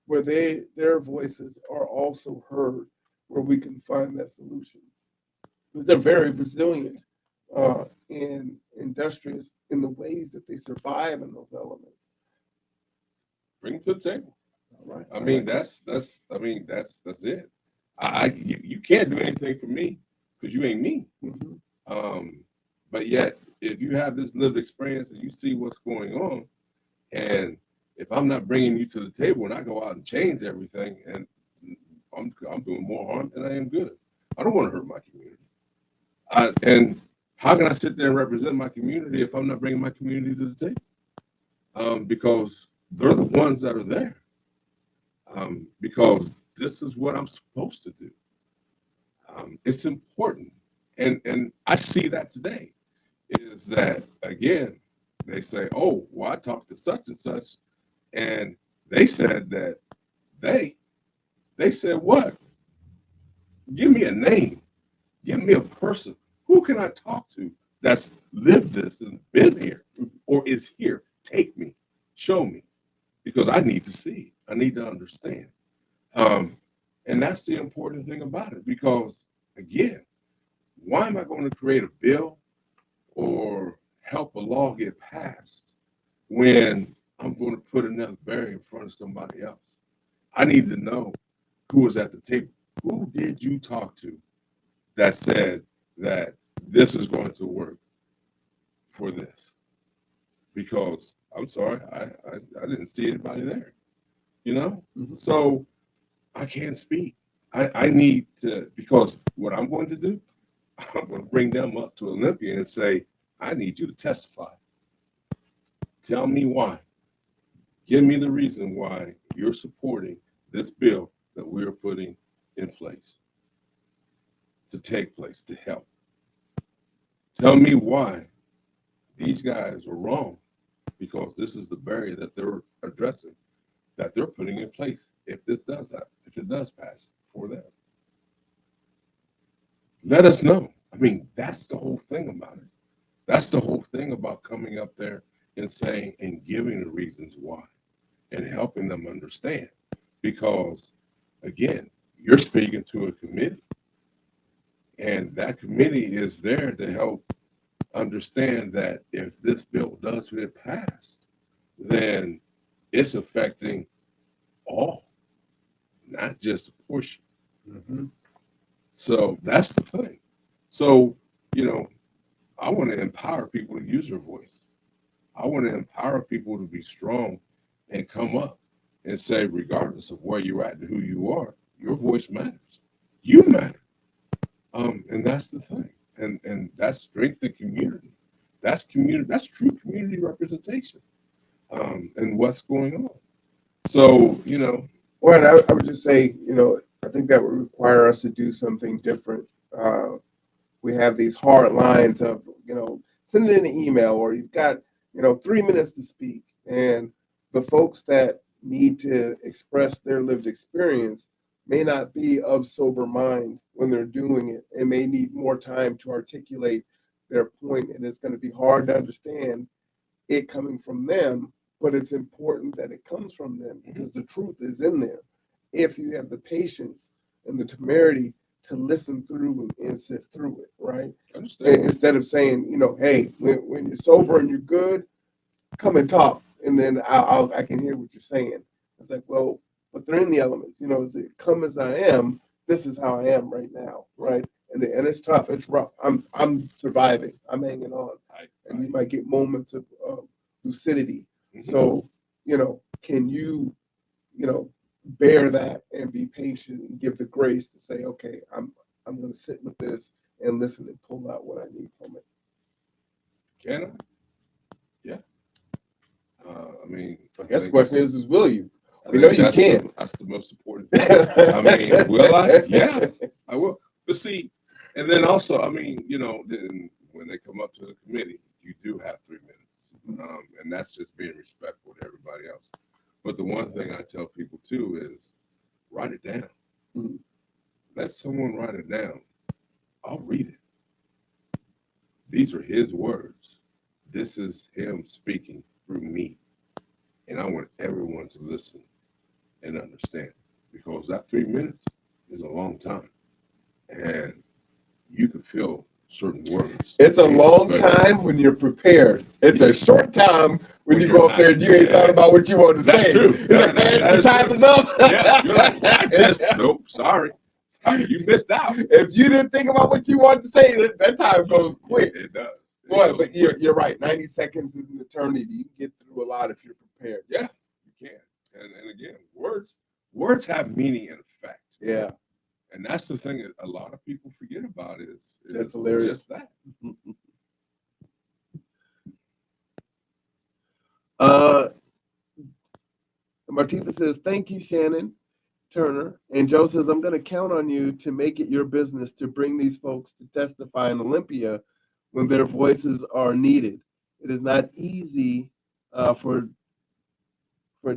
Speaker 1: where their voices are also heard, where we can find that solution? Because they're very resilient and industrious in the ways that they survive in those elements.
Speaker 2: Bring them to the table.
Speaker 1: All right.
Speaker 2: I mean, that's it. You can't do anything for me because you ain't me.
Speaker 1: Mhm.
Speaker 2: But yet, if you have this lived experience and you see what's going on, and if I'm not bringing you to the table and I go out and change everything, and I'm doing more harm than I am good. I don't want to hurt my community. And how can I sit there and represent my community if I'm not bringing my community to the table? Because they're the ones that are there. Because this is what I'm supposed to do. It's important, and I see that today. Is that again? They say, "Oh, well, I talked to such and such, and they said that they they said what? Give me a name. Give me a person. Who can I talk to that's lived this and been here or is here? Take me, show me, because I need to see. I need to understand." Um, and that's the important thing about it because, again, why am I going to create a bill or help a law get passed when I'm going to put another barrier in front of somebody else? I need to know who was at the table. Who did you talk to that said that this is going to work for this? Because I'm sorry, I didn't see anybody there,
Speaker 1: Mhm.
Speaker 2: So I can't speak. I need to, because what I'm going to do, I'm going to bring them up to Olympia and say, I need you to testify. Tell me why. Give me the reason why you're supporting this bill that we're putting in place to take place to help. Tell me why these guys are wrong because this is the barrier that they're addressing, that they're putting in place if this does happen, if it does pass for them. Let us know. I mean, that's the whole thing about it. That's the whole thing about coming up there and saying and giving the reasons why and helping them understand. Because again, you're speaking to a committee, and that committee is there to help understand that if this bill does get passed, then it's affecting all, not just a portion.
Speaker 1: Mm-hmm.
Speaker 2: So that's the thing. So, you know, I want to empower people to use their voice. I want to empower people to be strong and come up and say, regardless of where you're at and who you are, your voice matters. You matter. And that's the thing. And that's strength in community. That's community. That's true community representation. And what's going on. So, you know.
Speaker 1: Well, and I would just say, I think that would require us to do something different. We have these hard lines of, send it in an email, or you've got, 3 minutes to speak. And the folks that need to express their lived experience may not be of sober mind when they're doing it, and may need more time to articulate their point. And it's going to be hard to understand it coming from them, but it's important that it comes from them because the truth is in there. If you have the patience and the temerity to listen through and sift through it, right? Instead of saying, hey, when you're sober and you're good, come and talk, and then I can hear what you're saying. It's like, well, but they're in the elements, is it come as I am? This is how I am right now, right? And it's tough, it's rough. I'm surviving. I'm hanging on, and you might get moments of lucidity.
Speaker 2: Mm-hmm.
Speaker 1: So, can you, bear that and be patient and give the grace to say, okay, I'm going to sit with this and listen and pull out what I need from it.
Speaker 2: Can I? Yeah. I mean,
Speaker 1: I guess the question is will you? We know you
Speaker 2: that's
Speaker 1: can.
Speaker 2: That's the most important thing. I mean, will I? Yeah, I will. But see, and then also, I mean, then when they come up to the committee, you do have 3 minutes. And that's just being respectful to everybody else. But the one thing I tell people too is write it down.
Speaker 1: Mm-hmm.
Speaker 2: Let someone write it down. I'll read it. These are his words. This is him speaking through me. And I want everyone to listen and understand, because that 3 minutes is a long time. And you can feel certain words.
Speaker 1: It's a long time when you're prepared. It's a short time when you go up there and you ain't thought about what you want to
Speaker 2: That's
Speaker 1: say.
Speaker 2: true.
Speaker 1: It's like, man, your time is up.
Speaker 2: Yeah, you're like, nope, sorry, you missed out.
Speaker 1: If you didn't think about what you wanted to say, that time goes quick.
Speaker 2: It does.
Speaker 1: Boy, but you're right. 90 seconds is an eternity. You can get through a lot if you're prepared.
Speaker 2: Yeah, you can. And again, words have meaning and effect.
Speaker 1: Yeah.
Speaker 2: And that's the thing that a lot of people forget about is
Speaker 1: that's hilarious.
Speaker 2: Just that.
Speaker 1: Martita says, thank you, Shannon Turner. And Joe says, I'm going to count on you to make it your business to bring these folks to testify in Olympia when their voices are needed. It is not easy for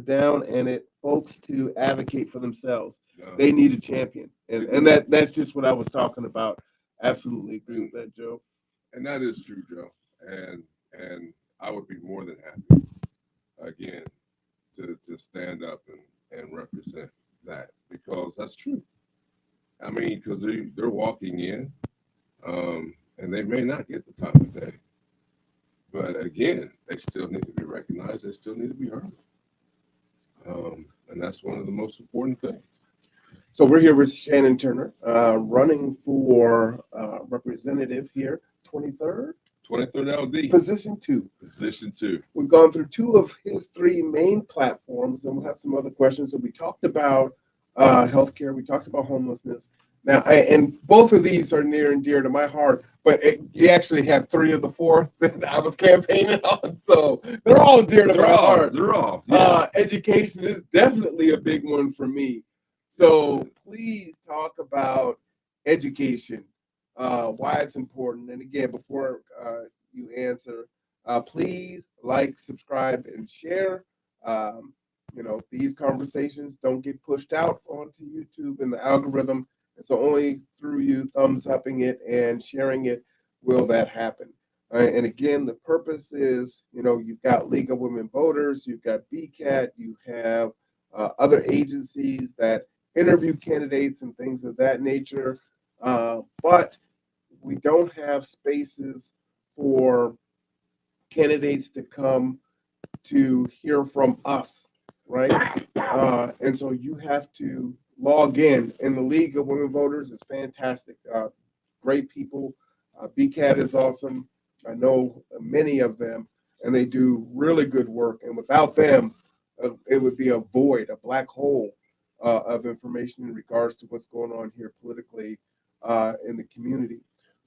Speaker 1: down and it folks to advocate for themselves. No. They need a champion. And that's just what I was talking about. Absolutely agree with that, Joe.
Speaker 2: And that is true, Joe. And I would be more than happy, again, to stand up and represent that, because that's true. I mean, because they're walking in, and they may not get the time of day. But again, they still need to be recognized. They still need to be heard. And that's one of the most important things.
Speaker 1: So we're here with Shannon Turner, running for representative here, 23rd?
Speaker 2: 23rd LD.
Speaker 1: Position 2.
Speaker 2: Position 2.
Speaker 1: We've gone through 2 of his 3 main platforms, and we'll have some other questions. So we talked about healthcare. We talked about homelessness. Now, and both of these are near and dear to my heart, but you actually have 3 of the 4 that I was campaigning on. So they're all dear to my heart.
Speaker 2: They're all. Yeah.
Speaker 1: Education is definitely a big one for me. So please talk about education, why it's important. And again, before you answer, please like, subscribe, and share. These conversations don't get pushed out onto YouTube and the algorithm. And so only through you thumbs upping it and sharing it will that happen. And again, the purpose is, you've got League of Women Voters, you've got BCAT, you have other agencies that interview candidates and things of that nature. But we don't have spaces for candidates to come to hear from us right? And so you have to log in. And the League of Women Voters is fantastic. Great people. BCAT is awesome. I know many of them, and they do really good work. And without them, it would be a void, a black hole of information in regards to what's going on here politically in the community.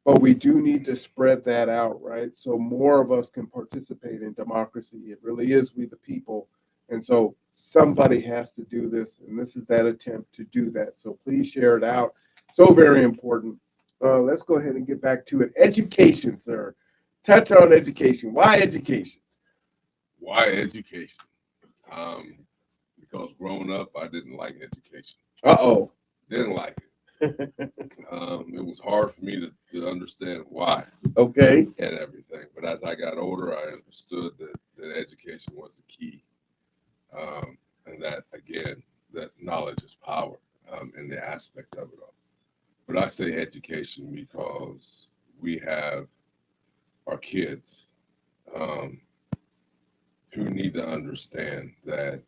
Speaker 1: But we do need to spread that out, right? So more of us can participate in democracy. It really is we the people. And so somebody has to do this, and this is that attempt to do that. So please share it out. So very important. Let's go ahead and get back to it. Education, sir. Touch on education. Why education?
Speaker 2: Why education? Um, because growing up, I didn't like education.
Speaker 1: Uh-oh.
Speaker 2: Didn't like it. It was hard for me to understand why
Speaker 1: Okay.
Speaker 2: and everything. But as I got older, I understood that education was the key. And that, again, that knowledge is power in the aspect of it all. But I say education because we have our kids um, who need to understand that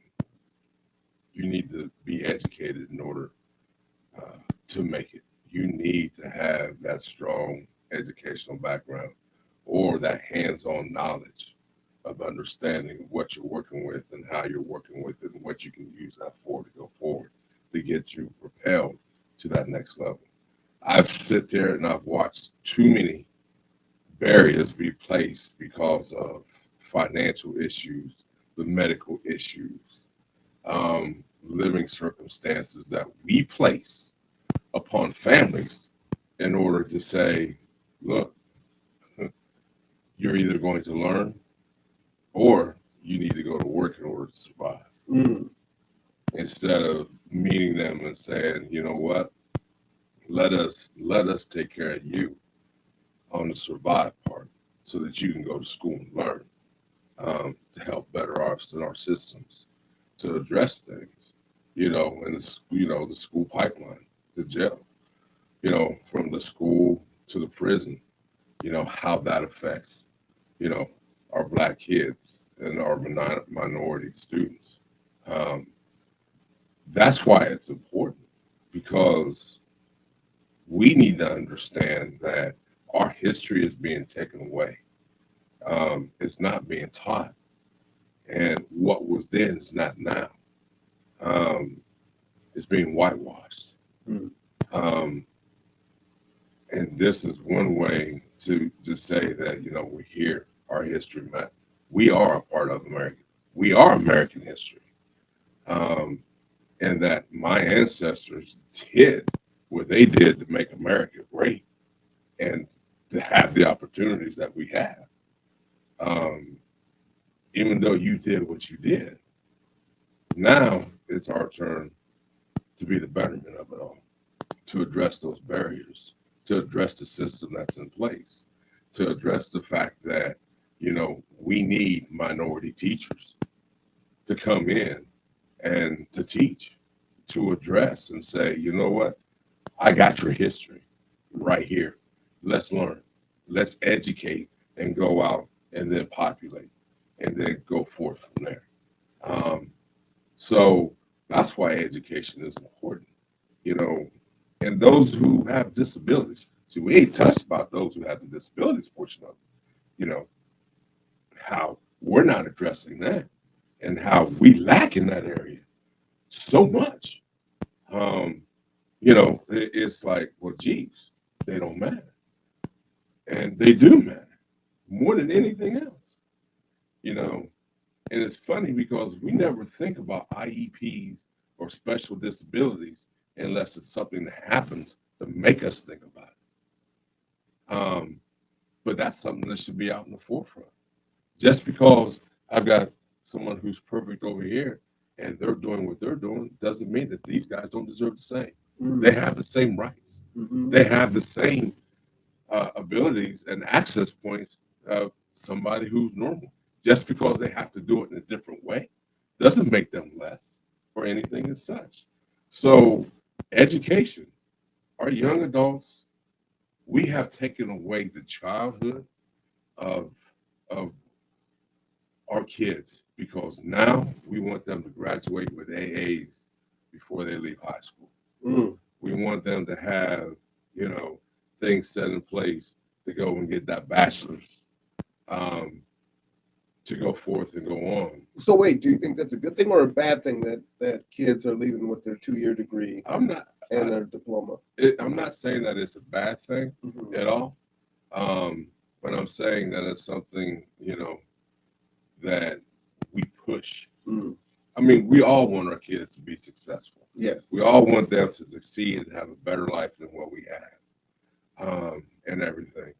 Speaker 2: you need to be educated in order to make it. You need to have that strong educational background or that hands-on knowledge of understanding what you're working with and how you're working with it and what you can use that for to go forward to get you propelled to that next level. I've sit there and I've watched too many barriers be placed because of financial issues, the medical issues, living circumstances that we place upon families in order to say, look, you're either going to learn or you need to go to work in order to survive.
Speaker 1: Mm.
Speaker 2: Instead of meeting them and saying, you know what, let us take care of you on the survive part so that you can go to school and learn to help better our systems to address things, and the school pipeline to jail, from the school to the prison, how that affects, you know, our black kids and our minority students. Um, that's why it's important because we need to understand that our history is being taken away. It's not being taught. And what was then is not now. Um, it's being whitewashed.
Speaker 1: Mm.
Speaker 2: Um, and this is one way to just say that, we're here, our history, man. We are a part of America. We are American history. Um, and that my ancestors did what they did to make America great and to have the opportunities that we have. Um, even though you did what you did, now it's our turn to be the betterment of it all, to address those barriers, to address the system that's in place, to address the fact that, we need minority teachers to come in and to teach, to address and say, you know what, I got your history right here. Let's learn, let's educate and go out and then populate and then go forth from there. Um, so that's why education is important, you know, and those who have disabilities. See, we ain't touched about those who have the disabilities portion of it, how we're not addressing that and how we lack in that area so much. Um, it's like, well, geez, they don't matter. And they do matter more than anything else, you know. And it's funny because we never think about IEPs or special disabilities unless it's something that happens to make us think about it. But that's something that should be out in the forefront. Just because I've got someone who's perfect over here and they're doing what they're doing doesn't mean that these guys don't deserve the same.
Speaker 1: Mm.
Speaker 2: They have the same rights.
Speaker 1: Mm-hmm.
Speaker 2: They have the same abilities and access points of somebody who's normal. Just because they have to do it in a different way doesn't make them less or anything as such. So, education, our young adults, we have taken away the childhood of of our kids because now we want them to graduate with AAs before they leave high school.
Speaker 1: Mm.
Speaker 2: We want them to have, things set in place to go and get that bachelor's, to go forth and go on.
Speaker 1: So wait, do you think that's a good thing or a bad thing that kids are leaving with their 2-year degree
Speaker 2: I'm not
Speaker 1: and their diploma?
Speaker 2: I'm not saying that it's a bad thing
Speaker 1: Mhm.
Speaker 2: at all, but I'm saying that it's something that we push.
Speaker 1: Mm.
Speaker 2: I mean, we all want our kids to be successful.
Speaker 1: Yes.
Speaker 2: We all want them to succeed and have a better life than what we have, and everything.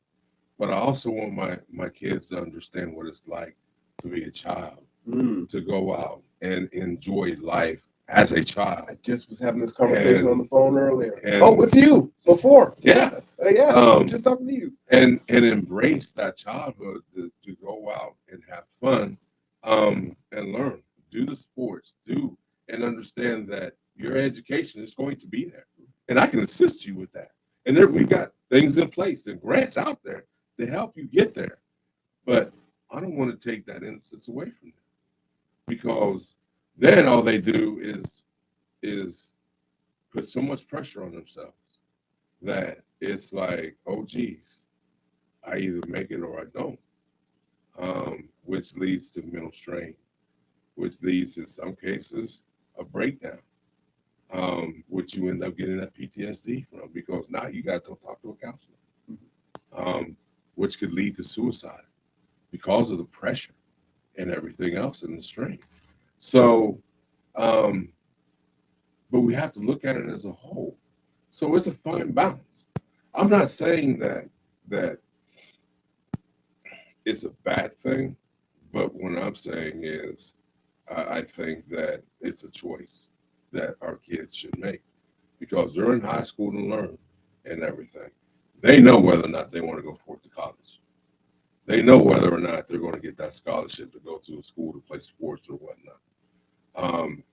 Speaker 2: But I also want my kids to understand what it's like to be a child,
Speaker 1: Mm.
Speaker 2: to go out and enjoy life as a child.
Speaker 1: I just was having this conversation on the phone earlier.
Speaker 2: And
Speaker 1: with you before.
Speaker 2: Yeah.
Speaker 1: Yeah.
Speaker 2: Um,
Speaker 1: Just talking to you.
Speaker 2: and embrace that childhood to go out and have fun, and learn, do the sports, and understand that your education is going to be there, and I can assist you with that. And there we got things in place and grants out there to help you get there. But I don't want to take that innocence away from them, because then all they do is put so much pressure on themselves that it's like, oh geez, I either make it or I don't, which leads to mental strain, which leads in some cases a breakdown, which you end up getting that PTSD from, because now you got to talk to a counselor, which could lead to suicide because of the pressure and everything else and the strain. So, but we have to look at it as a whole. So it's a fine balance. I'm not saying that it's a bad thing, but what I'm saying is I think that it's a choice that our kids should make, because they're in high school to learn and everything. They know whether or not they want to go forth to college. They know whether or not they're going to get that scholarship to go to a school to play sports or whatnot.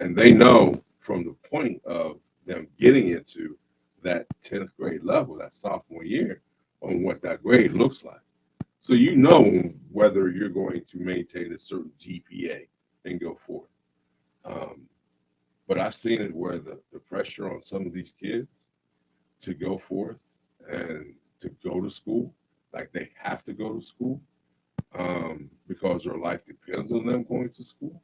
Speaker 2: And they know from the point of them getting into that 10th grade level, that sophomore year, on what that grade looks like. So you know whether you're going to maintain a certain GPA and go forth. But I've seen it where the pressure on some of these kids to go forth and to go to school, like they have to go to school, because their life depends on them going to school.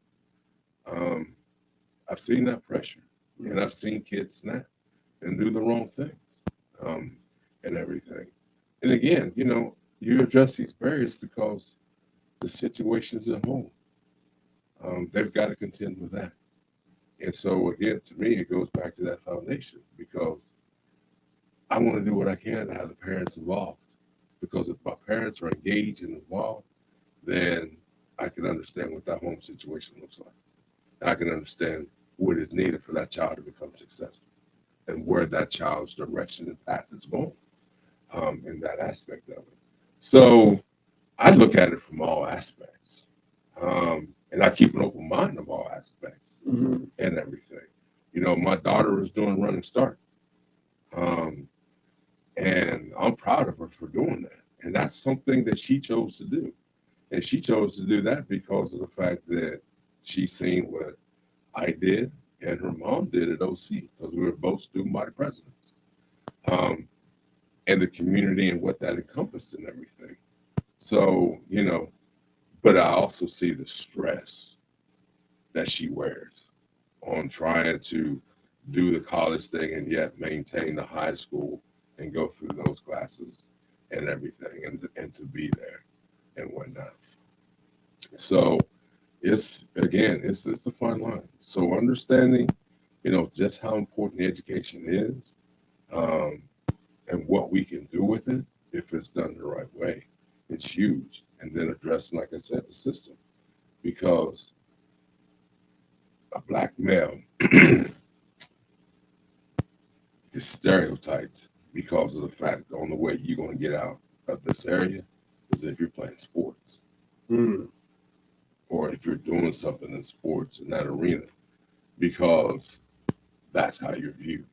Speaker 2: I've seen that pressure, and I've seen kids snap and do the wrong things, and everything. And again, you address these barriers because the situation's at home. They've got to contend with that. And so again, to me, it goes back to that foundation, because I want to do what I can to have the parents involved. Because if my parents are engaged and involved, then I can understand what that home situation looks like. I can understand what is needed for that child to become successful, and where that child's direction and path is going, in that aspect of it. So I look at it from all aspects, and I keep an open mind of all aspects,
Speaker 1: Mm-hmm.
Speaker 2: and everything. My daughter is doing Running Start, and I'm proud of her for doing that. And that's something that she chose to do. And she chose to do that because of the fact that she's seen what I did and her mom did at OC, because we were both student body presidents, and the community and what that encompassed and everything. So, but I also see the stress that she wears on trying to do the college thing and yet maintain the high school and go through those classes and everything, and to be there and whatnot. So it's a fine line. So understanding, just how important the education is, um, and what we can do with it if it's done the right way, it's huge. And then addressing, like I said, the system, because a black male is stereotyped because of the fact the only way you're going to get out of this area is if you're playing sports, or if you're doing something in sports in that arena, because that's how you're viewed.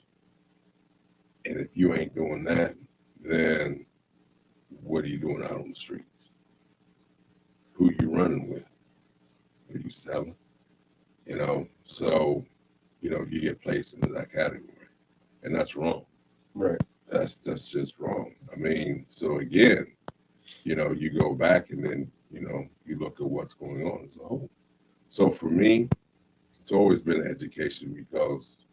Speaker 2: And if you ain't doing that, then what are you doing out on the streets? Who you running with? Are you selling? You know, so you get placed into that category, and that's wrong.
Speaker 1: Right.
Speaker 2: That's just wrong. I mean, so again, you go back and then you look at what's going on as a whole. So for me, it's always been education because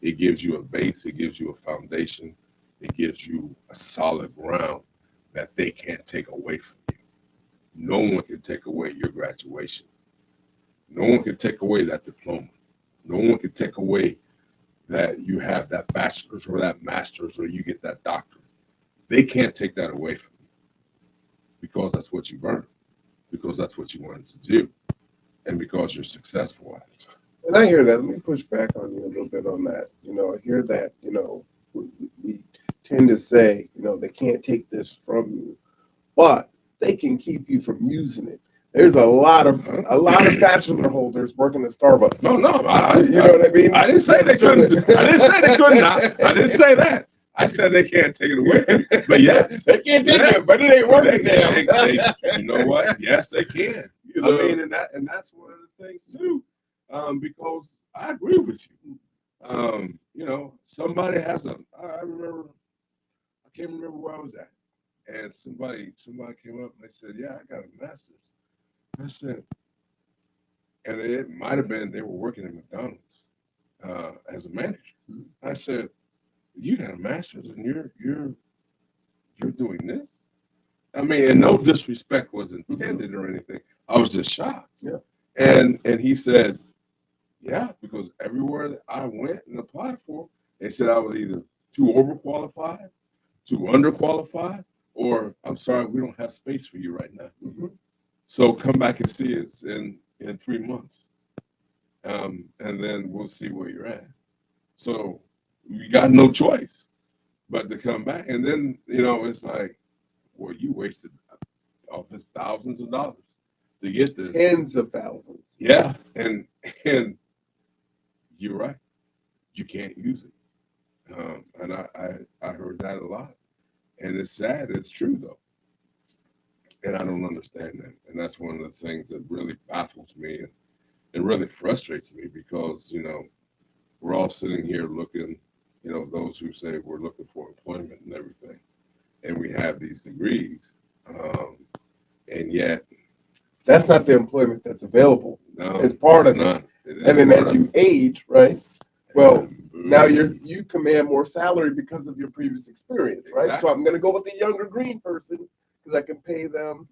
Speaker 2: it gives you a base, it gives you a foundation, it gives you a solid ground that they can't take away from you. No one can take away your graduation. No one can take away that diploma. No one can take away that you have that bachelor's or that master's or you get that doctorate. They can't take that away from you because that's what you earned, because that's what you wanted to do, and because you're successful at it.
Speaker 1: And I hear that. Let me push back on you a little bit on that. I hear that, we tend to say, they can't take this from you, but they can keep you from using it. There's a lot of bachelor holders working at Starbucks.
Speaker 2: No,
Speaker 1: You know what I mean?
Speaker 2: I didn't say they couldn't. I didn't say they could not. I didn't say that. I said they can't take it away. But yes,
Speaker 1: they can't take it, but it ain't working
Speaker 2: you know what? Yes, they can. I mean, and that's one of the things too, because I agree with you. Somebody has I remember, I can't remember where I was at, and somebody came up and they said, "Yeah, I got a master's." I said, and it might have been they were working at McDonald's as a manager. I said, "You got a master's and you're doing this?" I mean, and no disrespect was intended or anything. I was just shocked.
Speaker 1: Yeah.
Speaker 2: And he said, "Yeah, because everywhere that I went and applied for, they said I was either too overqualified, too underqualified, or I'm sorry, we don't have space for you right now.
Speaker 1: Mm-hmm.
Speaker 2: So come back and see us in 3 months, and then we'll see where you're at." So you got no choice but to come back, and then it's like, well, you wasted all this thousands of dollars to get this,
Speaker 1: Tens of thousands.
Speaker 2: yeah, and you're right, you can't use it, and I heard that a lot, and it's sad, it's true though. And I don't understand that. And that's one of the things that really baffles me and it really frustrates me because, we're all sitting here looking, those who say we're looking for employment and everything. And we have these degrees. And yet.
Speaker 1: That's not the employment that's available.
Speaker 2: No,
Speaker 1: it's part of it. And then as you age, right? Well, now you command more salary because of your previous experience, right?
Speaker 2: Exactly.
Speaker 1: So I'm going to go with the younger green person because I can pay them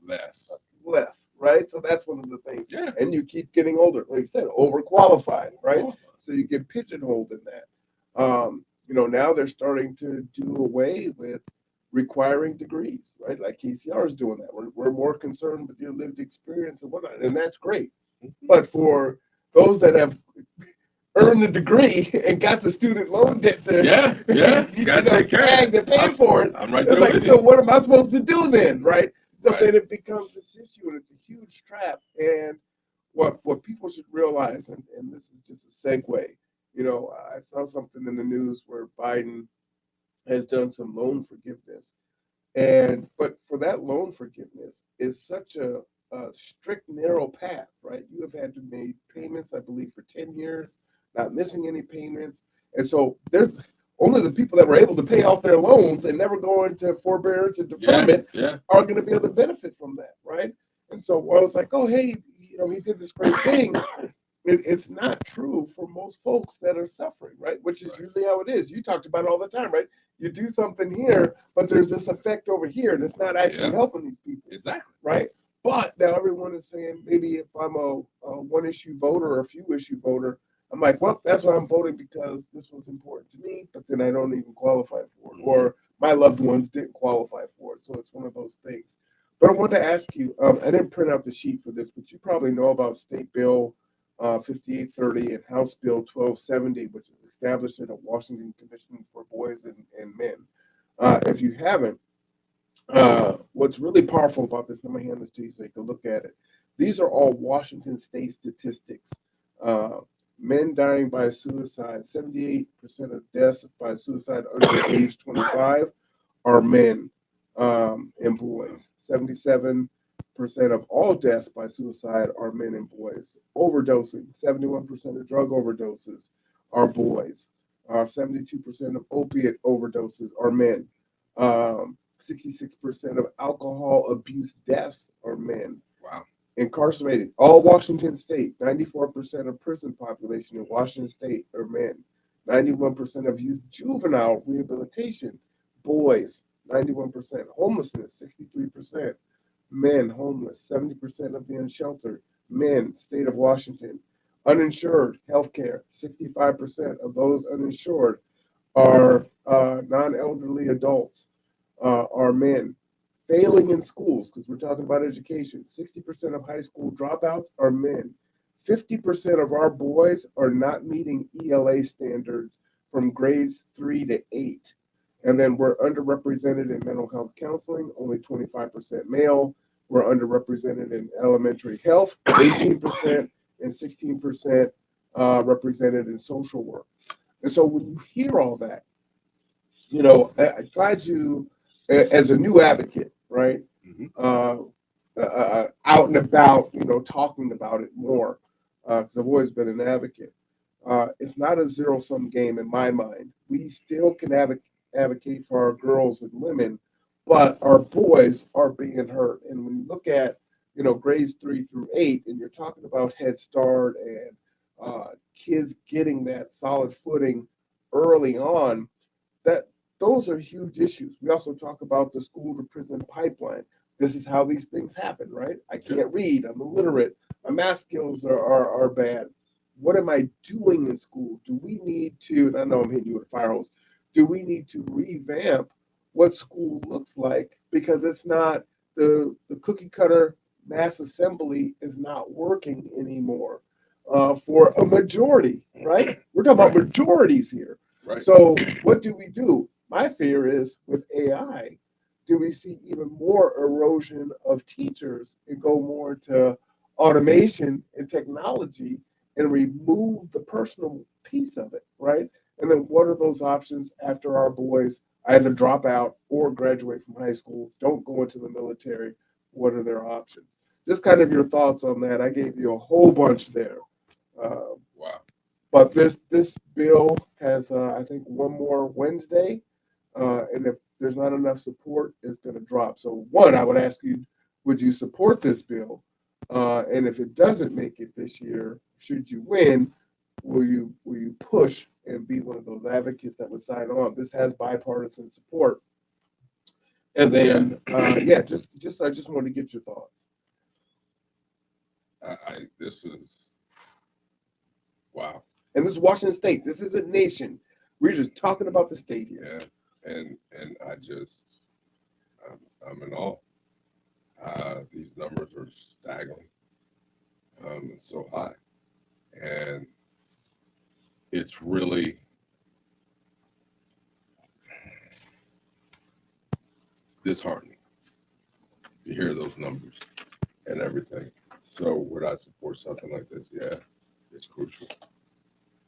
Speaker 1: less, right? So that's one of the things.
Speaker 2: Yeah.
Speaker 1: And you keep getting older, like you said, overqualified, right? So you get pigeonholed in that. Now they're starting to do away with requiring degrees, right? Like KCR is doing that. We're more concerned with your lived experience and whatnot, and that's great. But for those that have earned the degree and got the student loan debt there,
Speaker 2: you got to take care
Speaker 1: to pay for it.
Speaker 2: I'm right
Speaker 1: It's
Speaker 2: there
Speaker 1: like,
Speaker 2: with
Speaker 1: so
Speaker 2: you.
Speaker 1: what am I supposed to do then, right? So
Speaker 2: Right.
Speaker 1: then it becomes this issue, and it's a huge trap. And what people should realize, and this is just a segue, I saw something in the news where Biden has done some loan forgiveness. But for that loan forgiveness is such a strict, narrow path, right? You have had to make payments, I believe, for 10 years, not missing any payments. And so there's only the people that were able to pay off their loans and never go into forbearance and deferment are going to be able to benefit from that, right? And so I was like, oh, hey, he did this great thing. It's not true for most folks that are suffering, right? Which is usually how it is. You talked about it all the time, right? You do something here, but there's this effect over here, and it's not actually helping these people.
Speaker 2: Exactly.
Speaker 1: Right? But now everyone is saying, maybe if I'm a one-issue voter or a few-issue voter, I'm like, well, that's why I'm voting because this was important to me, but then I don't even qualify for it, or my loved ones didn't qualify for it. So it's one of those things. But I wanted to ask you, I didn't print out the sheet for this, but you probably know about State Bill 5830 and House Bill 1270, which is establishing a Washington Commission for Boys and Men. If you haven't, what's really powerful about this, let me hand this to you so you can look at it. These are all Washington state statistics. Men dying by suicide, 78% of deaths by suicide under age 25 are men and boys. 77 of all deaths by suicide are men and boys. Overdosing, 71% of drug overdoses are boys. 72% of opiate overdoses are men. 66% of alcohol abuse deaths are men.
Speaker 2: Wow.
Speaker 1: Incarcerated, all Washington State, 94% of prison population in Washington State are men. 91% of youth juvenile rehabilitation, boys. 91% homelessness, 63% men homeless. 70% of the unsheltered, men, state of Washington. Uninsured healthcare, 65% of those uninsured are non-elderly adults, are men. Failing in schools, because we're talking about education, 60% of high school dropouts are men. 50% of our boys are not meeting ELA standards from grades 3 to 8. And then we're underrepresented in mental health counseling, only 25% male. We're underrepresented in elementary health, 18%, and 16% represented in social work. And so when you hear all that, I try to, as a new advocate, right, out and about, talking about it more, because I've always been an advocate. It's not a zero-sum game in my mind. We still can advocate for our girls and women, but our boys are being hurt. And when you look at, grades 3 through 8, and you're talking about Head Start and kids getting that solid footing early on, that those are huge issues. We also talk about the school to prison pipeline. This is how these things happen, right? I can't read. I'm illiterate. My math skills are bad. What am I doing in school? Do we need to, and I know I'm hitting you with a fire hose, do we need to revamp what school looks like? Because it's not, the cookie cutter mass assembly is not working anymore for a majority, right? We're talking about majorities here.
Speaker 2: Right.
Speaker 1: So what do? My fear is with AI, do we see even more erosion of teachers and go more to automation and technology and remove the personal piece of it, right? And then what are those options after our boys either drop out or graduate from high school, don't go into the military? What are their options? Just kind of your thoughts on that. I gave you a whole bunch there.
Speaker 2: Wow.
Speaker 1: But this bill has, I think, one more Wednesday. And if there's not enough support, it's going to drop. So one, I would ask you, would you support this bill? And if it doesn't make it this year, should you win, will you push and be one of those advocates that would sign on? This has bipartisan support. And then, I just wanted to get your thoughts.
Speaker 2: This is wow.
Speaker 1: And this is Washington State. This isn't nation. We're just talking about the state here.
Speaker 2: Yeah, and I'm in awe. These numbers are staggering. It's so high, and it's really disheartening to hear those numbers and everything. So would I support something like this? Yeah, it's crucial.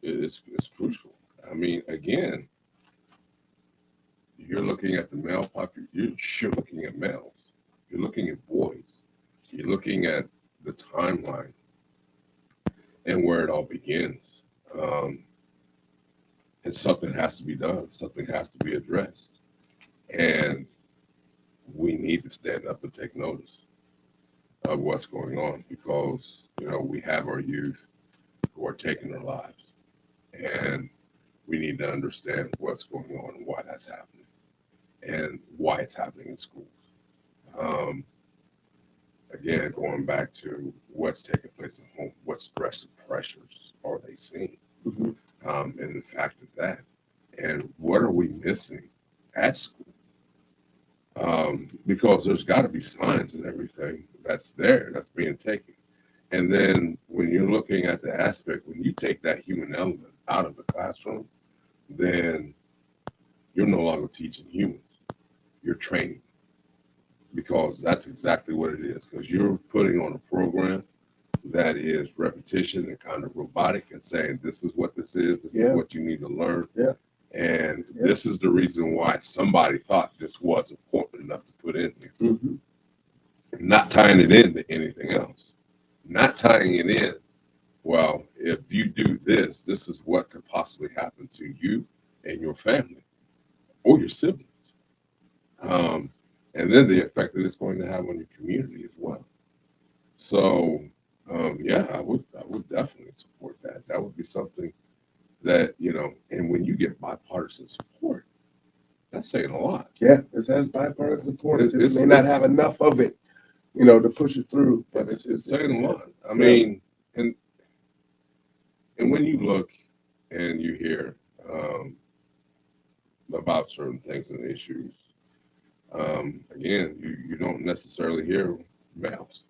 Speaker 2: It's crucial. I mean, again, you're looking at the male population. You're looking at males. You're looking at boys. You're looking at the timeline and where it all begins. And something has to be done. Something has to be addressed. And we need to stand up and take notice of what's going on, because, we have our youth who are taking their lives. And we need to understand what's going on and why that's happening and why it's happening in schools. Again, going back to what's taking place at home, what stress and pressures are they seeing?
Speaker 1: Mm-hmm.
Speaker 2: And the fact of that, and what are we missing at school? Because there's got to be signs and everything that's there, that's being taken. And then when you're looking at the aspect, when you take that human element out of the classroom, then you're no longer teaching humans, you're training. Because that's exactly what it is. Because you're putting on a program that is repetition and kind of robotic and saying, this is what this is what you need to learn.
Speaker 1: Yeah.
Speaker 2: And this is the reason why somebody thought this was important enough to put in here.
Speaker 1: Mm-hmm.
Speaker 2: not tying it into anything else, not tying it in. Well, if you do this, this is what could possibly happen to you and your family or your siblings. Um, and then the effect that it's going to have on your community as well. So, yeah, I would definitely support that. That would be something that, and when you get bipartisan support, that's saying a lot.
Speaker 1: Yeah, this has bipartisan support. It just
Speaker 2: It's-
Speaker 1: may not
Speaker 2: it's-
Speaker 1: have enough of it, to push it through. But
Speaker 2: It's saying a lot. I
Speaker 1: Yeah.
Speaker 2: mean, and when you look and you hear about certain things and issues, again, you don't necessarily hear males.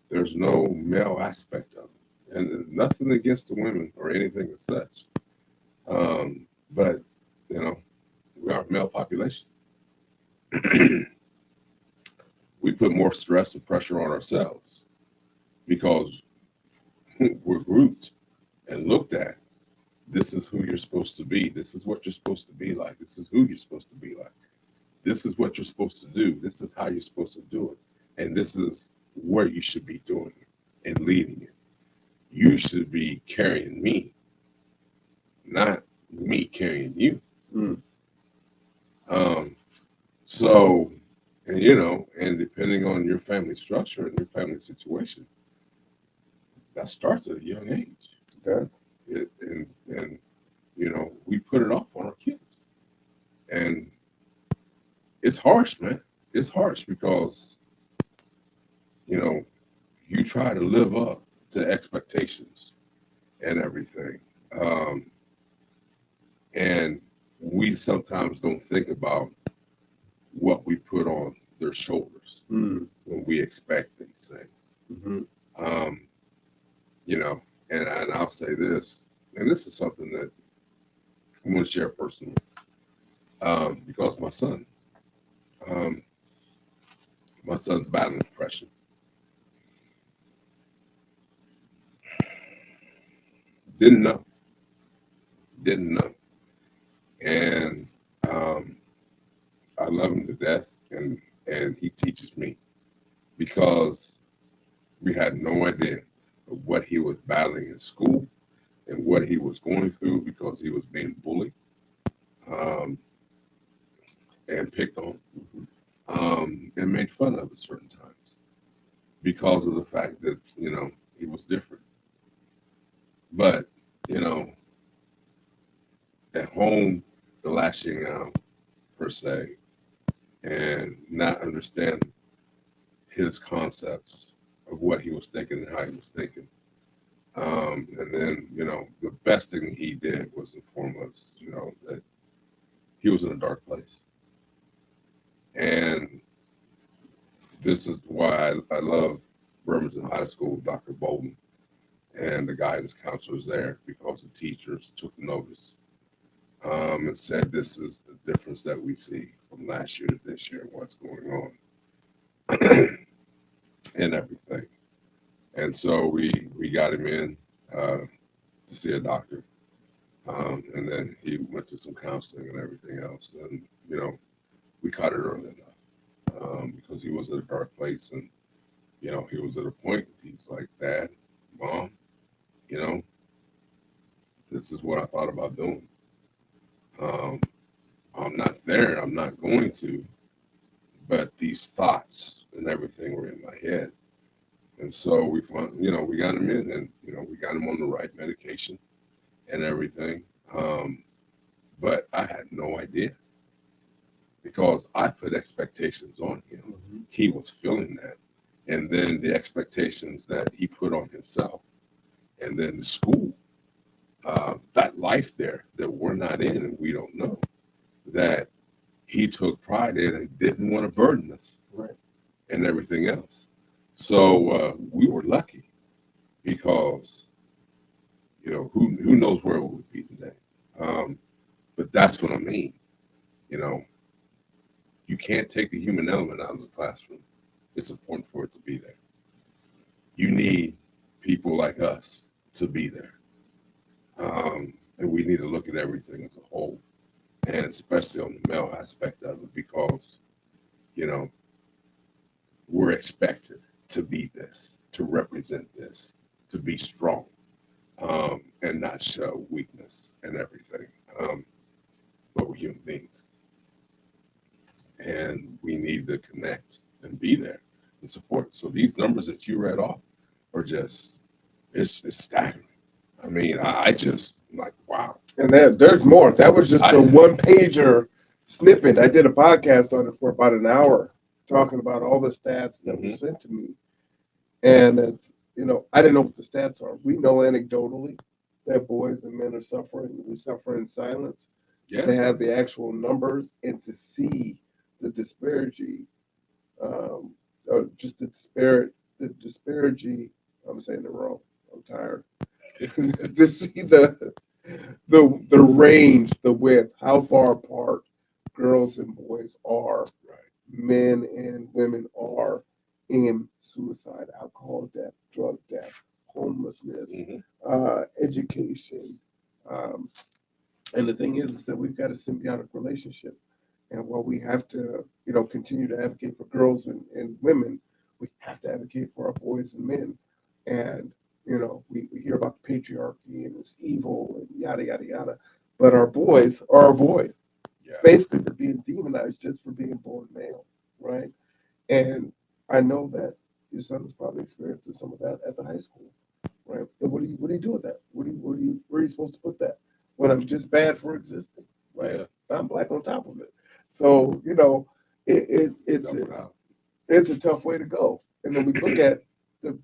Speaker 2: There's no male aspect of it, and nothing against the women or anything as such. But we are a male population. We put more stress and pressure on ourselves because we're grouped and looked at. This is who you're supposed to be. This is what you're supposed to be like. This is who you're supposed to be like. This is what you're supposed to do. This is how you're supposed to do it. And this is where you should be doing it and leading it. You should be carrying me, not me carrying you.
Speaker 1: Mm.
Speaker 2: So, and depending on your family structure and your family situation, that starts at a young age.
Speaker 1: It does.
Speaker 2: And we put it off on our kids. And it's harsh, man. It's harsh because, you try to live up to expectations and everything. And we sometimes don't think about what we put on their shoulders
Speaker 1: Mm.
Speaker 2: when we expect these things.
Speaker 1: Mm-hmm.
Speaker 2: Um, and I'll say this, and this is something that I want to share personally, because um, my son's battling depression. Didn't know, and I love him to death, and he teaches me because we had no idea of what he was battling in school and what he was going through because he was being bullied um, and picked on and made fun of at certain times because of the fact that he was different. But at home, the lashing out per se, and not understanding his concepts of what he was thinking and how he was thinking. And then, the best thing he did was inform us, that he was in a dark place. And this is why I love Bremerton High School, Dr. Bolden, and the guidance counselors there, because the teachers took notice and said, this is the difference that we see from last year to this year, what's going on and everything. And so we got him in to see a doctor. And then he went to some counseling and everything else. And, we caught it early enough because he was at a dark place. And, he was at a point, he's like, Dad, Mom, this is what I thought about doing. I'm not there. I'm not going to. But these thoughts and everything were in my head. And so we found, we got him in and, we got him on the right medication and everything. But I had no idea because I put expectations on him.
Speaker 1: Mm-hmm.
Speaker 2: He was feeling that. And then the expectations that he put on himself. And then the school, that life there that we're not in and we don't know, that he took pride in and didn't want to burden us.
Speaker 1: Right.
Speaker 2: And everything else. So we were lucky because, who knows where we would be today. But that's what I mean. You can't take the human element out of the classroom. It's important for it to be there. You need people like us to be there. And we need to look at everything as a whole, and especially on the male aspect of it, because, we're expected to be this, to represent this, to be strong, and not show weakness and everything. But we're human beings, and we need to connect and be there and support. So these numbers that you read off are just, it's staggering. I mean, I just like, wow.
Speaker 1: And there's more. That was just a one pager snippet. I did a podcast on it for about an hour, talking about all the stats that were sent to me. And it's, I didn't know what the stats are. We know anecdotally that boys and men are suffering. We suffer in silence.
Speaker 2: Yeah.
Speaker 1: They have the actual numbers, and to see the disparity, or just the disparity. I'm saying it wrong. I'm tired. To see the range, the width, how far apart girls and boys are,
Speaker 2: Right.
Speaker 1: men and women are in suicide, alcohol death, drug death, homelessness, education. And the thing is that we've got a symbiotic relationship. And while we have to, continue to advocate for girls and women, we have to advocate for our boys and men. And, we hear about the patriarchy and it's evil and yada, yada, yada. But our boys are our boys.
Speaker 2: Yeah.
Speaker 1: Basically, they're being demonized just for being born male, right? And I know that your son is probably experiencing some of that at the high school, right? And what do you do with that? Where are you supposed to put that? When I'm just bad for existing, right?
Speaker 2: Yeah.
Speaker 1: I'm black on top of it. So, it's a tough way to go. And then we look at the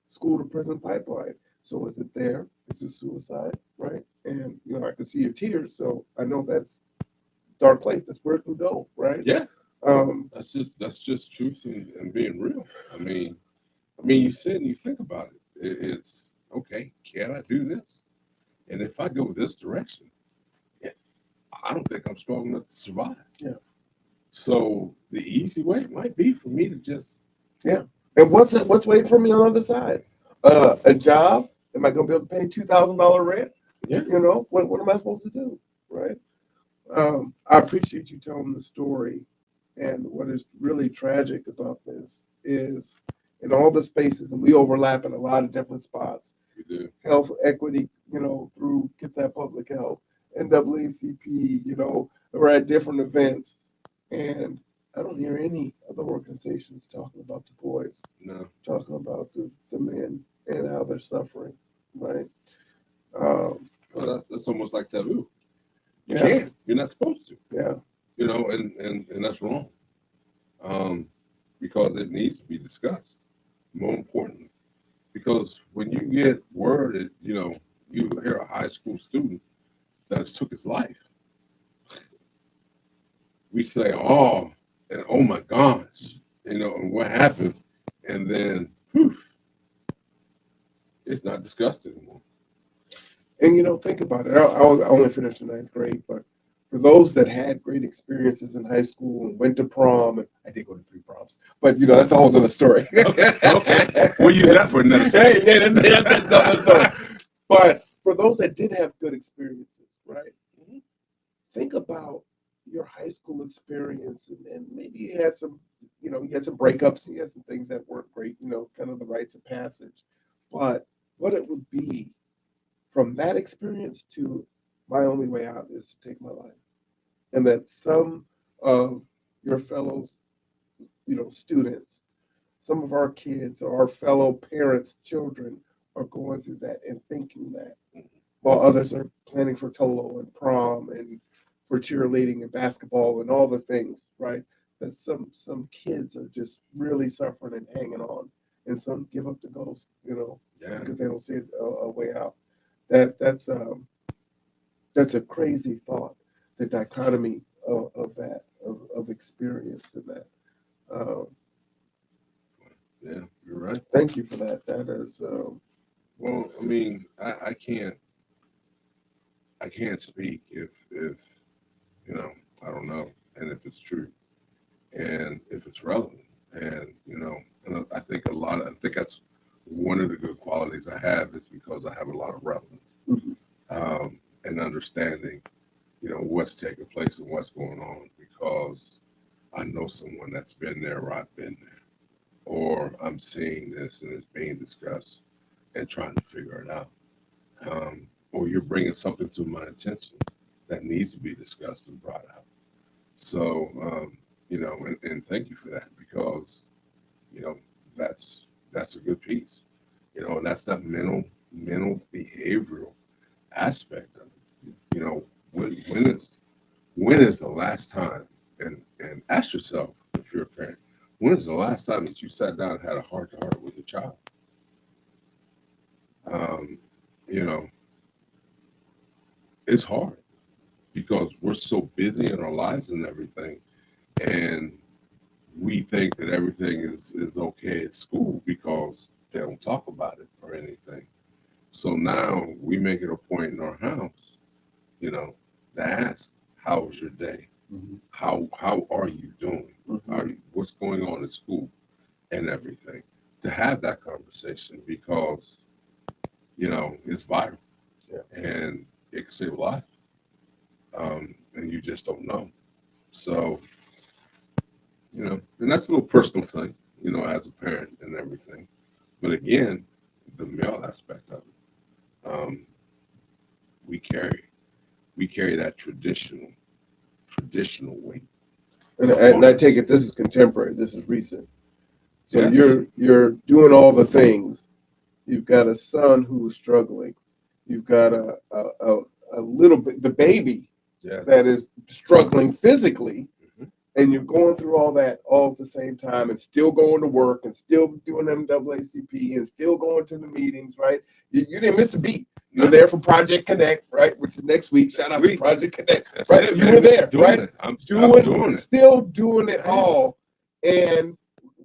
Speaker 1: school to prison pipeline. So is it there? Is it suicide? Right? And I can see your tears, so I know that's a dark place. That's where it can go, right?
Speaker 2: Yeah. That's just truth and being real. I mean, you sit and you think about it. It's okay. Can I do this? And if I go this direction, I don't think I'm strong enough to survive.
Speaker 1: Yeah.
Speaker 2: So the easy way might be for me to just
Speaker 1: And what's waiting for me on the other side? A job? Am I going to be able to pay $2,000 rent?
Speaker 2: Yeah.
Speaker 1: What am I supposed to do? Right? I appreciate you telling the story. And what is really tragic about this is in all the spaces, and we overlap in a lot of different spots.
Speaker 2: We do.
Speaker 1: Health equity, through Kitsap Public Health, NAACP, we're at different events. And I don't hear any other organizations talking about the boys,
Speaker 2: No.
Speaker 1: talking about the men and how they're suffering, right?
Speaker 2: Well, that's almost like taboo. You
Speaker 1: Yeah.
Speaker 2: can't. You're not supposed to.
Speaker 1: Yeah.
Speaker 2: And that's wrong. Because it needs to be discussed. More importantly, because when you get word that you hear a high school student that took his life, we say, "Oh, and oh my gosh," and what happened, and then it's not discussed anymore.
Speaker 1: And think about it. I only finished in ninth grade, but for those that had great experiences in high school and went to prom, and I did go to 3 proms, but that's a whole other story.
Speaker 2: Okay. We'll use that for another time.
Speaker 1: That's another story. But for those that did have good experiences, right? Think about your high school experience, and maybe you had some, you had some breakups, and you had some things that weren't great, kind of the rites of passage. But what it would be from that experience to my only way out is to take my life. And that some of your fellows, students, some of our kids or our fellow parents' children are going through that and thinking that, while others are planning for Tolo and prom and for cheerleading and basketball and all the things, right? That some kids are just really suffering and hanging on, and some give up the ghost, because they don't see a way out. That's a crazy thought. The dichotomy of that of experience and that.
Speaker 2: Yeah, you're right.
Speaker 1: Thank you for that. That is.
Speaker 2: Well, I mean, I can't speak if I don't know, and if it's true, and if it's relevant, and and I think that's one of the good qualities I have is because I have a lot of relevance, and understanding, what's taking place and what's going on, because I know someone that's been there or I've been there. or I'm seeing this and it's being discussed and trying to figure it out. Or you're bringing something to my attention that needs to be discussed and brought out. So, and thank you for that, because, you know, that's a good piece, and that's that mental behavioral aspect of it. When is the last time, and ask yourself, if you're a parent, when is the last time that you sat down and had a heart to heart with your child? Um, you know, it's hard because we're so busy in our lives and everything, and we think that everything is okay at school because they don't talk about it or anything. So now we make it a point in our house, you know, to ask, how was your day?
Speaker 1: Mhm.
Speaker 2: How are you doing?
Speaker 1: Mhm.
Speaker 2: What's going on at school and everything? To have that conversation, because it's vital,
Speaker 1: Yeah.
Speaker 2: and it can save a life, and you just don't know. So and that's a little personal thing, as a parent and everything. But again, the male aspect of it, we carry we carry that traditional weight
Speaker 1: And
Speaker 2: upon
Speaker 1: I take
Speaker 2: us.
Speaker 1: it this is contemporary. This is recent. So
Speaker 2: Yes.
Speaker 1: you're doing all the things. You've got a son who's struggling. You've got a little bit the baby
Speaker 2: Yes.
Speaker 1: that is struggling physically,
Speaker 2: Mhm.
Speaker 1: and you're going through all that all at the same time, and still going to work, and still doing NAACP, and still going to the meetings. Right? You didn't miss a beat. You were
Speaker 2: No.
Speaker 1: there for Project Connect, right? Which is next week. Shout out to
Speaker 2: Week.
Speaker 1: Project Connect.
Speaker 2: That's
Speaker 1: Right?
Speaker 2: it,
Speaker 1: You
Speaker 2: baby.
Speaker 1: were there,
Speaker 2: Doing
Speaker 1: right?
Speaker 2: it. I'm
Speaker 1: Doing,
Speaker 2: doing it.
Speaker 1: still doing it
Speaker 2: Yeah.
Speaker 1: all, and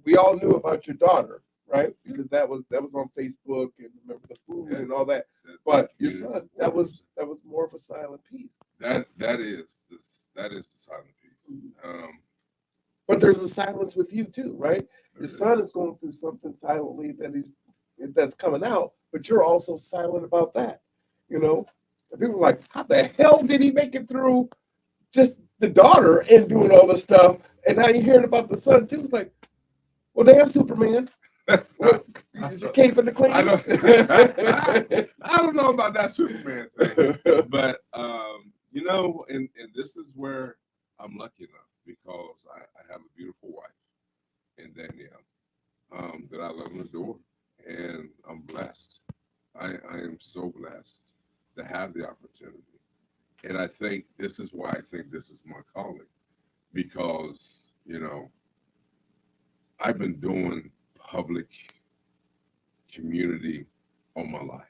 Speaker 1: we all knew about your daughter, right? Because that was on Facebook, and remember the food
Speaker 2: Yeah.
Speaker 1: and all that.
Speaker 2: That
Speaker 1: But your
Speaker 2: community
Speaker 1: son,
Speaker 2: support.
Speaker 1: that was more of a silent piece.
Speaker 2: That is the silent piece.
Speaker 1: But there's a silence with you too, right?
Speaker 2: There
Speaker 1: Your
Speaker 2: is.
Speaker 1: son is going through something silently that's coming out, but you're also silent about that. You know, and people are like, how the hell did he make it through just the daughter and doing all this stuff? And now you're hearing about the son too. It's like, well, damn, Superman. What is your cape in the
Speaker 2: I
Speaker 1: clean?
Speaker 2: don't know about that Superman thing, but and this is where I'm lucky enough, because I have a beautiful wife and Danielle, that I love and adore, and I'm blessed. I am so blessed to have the opportunity, and I think this is why I think this is my calling, because I've been doing public community all my life.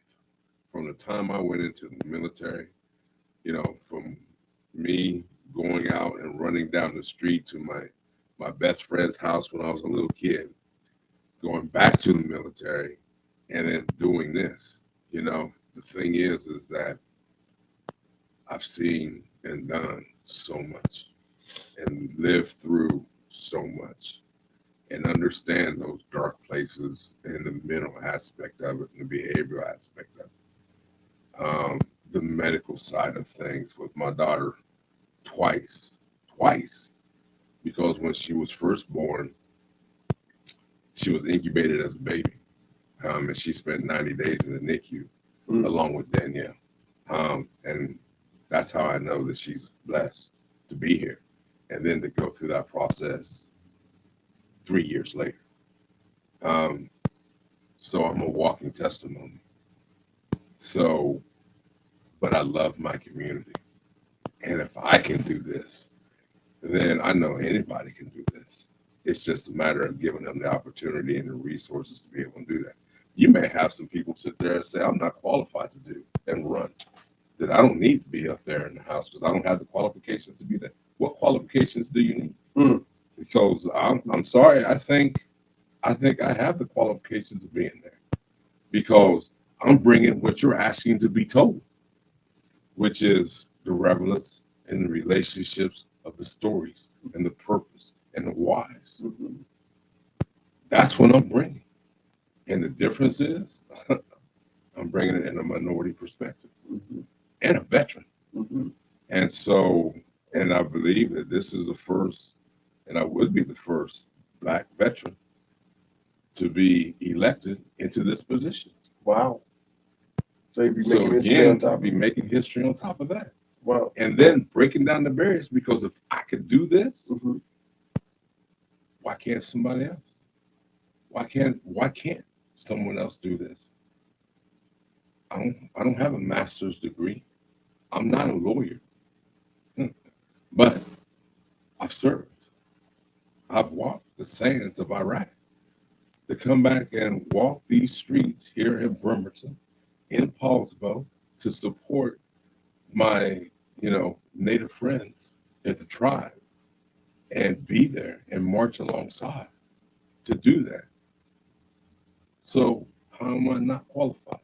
Speaker 2: From the time I went into the military, from me going out and running down the street to my best friend's house when I was a little kid, going back to the military, and then doing this. The thing is that I've seen and done so much and lived through so much and understand those dark places and the mental aspect of it and the behavioral aspect of it. The medical side of things with my daughter twice, because when she was first born, she was incubated as a baby, and she spent 90 days in the NICU along with Danielle. And that's how I know that she's blessed to be here. And then to go through that process 3 years later. Um, so I'm a walking testimony. So, but I love my community. And if I can do this, then I know anybody can do this. It's just a matter of giving them the opportunity and the resources to be able to do that. You may have some people sit there and say, I'm not qualified to do and run, that I don't need to be up there in the house because I don't have the qualifications to be there. What qualifications do you need? Because I'm sorry, I think I have the qualifications of being there, because I'm bringing what you're asking to be told, which is the relevance and the relationships of the stories and the purpose and the whys. That's what I'm bringing. And the difference is I'm bringing it in a minority perspective and a veteran. And so, and I believe that this is the first, and I would be the first Black veteran to be elected into this position.
Speaker 1: Wow. So you'd be
Speaker 2: So
Speaker 1: making history on
Speaker 2: again,
Speaker 1: top
Speaker 2: I'll
Speaker 1: of
Speaker 2: be
Speaker 1: it.
Speaker 2: making history on top of that.
Speaker 1: Wow.
Speaker 2: And then breaking down the barriers, because if I could do this,
Speaker 1: Mhm.
Speaker 2: why can't somebody else? Why can't someone else do this? I don't have a master's degree. I'm not a lawyer. But I've served. I've walked the sands of Iraq. To come back and walk these streets here in Bremerton, in Paulsville, to support my, native friends at the tribe and be there and march alongside to do that. So how am I not qualified,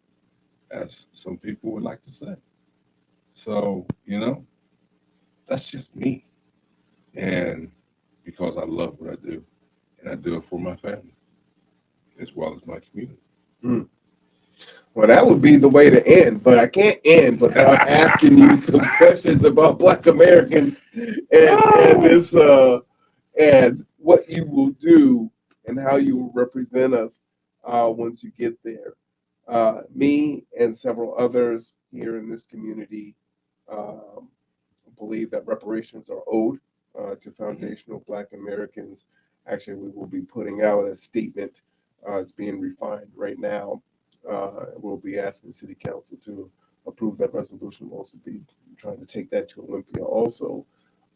Speaker 2: as some people would like to say? So, that's just me. And because I love what I do, and I do it for my family as well as my community.
Speaker 1: Mm. Well, that would be the way to end, but I can't end without asking you some questions about Black Americans and this and what you will do and how you will represent us once you get there. Me and several others here in this community believe that reparations are owed to foundational Black Americans. Actually, we will be putting out a statement. It's being refined right now. We'll be asking the City Council to approve that resolution. We'll also be trying to take that to Olympia also.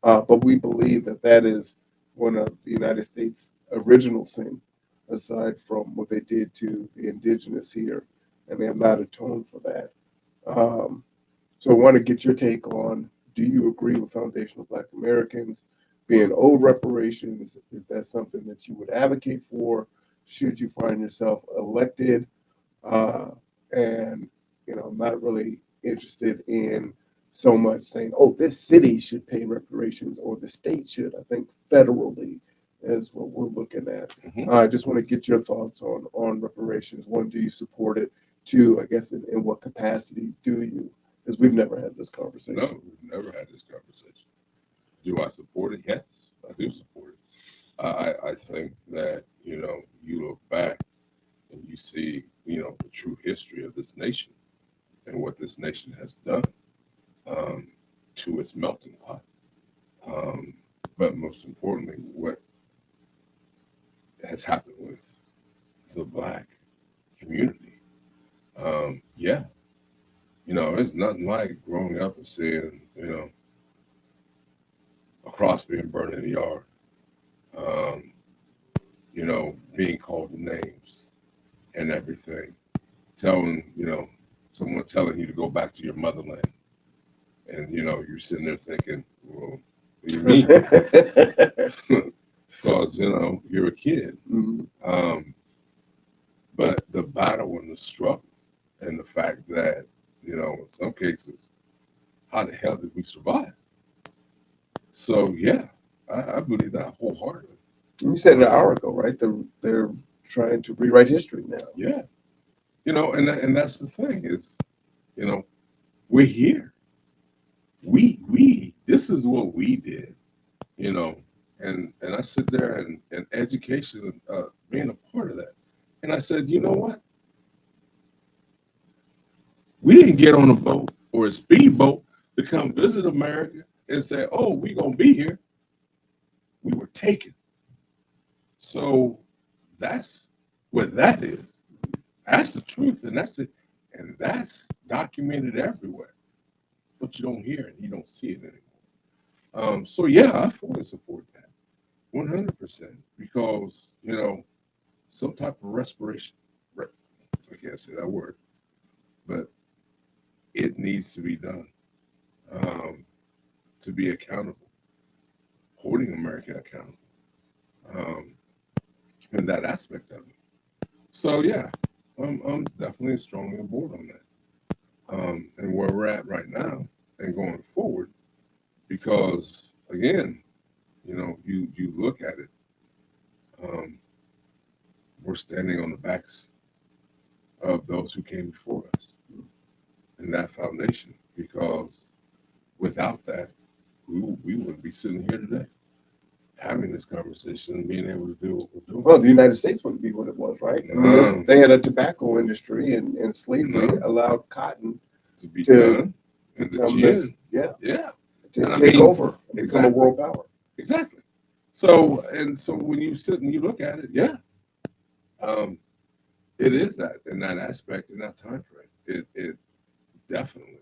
Speaker 1: But we believe that that is one of the United States' original sin, aside from what they did to the indigenous here, and they have not atoned for that. Um, so I want to get your take on, do you agree with foundational Black Americans being owed reparations? Is that something that you would advocate for? Should you find yourself elected? Uh, and, I'm not really interested in so much saying, oh, this city should pay reparations or the state should. I think federally is what we're looking at.
Speaker 2: Mhm.
Speaker 1: I just want to get your thoughts on reparations. One, do you support it? Two, I guess, in what capacity do you? Because we've never had this conversation.
Speaker 2: No, we've never had this conversation. Do I support it? Yes, I do support it. I think that, you look back and you see, the true history of this nation and what this nation has done um, to its melting pot. Um, but most importantly, what has happened with the Black community. Yeah, it's nothing like growing up and seeing, a cross being burned in the yard, um, being called names and everything, telling, someone telling you to go back to your motherland. And, you're sitting there thinking, well, what do you mean? Because, you're a kid.
Speaker 1: Mhm.
Speaker 2: But the battle and the struggle and the fact that, in some cases, how the hell did we survive? So, yeah, I believe that wholeheartedly.
Speaker 1: You said it an hour ago, right? They're trying to rewrite history now.
Speaker 2: Yeah. And that's the thing is, we're here. This is what we did, and I sit there and education, being a part of that. And I said, you know what? We didn't get on a boat or a speedboat to come visit America and say, oh, we're going to be here. We were taken. So that's what that is. That's the truth. And that's it. And that's documented everywhere. But you don't hear it. You don't see it anymore. So, yeah, I fully support that. 100%. Because, some type of respiration, I can't say that word, but it needs to be done to be accountable, holding America accountable, um, and that aspect of it. So yeah, I'm definitely strongly on board on that, and where we're at right now and going forward, because again, you look at it, um, we're standing on the backs of those who came before us in that foundation, because without that, we wouldn't be sitting here today. having this conversation and being able to do what we're doing.
Speaker 1: Well, the United States wouldn't be what it was, right? I mean,
Speaker 2: No,
Speaker 1: they had a tobacco industry, and slavery
Speaker 2: no,
Speaker 1: allowed cotton
Speaker 2: to be
Speaker 1: to
Speaker 2: done and the
Speaker 1: become this,
Speaker 2: gin.
Speaker 1: yeah,
Speaker 2: Yeah,
Speaker 1: to
Speaker 2: and I
Speaker 1: take
Speaker 2: mean,
Speaker 1: over and become a
Speaker 2: exactly,
Speaker 1: world power.
Speaker 2: exactly. So when you sit and you look at it, yeah, um, it is that in that aspect in that time frame. It definitely.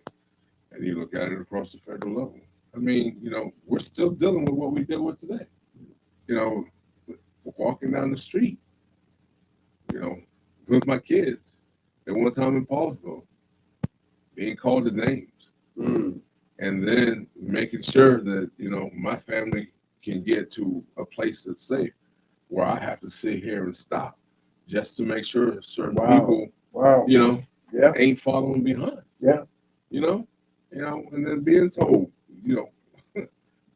Speaker 2: And you look at it across the federal level. I mean, we're still dealing with what we deal with today. You know, walking down the street, you know, with my kids. At one time in Paulsville, being called the names,
Speaker 1: Mm.
Speaker 2: and then making sure that my family can get to a place that's safe, where I have to sit here and stop just to make sure certain
Speaker 1: Wow,
Speaker 2: people,
Speaker 1: wow,
Speaker 2: you know,
Speaker 1: yeah,
Speaker 2: ain't following behind.
Speaker 1: yeah,
Speaker 2: You know, and then being told, you know,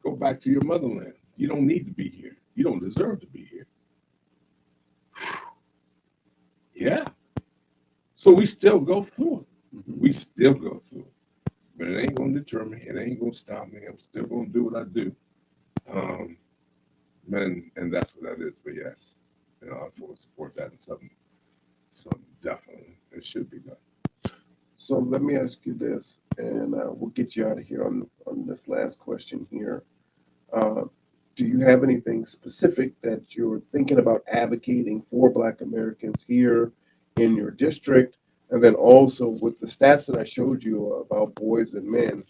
Speaker 2: go back to your motherland. You don't need to be here. You don't deserve to be here. Yeah. So we still go through it.
Speaker 1: Mhm.
Speaker 2: We still go through it. But it ain't gonna deter me. It ain't gonna stop me. I'm still gonna do what I do. Um, and that's what that is. But yes, I fully support that and something definitely it should be done.
Speaker 1: So let me ask you this, and we'll get you out of here on this last question here. Uh, do you have anything specific that you're thinking about advocating for Black Americans here in your district? And then also with the stats that I showed you about boys and men,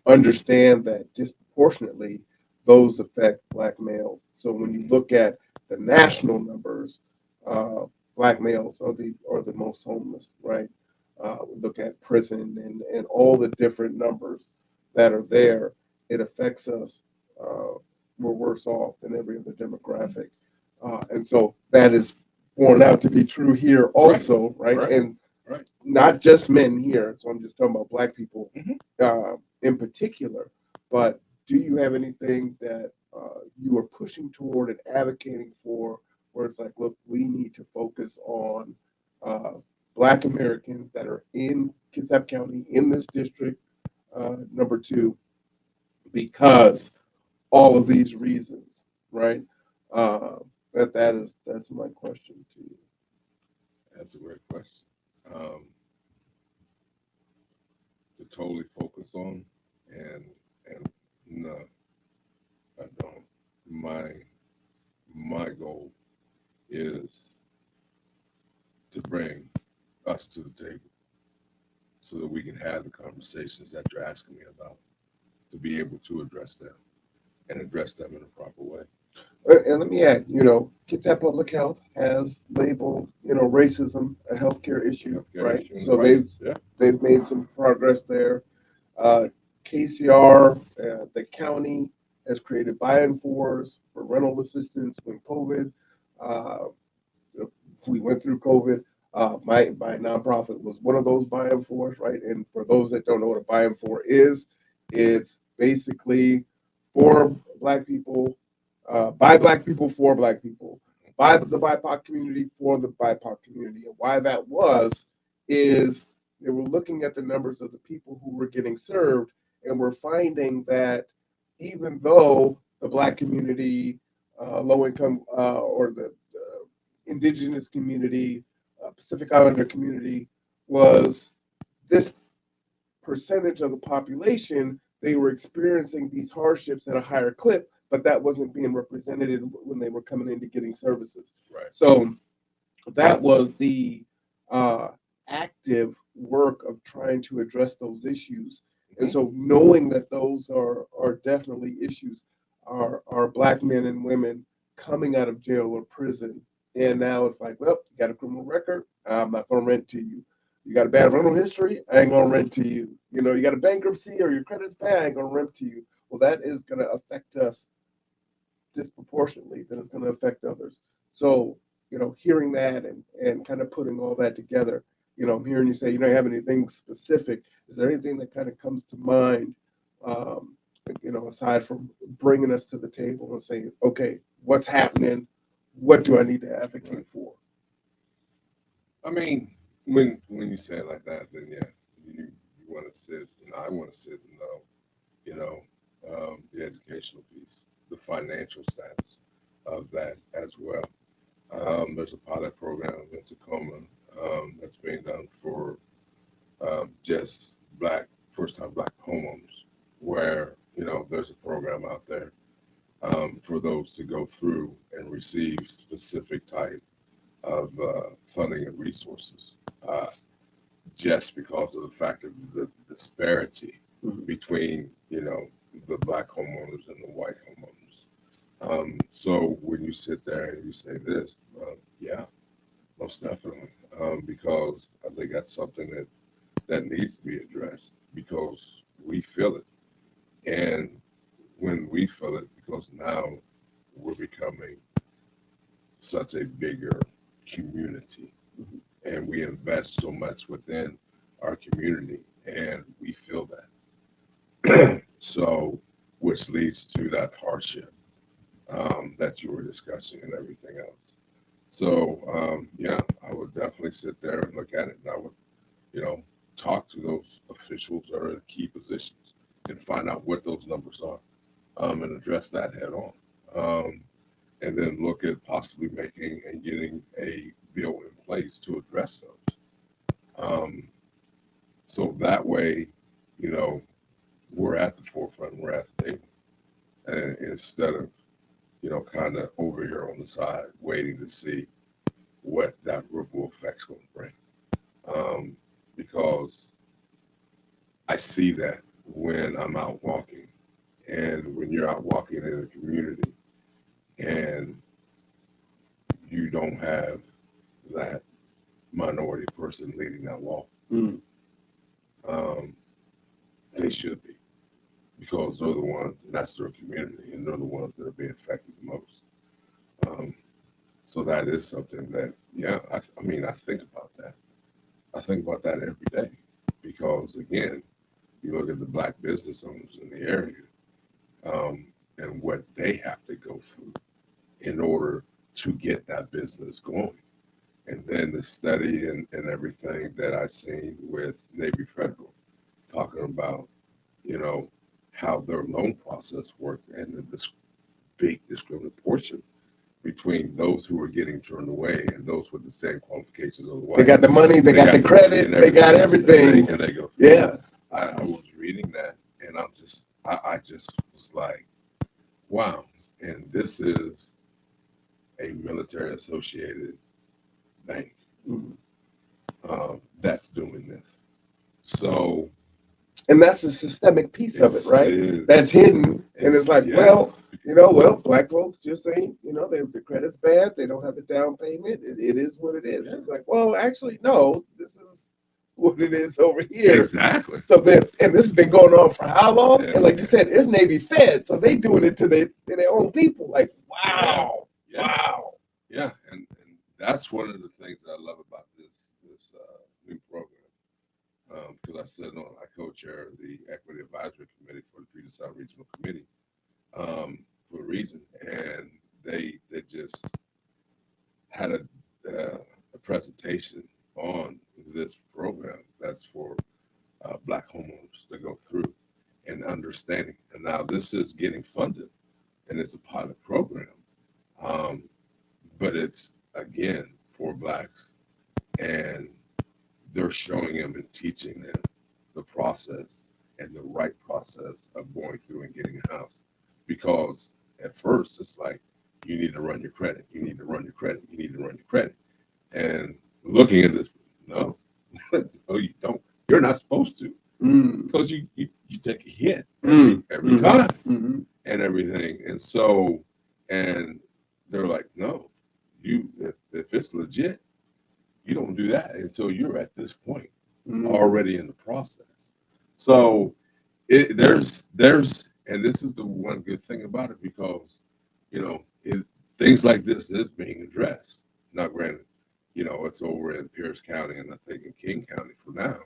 Speaker 1: understand that disproportionately those affect Black males. So when you look at the national numbers, uh, Black males are the most homeless, right? We look at prison and all the different numbers that are there. It affects us. Uh, we're worse off than every other demographic. And so that is borne out to be true here also, right?
Speaker 2: Right.
Speaker 1: And
Speaker 2: Right.
Speaker 1: not just men here. So I'm just talking about Black people
Speaker 2: Mhm.
Speaker 1: in particular. But do you have anything that you are pushing toward and advocating for where it's like, look, we need to focus on uh, Black Americans that are in Kitsap County, in this district, number two, because all of these reasons, right? Uh, that's my question to you.
Speaker 2: That's a great question. Um, to totally focus on, and no, I don't. My goal is to bring us to the table so that we can have the conversations that you're asking me about, to be able to address them and address them in a proper way.
Speaker 1: And let me add, Kitsap Public Health has labeled, racism a healthcare issue,
Speaker 2: Healthcare
Speaker 1: right?
Speaker 2: issue and
Speaker 1: So
Speaker 2: crisis. Yeah.
Speaker 1: they've made some progress there. Uh, KCR, the county has created buy-in-fors for rental assistance when COVID. Uh, we went through COVID. My nonprofit was one of those buy-in-fors, right? And for those that don't know what a buy-in-for is, it's basically for Black people, by Black people for Black people, by the BIPOC community for the BIPOC community. And why that was is they were looking at the numbers of the people who were getting served, and we're finding that even though the Black community, low income, or the indigenous community, Pacific Islander community was this percentage of the population, they were experiencing these hardships at a higher clip, but that wasn't being represented when they were coming into getting services.
Speaker 2: Right.
Speaker 1: So that was the uh, active work of trying to address those issues. And so knowing that those are definitely issues, are Black men and women coming out of jail or prison. And now it's like, well, you got a criminal record, I'm not going to rent to you. You got a bad rental history, I ain't going to rent to you. You got a bankruptcy or your credit's bad, I ain't going to rent to you. Well, that is going to affect us disproportionately than it's going to affect others. So, hearing that and kind of putting all that together, I'm hearing you say you don't have anything specific. Is there anything that kind of comes to mind, um, aside from bringing us to the table and saying, okay, what's happening? What do I need to advocate for?
Speaker 2: I mean, when you say it like that, then yeah, you want to sit, and I want to sit and know, the educational piece, the financial status of that as well. There's a pilot program in Tacoma that's being done for just first-time Black homeowners, where there's a program out there for those to go through and receive specific type of funding and resources, just because of the fact of the disparity between the Black homeowners and the white homeowners. So when you sit there and you say this, yeah, most definitely, because I think that's something that needs to be addressed, because we feel it. And when we feel it, because now we're becoming such a bigger community, and we invest so much within our community, and we feel that. So, which leads to that hardship that you were discussing and everything else. So, yeah, I would definitely sit there and look at it, and I would, talk to those officials that are in key positions and find out what those numbers are, and address that head on. And then look at possibly making and getting a bill in place to address those. So that way, we're at the forefront, we're at the table, and instead of, kind of over here on the side waiting to see what that ripple effect's going to bring. Because I see that when I'm out walking, and when you're out walking in a community and you don't have that minority person leading that walk, they should be, because they're the ones, and that's their community, and they're the ones that are being affected the most. So that is something that, yeah, I mean, I think about that. I think about that every day, because again, you look at the Black business owners in the area, and what they have to go through in order to get that business going. And then the study and everything that I've seen with Navy Federal, talking about, how their loan process worked, and this big discrimination between those who were getting turned away and those with the same qualifications as the white.
Speaker 1: They got the money, they got the credit, they got everything.
Speaker 2: And they go,
Speaker 1: yeah.
Speaker 2: I was reading that, and I just was like, wow. And this is a military associated bank that's doing this. So,
Speaker 1: and that's a systemic piece of it, right? That's hidden, and it's like,
Speaker 2: yeah.
Speaker 1: Black folks just ain't, the credit's bad, they don't have the down payment. It is what it is. It's like, well, actually, no, this is what it is over here.
Speaker 2: Exactly.
Speaker 1: So then, and this has been going on for how long? And like you said, it's Navy Fed, so they doing it to their own people. Like, wow, wow.
Speaker 2: Yeah, and that's one of the things that I love about this new program. Because I co-chair the Equity Advisory Committee for the Puget Sound Regional Committee for a reason, and they just had a presentation on this program that's for Black homeowners to go through and understanding. And now this is getting funded, and it's a pilot program, but it's again for Blacks, and they're showing them and teaching them the process and the right process of going through and getting a house. Because at first it's like, you need to run your credit, you need to run your credit, you need to run your credit. And looking at this, no, no, you don't. You're not supposed to, because you take a hit every time and everything. And so, and they're like, no, if it's legit, you don't do that until you're at this point already in the process. So there's and this is the one good thing about it, because things like this is being addressed. Now, granted, it's over in Pierce County and I think in King County for now.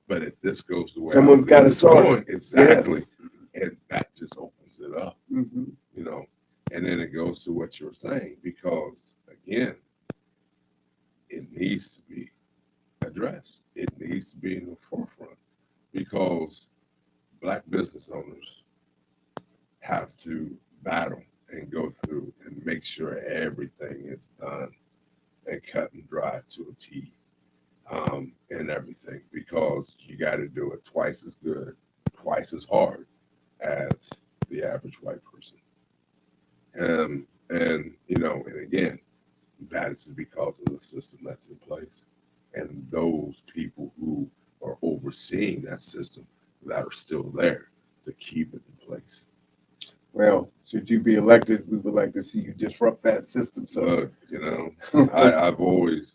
Speaker 2: But if this goes the way
Speaker 1: someone's got to start,
Speaker 2: exactly, and that just opens it up, and then it goes to what you're saying, because again, it needs to be addressed. It needs to be in the forefront, because Black business owners have to battle and go through and make sure everything is done and cut and dry to a T, and everything, because you got to do it twice as good, twice as hard as the average white person. And and again, that is because of the system that's in place and those people who are overseeing that system that are still there to keep it in place.
Speaker 1: Well, should you be elected, we would like to see you disrupt that system. So,
Speaker 2: Look, I've always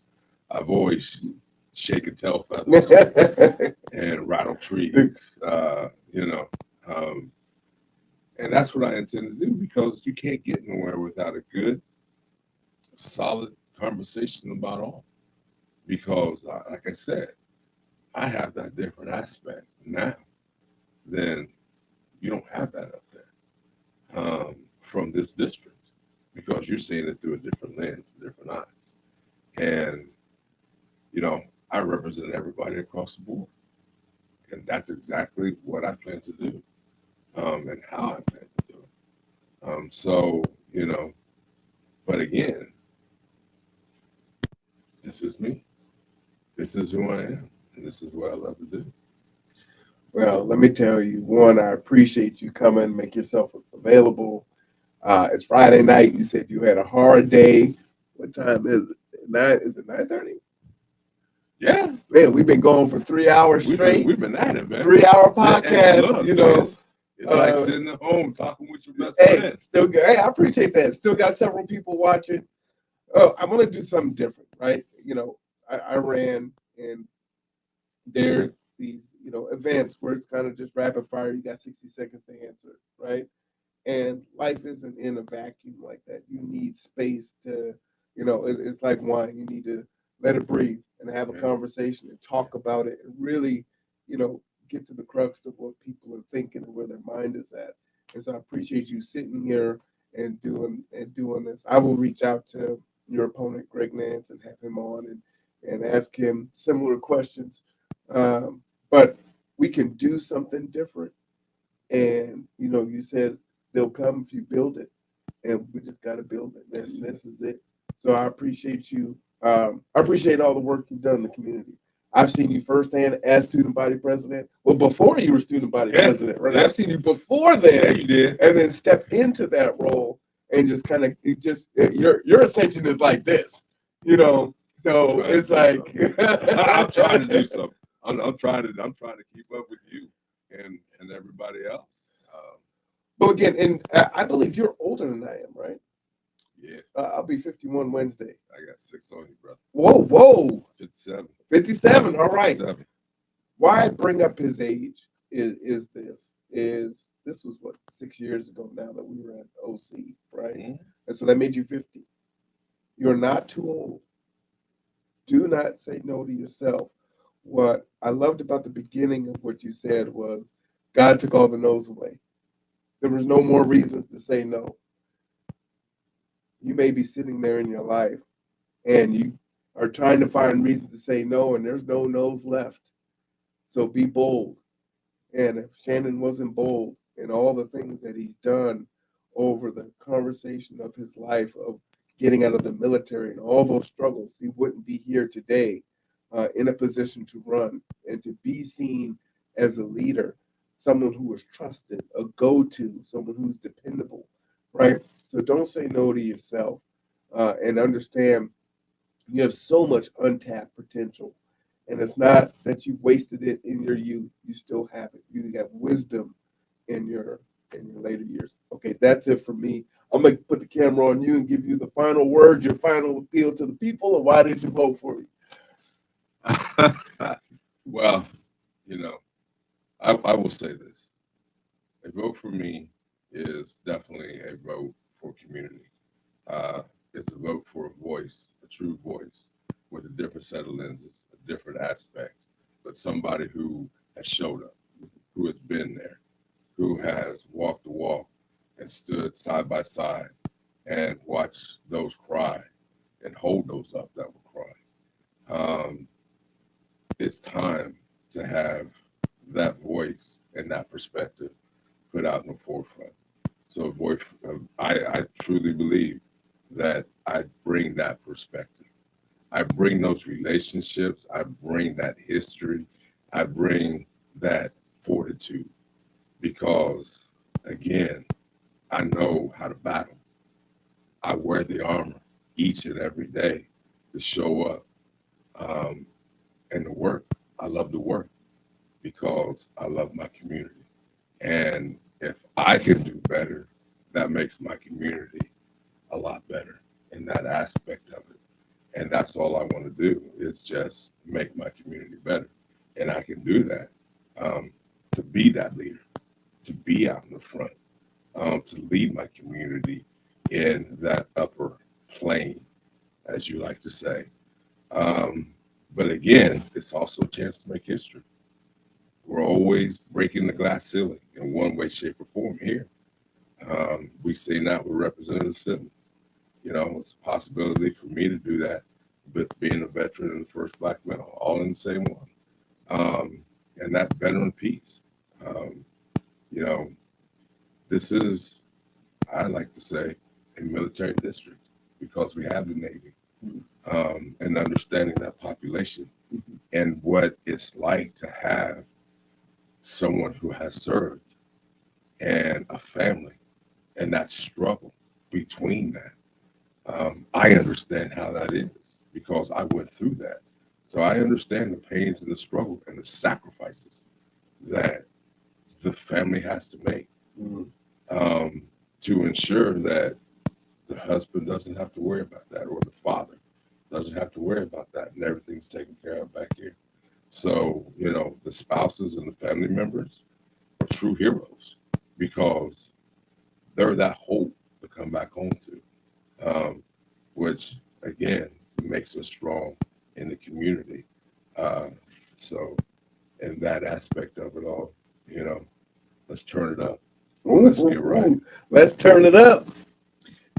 Speaker 2: shaken tail feathers and rattled trees, and that's what I intend to do, because you can't get nowhere without a good, solid conversation about all. Because, like I said, I have that different aspect now than you don't have that up there, from this district, because you're seeing it through a different lens, different eyes. And, I represent everybody across the board. And that's exactly what I plan to do, and how I plan to do it. So, but again, this is me. This is who I am. And this is what I love to do.
Speaker 1: well, let me tell you, one, I appreciate you coming, make yourself available. It's Friday night. You said you had a hard day. What time is it? Is it 9:30?
Speaker 2: Yeah.
Speaker 1: Man, we've been going for 3 hours straight.
Speaker 2: We've been at it, man.
Speaker 1: 3 hour
Speaker 2: And
Speaker 1: podcast,
Speaker 2: look, it's like sitting at home talking with your best
Speaker 1: Hey,
Speaker 2: friend.
Speaker 1: still good. Hey, I appreciate that. Still got several people watching. Oh, I'm gonna do something different, right? I ran, and there's these, events where it's kind of just rapid fire. You got 60 seconds to answer, right? And life isn't in a vacuum like that. You need space to, it's like wine. You need to let it breathe and have a conversation and talk about it and really, get to the crux of what people are thinking and where their mind is at. And so I appreciate you sitting here and doing this. I will reach out to your opponent, Greg Nance, and have him on and ask him similar questions. But we can do something different. And you said they'll come if you build it, and we just got to build it. This is it. So I appreciate you. I appreciate all the work you've done in the community. I've seen you firsthand as student body president. Well, before you were student body president, right? I've seen you before then,
Speaker 2: you did.
Speaker 1: and then step into that role and just kind of your ascension is like this, So it's like
Speaker 2: I'm trying to do something. I'm trying to keep up with you and everybody else.
Speaker 1: But again, and I believe you're older than I am, right?
Speaker 2: Yeah.
Speaker 1: I'll be 51 Wednesday.
Speaker 2: I got 6 on you, brother.
Speaker 1: Whoa.
Speaker 2: 57.
Speaker 1: 57. All right.
Speaker 2: 57.
Speaker 1: Why I bring up his age is this was what, 6 years ago now that we were at OC, right?
Speaker 2: Mm-hmm.
Speaker 1: And so that made you 50. You're not too old. Do not say no to yourself. What I loved about the beginning of what you said was God took all the no's away. There was no more reasons to say no. You may be sitting there in your life and you are trying to find reasons to say no, and there's no no's left. So be bold. And if Shannon wasn't bold in all the things that he's done over the conversation of his life of getting out of the military and all those struggles, he wouldn't be here today in a position to run and to be seen as a leader, someone who is trusted, a go-to, someone who's dependable, right? So don't say no to yourself, and understand you have so much untapped potential. And it's not that you wasted it in your youth. You still have it. You have wisdom in your later years. Okay, that's it for me. I'm gonna put the camera on you and give you the final word, your final appeal to the people, and why they should vote for you.
Speaker 2: Well, I will say this. A vote for me is definitely a vote for community. It's a vote for a voice, a true voice, with a different set of lenses, a different aspect, but somebody who has showed up, who has been there, who has walked the walk and stood side by side and watched those cry and hold those up that will cry. It's time to have that voice and that perspective put out in the forefront. So I truly believe that I bring that perspective. I bring those relationships. I bring that history. I bring that fortitude because, again, I know how to battle. I wear the armor each and every day to show up um, and to work. I love to work because I love my community. And if I can do better, that makes my community a lot better in that aspect of it. And that's all I want to do is just make my community better. And I can do that to be that leader, to be out in the front, to lead my community in that upper plane, as you like to say. But again, it's also a chance to make history. We're always breaking the glass ceiling in one way, shape, or form here. We've seen that with Representative Simmons. You know, it's a possibility for me to do that with being a veteran and the first black male, all in the same one. And that veteran piece. Um, you know, this is, I like to say, a military district because we have the Navy and understanding that population and what it's like to have someone who has served and a family and that struggle between that. I understand how that is because I went through that. So I understand the pains and the struggle and the sacrifices that the family has to make to ensure that the husband doesn't have to worry about that or the father doesn't have to worry about that and everything's taken care of back here. So, you know, the spouses and the family members are true heroes because they're that hope to come back home to, which again makes us strong in the community. Uh, so, in that aspect of it all, you know, let's turn it up. Let's get right.
Speaker 1: Let's turn it up.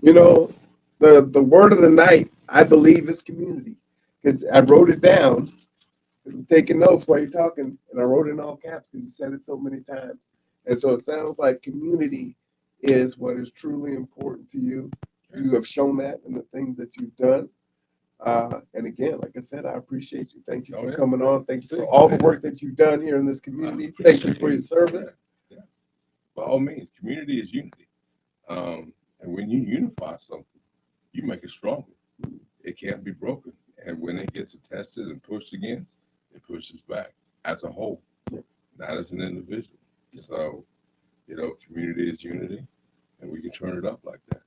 Speaker 1: You know, the word of the night, I believe, is community. Because I wrote it down. I'm taking notes while you're talking, and I wrote it in all caps because you said it so many times. And so it sounds like community is what is truly important to you. You have shown that in the things that you've done. And again, like I said, I appreciate you. Thank you for coming on. Thanks for all the work that you've done here in this community. Thank you for your service.
Speaker 2: Yeah. By all means, community is unity. And when you unify something, you make it stronger. It can't be broken. And when it gets tested and pushed against, it pushes back as a whole, not as an individual. So, you know, community is unity, and we can turn it up like that.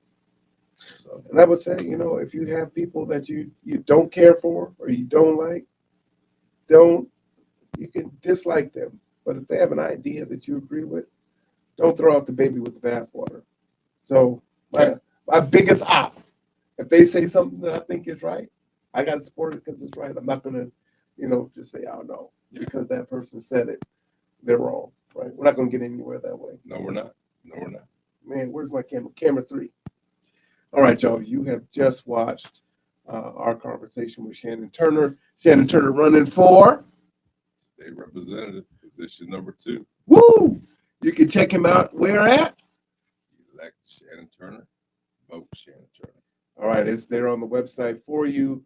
Speaker 2: So,
Speaker 1: and I would say, you know, if you have people that you don't care for or you don't like, you can dislike them. But if they have an idea that you agree with, don't throw out the baby with the bathwater. So my biggest op, if they say something that I think is right, I got to support it because it's right. I'm not going to, you know, just say, oh, no, because that person said it. They're wrong, right? We're not going to get anywhere that way.
Speaker 2: No, we're not. No, we're not.
Speaker 1: Man, where's my camera? Camera 3. All right, y'all. You have just watched our conversation with Shannon Turner. Shannon Turner running for
Speaker 2: State Representative, position number 2.
Speaker 1: Woo! You can check him out where at?
Speaker 2: Elect Shannon Turner, vote Shannon Turner.
Speaker 1: All right, it's there on the website for you.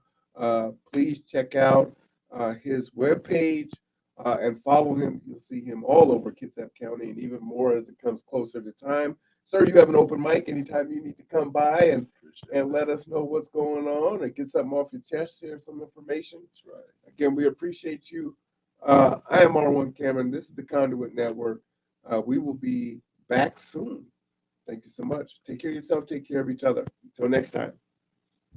Speaker 1: Please check out his webpage and follow him. You'll see him all over Kitsap County and even more as it comes closer to time. Sir, you have an open mic anytime you need to come by and let us know what's going on and get something off your chest, share some information.
Speaker 2: That's right.
Speaker 1: Again, we appreciate you. I am R1 Cameron. This is the Conduit Network. We will be back soon. Thank you so much. Take care of yourself. Take care of each other. Until next time.